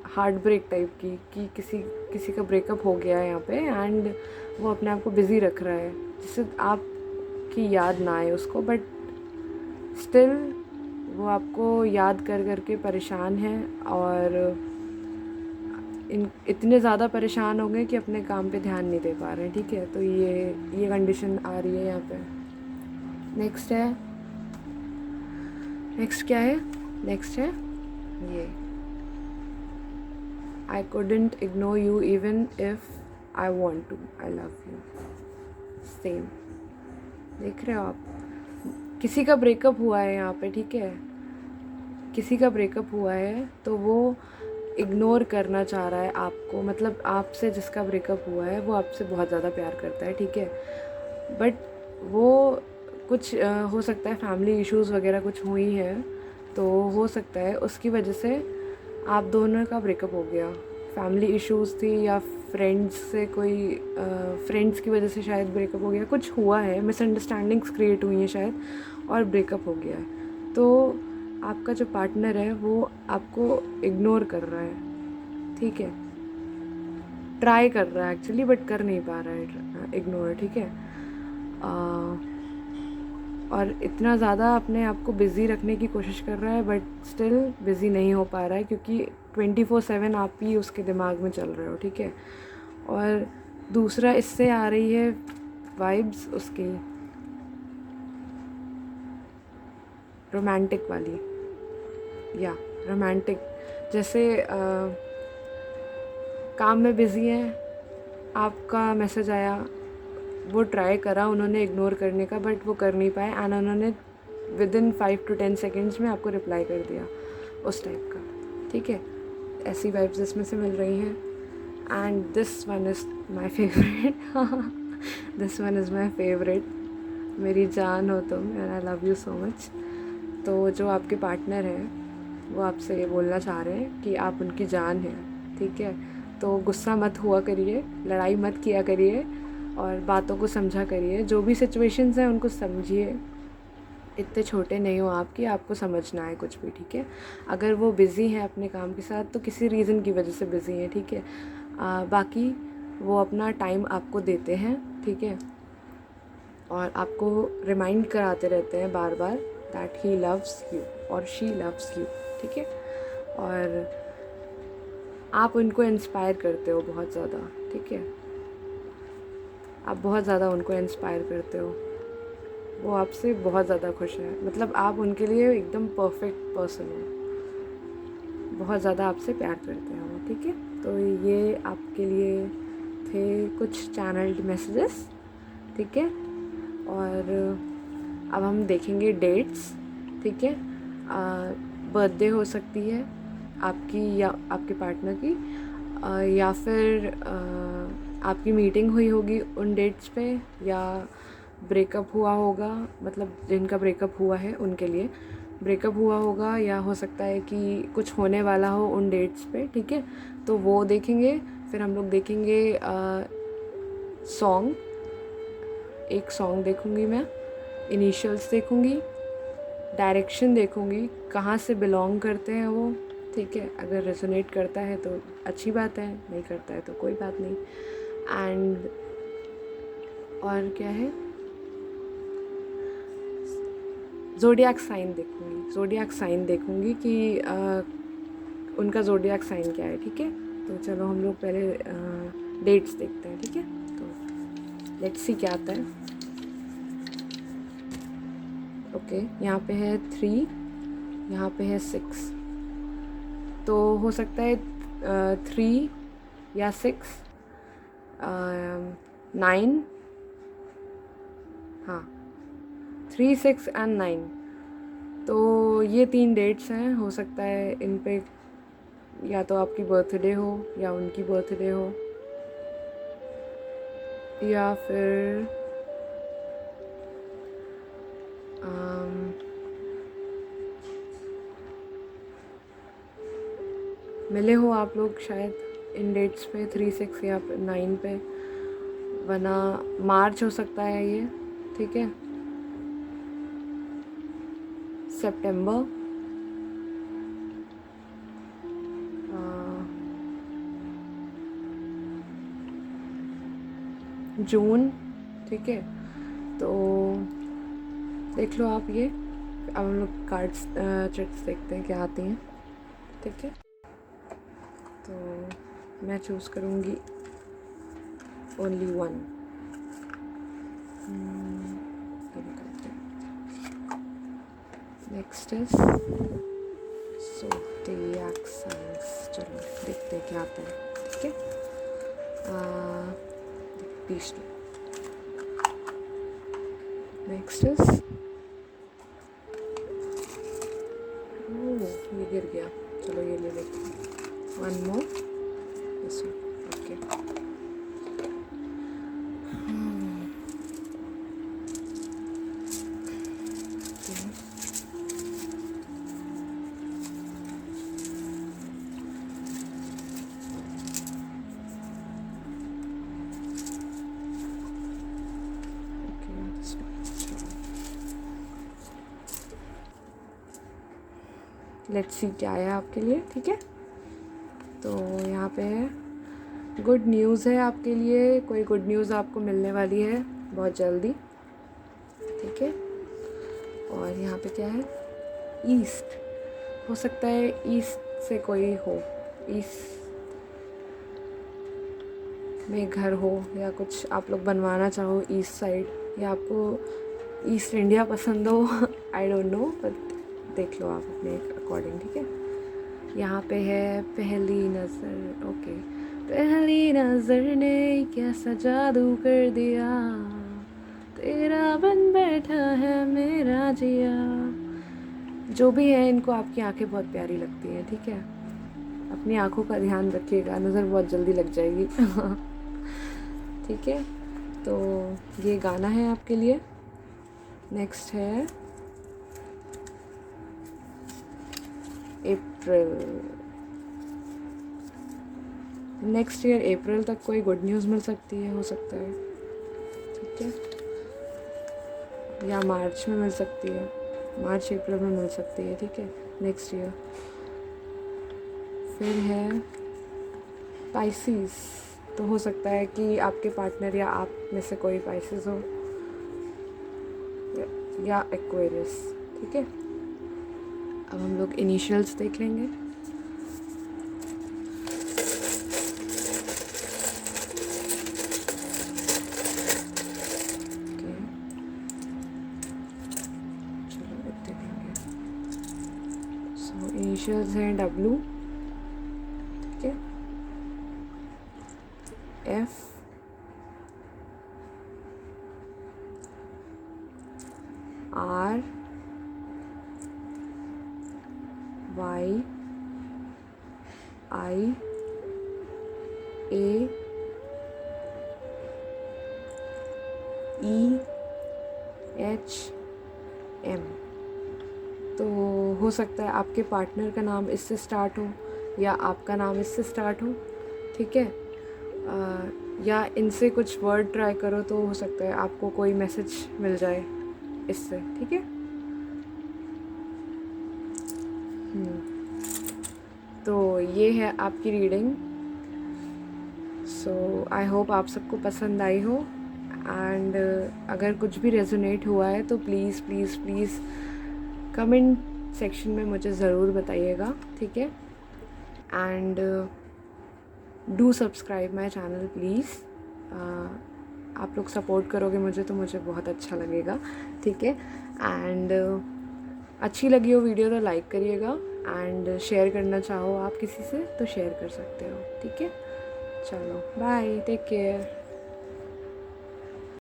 Speaker 1: हार्ट ब्रेक टाइप की, कि किसी का ब्रेकअप हो गया है यहाँ पे एंड वो अपने आप को बिज़ी रख रहा है, जिससे आपकी याद ना आए उसको, बट स्टिल वो आपको याद कर के परेशान है, और इतने ज़्यादा परेशान हो गए कि अपने काम पे ध्यान नहीं दे पा रहे हैं, ठीक है। तो ये कंडीशन आ रही है यहाँ पे। नेक्स्ट क्या है, नेक्स्ट है ये, आई couldn't ignore you even if I want to, I love you, same. देख रहे हो आप, किसी का ब्रेकअप हुआ है यहाँ पे, ठीक है, किसी का ब्रेकअप हुआ है, तो वो इग्नोर करना चाह रहा है आपको, मतलब आपसे जिसका ब्रेकअप हुआ है वो आपसे बहुत ज़्यादा प्यार करता है, ठीक है, बट वो कुछ हो सकता है फैमिली इश्यूज़ वगैरह कुछ हुई है, तो हो सकता है उसकी वजह से आप दोनों का ब्रेकअप हो गया। फैमिली इश्यूज़ थी, या फ्रेंड्स से कोई फ्रेंड्स की वजह से शायद ब्रेकअप हो गया, कुछ हुआ है, मिसअंडरस्टैंडिंग्स क्रिएट हुई हैं शायद और ब्रेकअप हो गया है। तो आपका जो पार्टनर है वो आपको इग्नोर कर रहा है, ठीक है, ट्राई कर रहा है एक्चुअली बट कर नहीं पा रहा है इग्नोर, ठीक है। और इतना ज़्यादा अपने आप को बिज़ी रखने की कोशिश कर रहा है बट स्टिल बिज़ी नहीं हो पा रहा है, क्योंकि 24/7 आप ही उसके दिमाग में चल रहे हो, ठीक है। और दूसरा, इससे आ रही है वाइब्स उसकी रोमांटिक वाली, या रोमांटिक, जैसे काम में बिज़ी है, आपका मैसेज आया, वो ट्राई करा उन्होंने इग्नोर करने का बट वो कर नहीं पाए एंड उन्होंने विदिन 5 to 10 सेकेंड्स में आपको रिप्लाई कर दिया, उस टाइप का, ठीक है। ऐसी वाइब्स इसमें से मिल रही हैं and this one is my favourite, this one is my favourite, मेरी जान हो तुम and I love you so much. तो जो आपके पार्टनर हैं वो आपसे ये बोलना चाह रहे हैं कि आप उनकी जान हैं, ठीक है। तो गुस्सा मत हुआ करिए, लड़ाई मत किया करिए और बातों को समझा करिए, जो भी सिचुएशंस हैं उनको समझिए, इतने छोटे नहीं हो आप कि आपको समझना है कुछ भी, ठीक है। अगर वो बिज़ी हैं अपने काम के साथ तो किसी रीज़न की वजह से बिज़ी हैं, ठीक है। बाकी वो अपना टाइम आपको देते हैं, ठीक है, और आपको रिमाइंड कराते रहते हैं बार बार दैट ही लव्स यू और शी लव्स यू, ठीक है। और आप उनको इंस्पायर करते हो बहुत ज़्यादा, ठीक है, आप बहुत ज़्यादा उनको इंस्पायर करते हो, वो आपसे बहुत ज़्यादा खुश है, मतलब आप उनके लिए एकदम परफेक्ट पर्सन हो, बहुत ज़्यादा आपसे प्यार करते हैं वो, ठीक है। तो ये आपके लिए थे कुछ चैनल्ड मैसेजेस, ठीक है। और अब हम देखेंगे डेट्स, ठीक है। बर्थडे हो सकती है आपकी या आपके पार्टनर की, या फिर आपकी मीटिंग हुई होगी उन डेट्स पे, या ब्रेकअप हुआ होगा, मतलब जिनका ब्रेकअप हुआ है उनके लिए ब्रेकअप हुआ होगा, या हो सकता है कि कुछ होने वाला हो उन डेट्स पे, ठीक है। तो वो देखेंगे। फिर हम लोग देखेंगे सॉन्ग, एक सॉन्ग देखूँगी मैं, इनिशियल्स देखूँगी, डायरेक्शन देखूँगी, कहाँ से बिलोंग करते हैं वो, ठीक है। अगर रेजोनेट करता है तो अच्छी बात है, नहीं करता है तो कोई बात नहीं। एंड और क्या है, ज़ोडिएक साइन देखूँगी, ज़ोडिएक साइन देखूँगी कि उनका ज़ोडिएक साइन क्या है, ठीक है। तो चलो हम लोग पहले डेट्स देखते हैं, ठीक है। तो लेट्स सी क्या आता है। ओके, यहाँ पे है 3, यहाँ पे है 6, तो हो सकता है 3 या 6, 9, हाँ 3, 6 एंड 9, तो ये 3 डेट्स हैं। हो सकता है इन पे या तो आपकी बर्थडे हो या उनकी बर्थडे हो, या फिर मिले हो आप लोग शायद इन डेट्स पे 3, 6 या 9 पे, वरना मार्च हो सकता है ये, ठीक है, सितंबर, जून, ठीक है। तो देख लो आप ये। अब हम लोग कार्ड्स चिट्स देखते हैं क्या आती हैं, ठीक है। तो मैं चूज़ करूँगी only one. Next is zodiac science. चलो देखते हैं क्या आता है, ठीक है। विष्णु। नेक्स्ट इज, ये गिर गया, चलो ये ले लेते हैं। One more, this one, okay. Let's see क्या है आपके लिए, ठीक है। तो यहाँ पे है गुड न्यूज़ है आपके लिए, कोई गुड न्यूज़ आपको मिलने वाली है बहुत जल्दी, ठीक है। और यहाँ पे क्या है, ईस्ट, हो सकता है ईस्ट से कोई हो, ईस्ट में घर हो या कुछ आप लोग बनवाना चाहो ईस्ट साइड, या आपको ईस्ट इंडिया पसंद हो आई डोंट नो, बट देख लो आप अपने अकॉर्डिंग, ठीक है। यहाँ पे है पहली नज़र, ओके। पहली नज़र ने कैसा जादू कर दिया, तेरा बन बैठा है मेरा जिया। जो भी है, इनको आपकी आंखें बहुत प्यारी लगती हैं, ठीक है। अपनी आंखों का ध्यान रखिएगा, नज़र बहुत जल्दी लग जाएगी ठीक है। तो ये गाना है आपके लिए। नेक्स्ट है अप्रैल, नेक्स्ट ईयर अप्रैल तक कोई गुड न्यूज़ मिल सकती है, हो सकता है, ठीक है। या मार्च में मिल सकती है, मार्च अप्रैल में मिल सकती है, ठीक है, नेक्स्ट ईयर। फिर है पाइसिस, तो हो सकता है कि आपके पार्टनर या आप में से कोई पाइसिस हो या एक्वेरियस, ठीक है। अब हम लोग इनिशियल्स देख लेंगे। चलो इतने देंगे। सो इनिशियल्स हैं W, ठीक है, F, R, Y, I, A, E, H, M। तो हो सकता है आपके पार्टनर का नाम इससे स्टार्ट हो या आपका नाम इससे स्टार्ट हो, ठीक है। या इनसे कुछ वर्ड ट्राई करो तो हो सकता है आपको कोई मैसेज मिल जाए इससे, ठीक है। तो ये है आपकी रीडिंग। सो आई होप आप सबको पसंद आई हो, एंड अगर कुछ भी रेजोनेट हुआ है तो please please please comment section में मुझे ज़रूर बताइएगा, ठीक है। And do subscribe my channel please. आप लोग सपोर्ट करोगे मुझे तो मुझे बहुत अच्छा लगेगा, ठीक है। एंड अच्छी लगी हो वीडियो तो लाइक करिएगा, एंड शेयर करना चाहो आप किसी से तो शेयर कर सकते हो, ठीक है। चलो बाय, टेक केयर।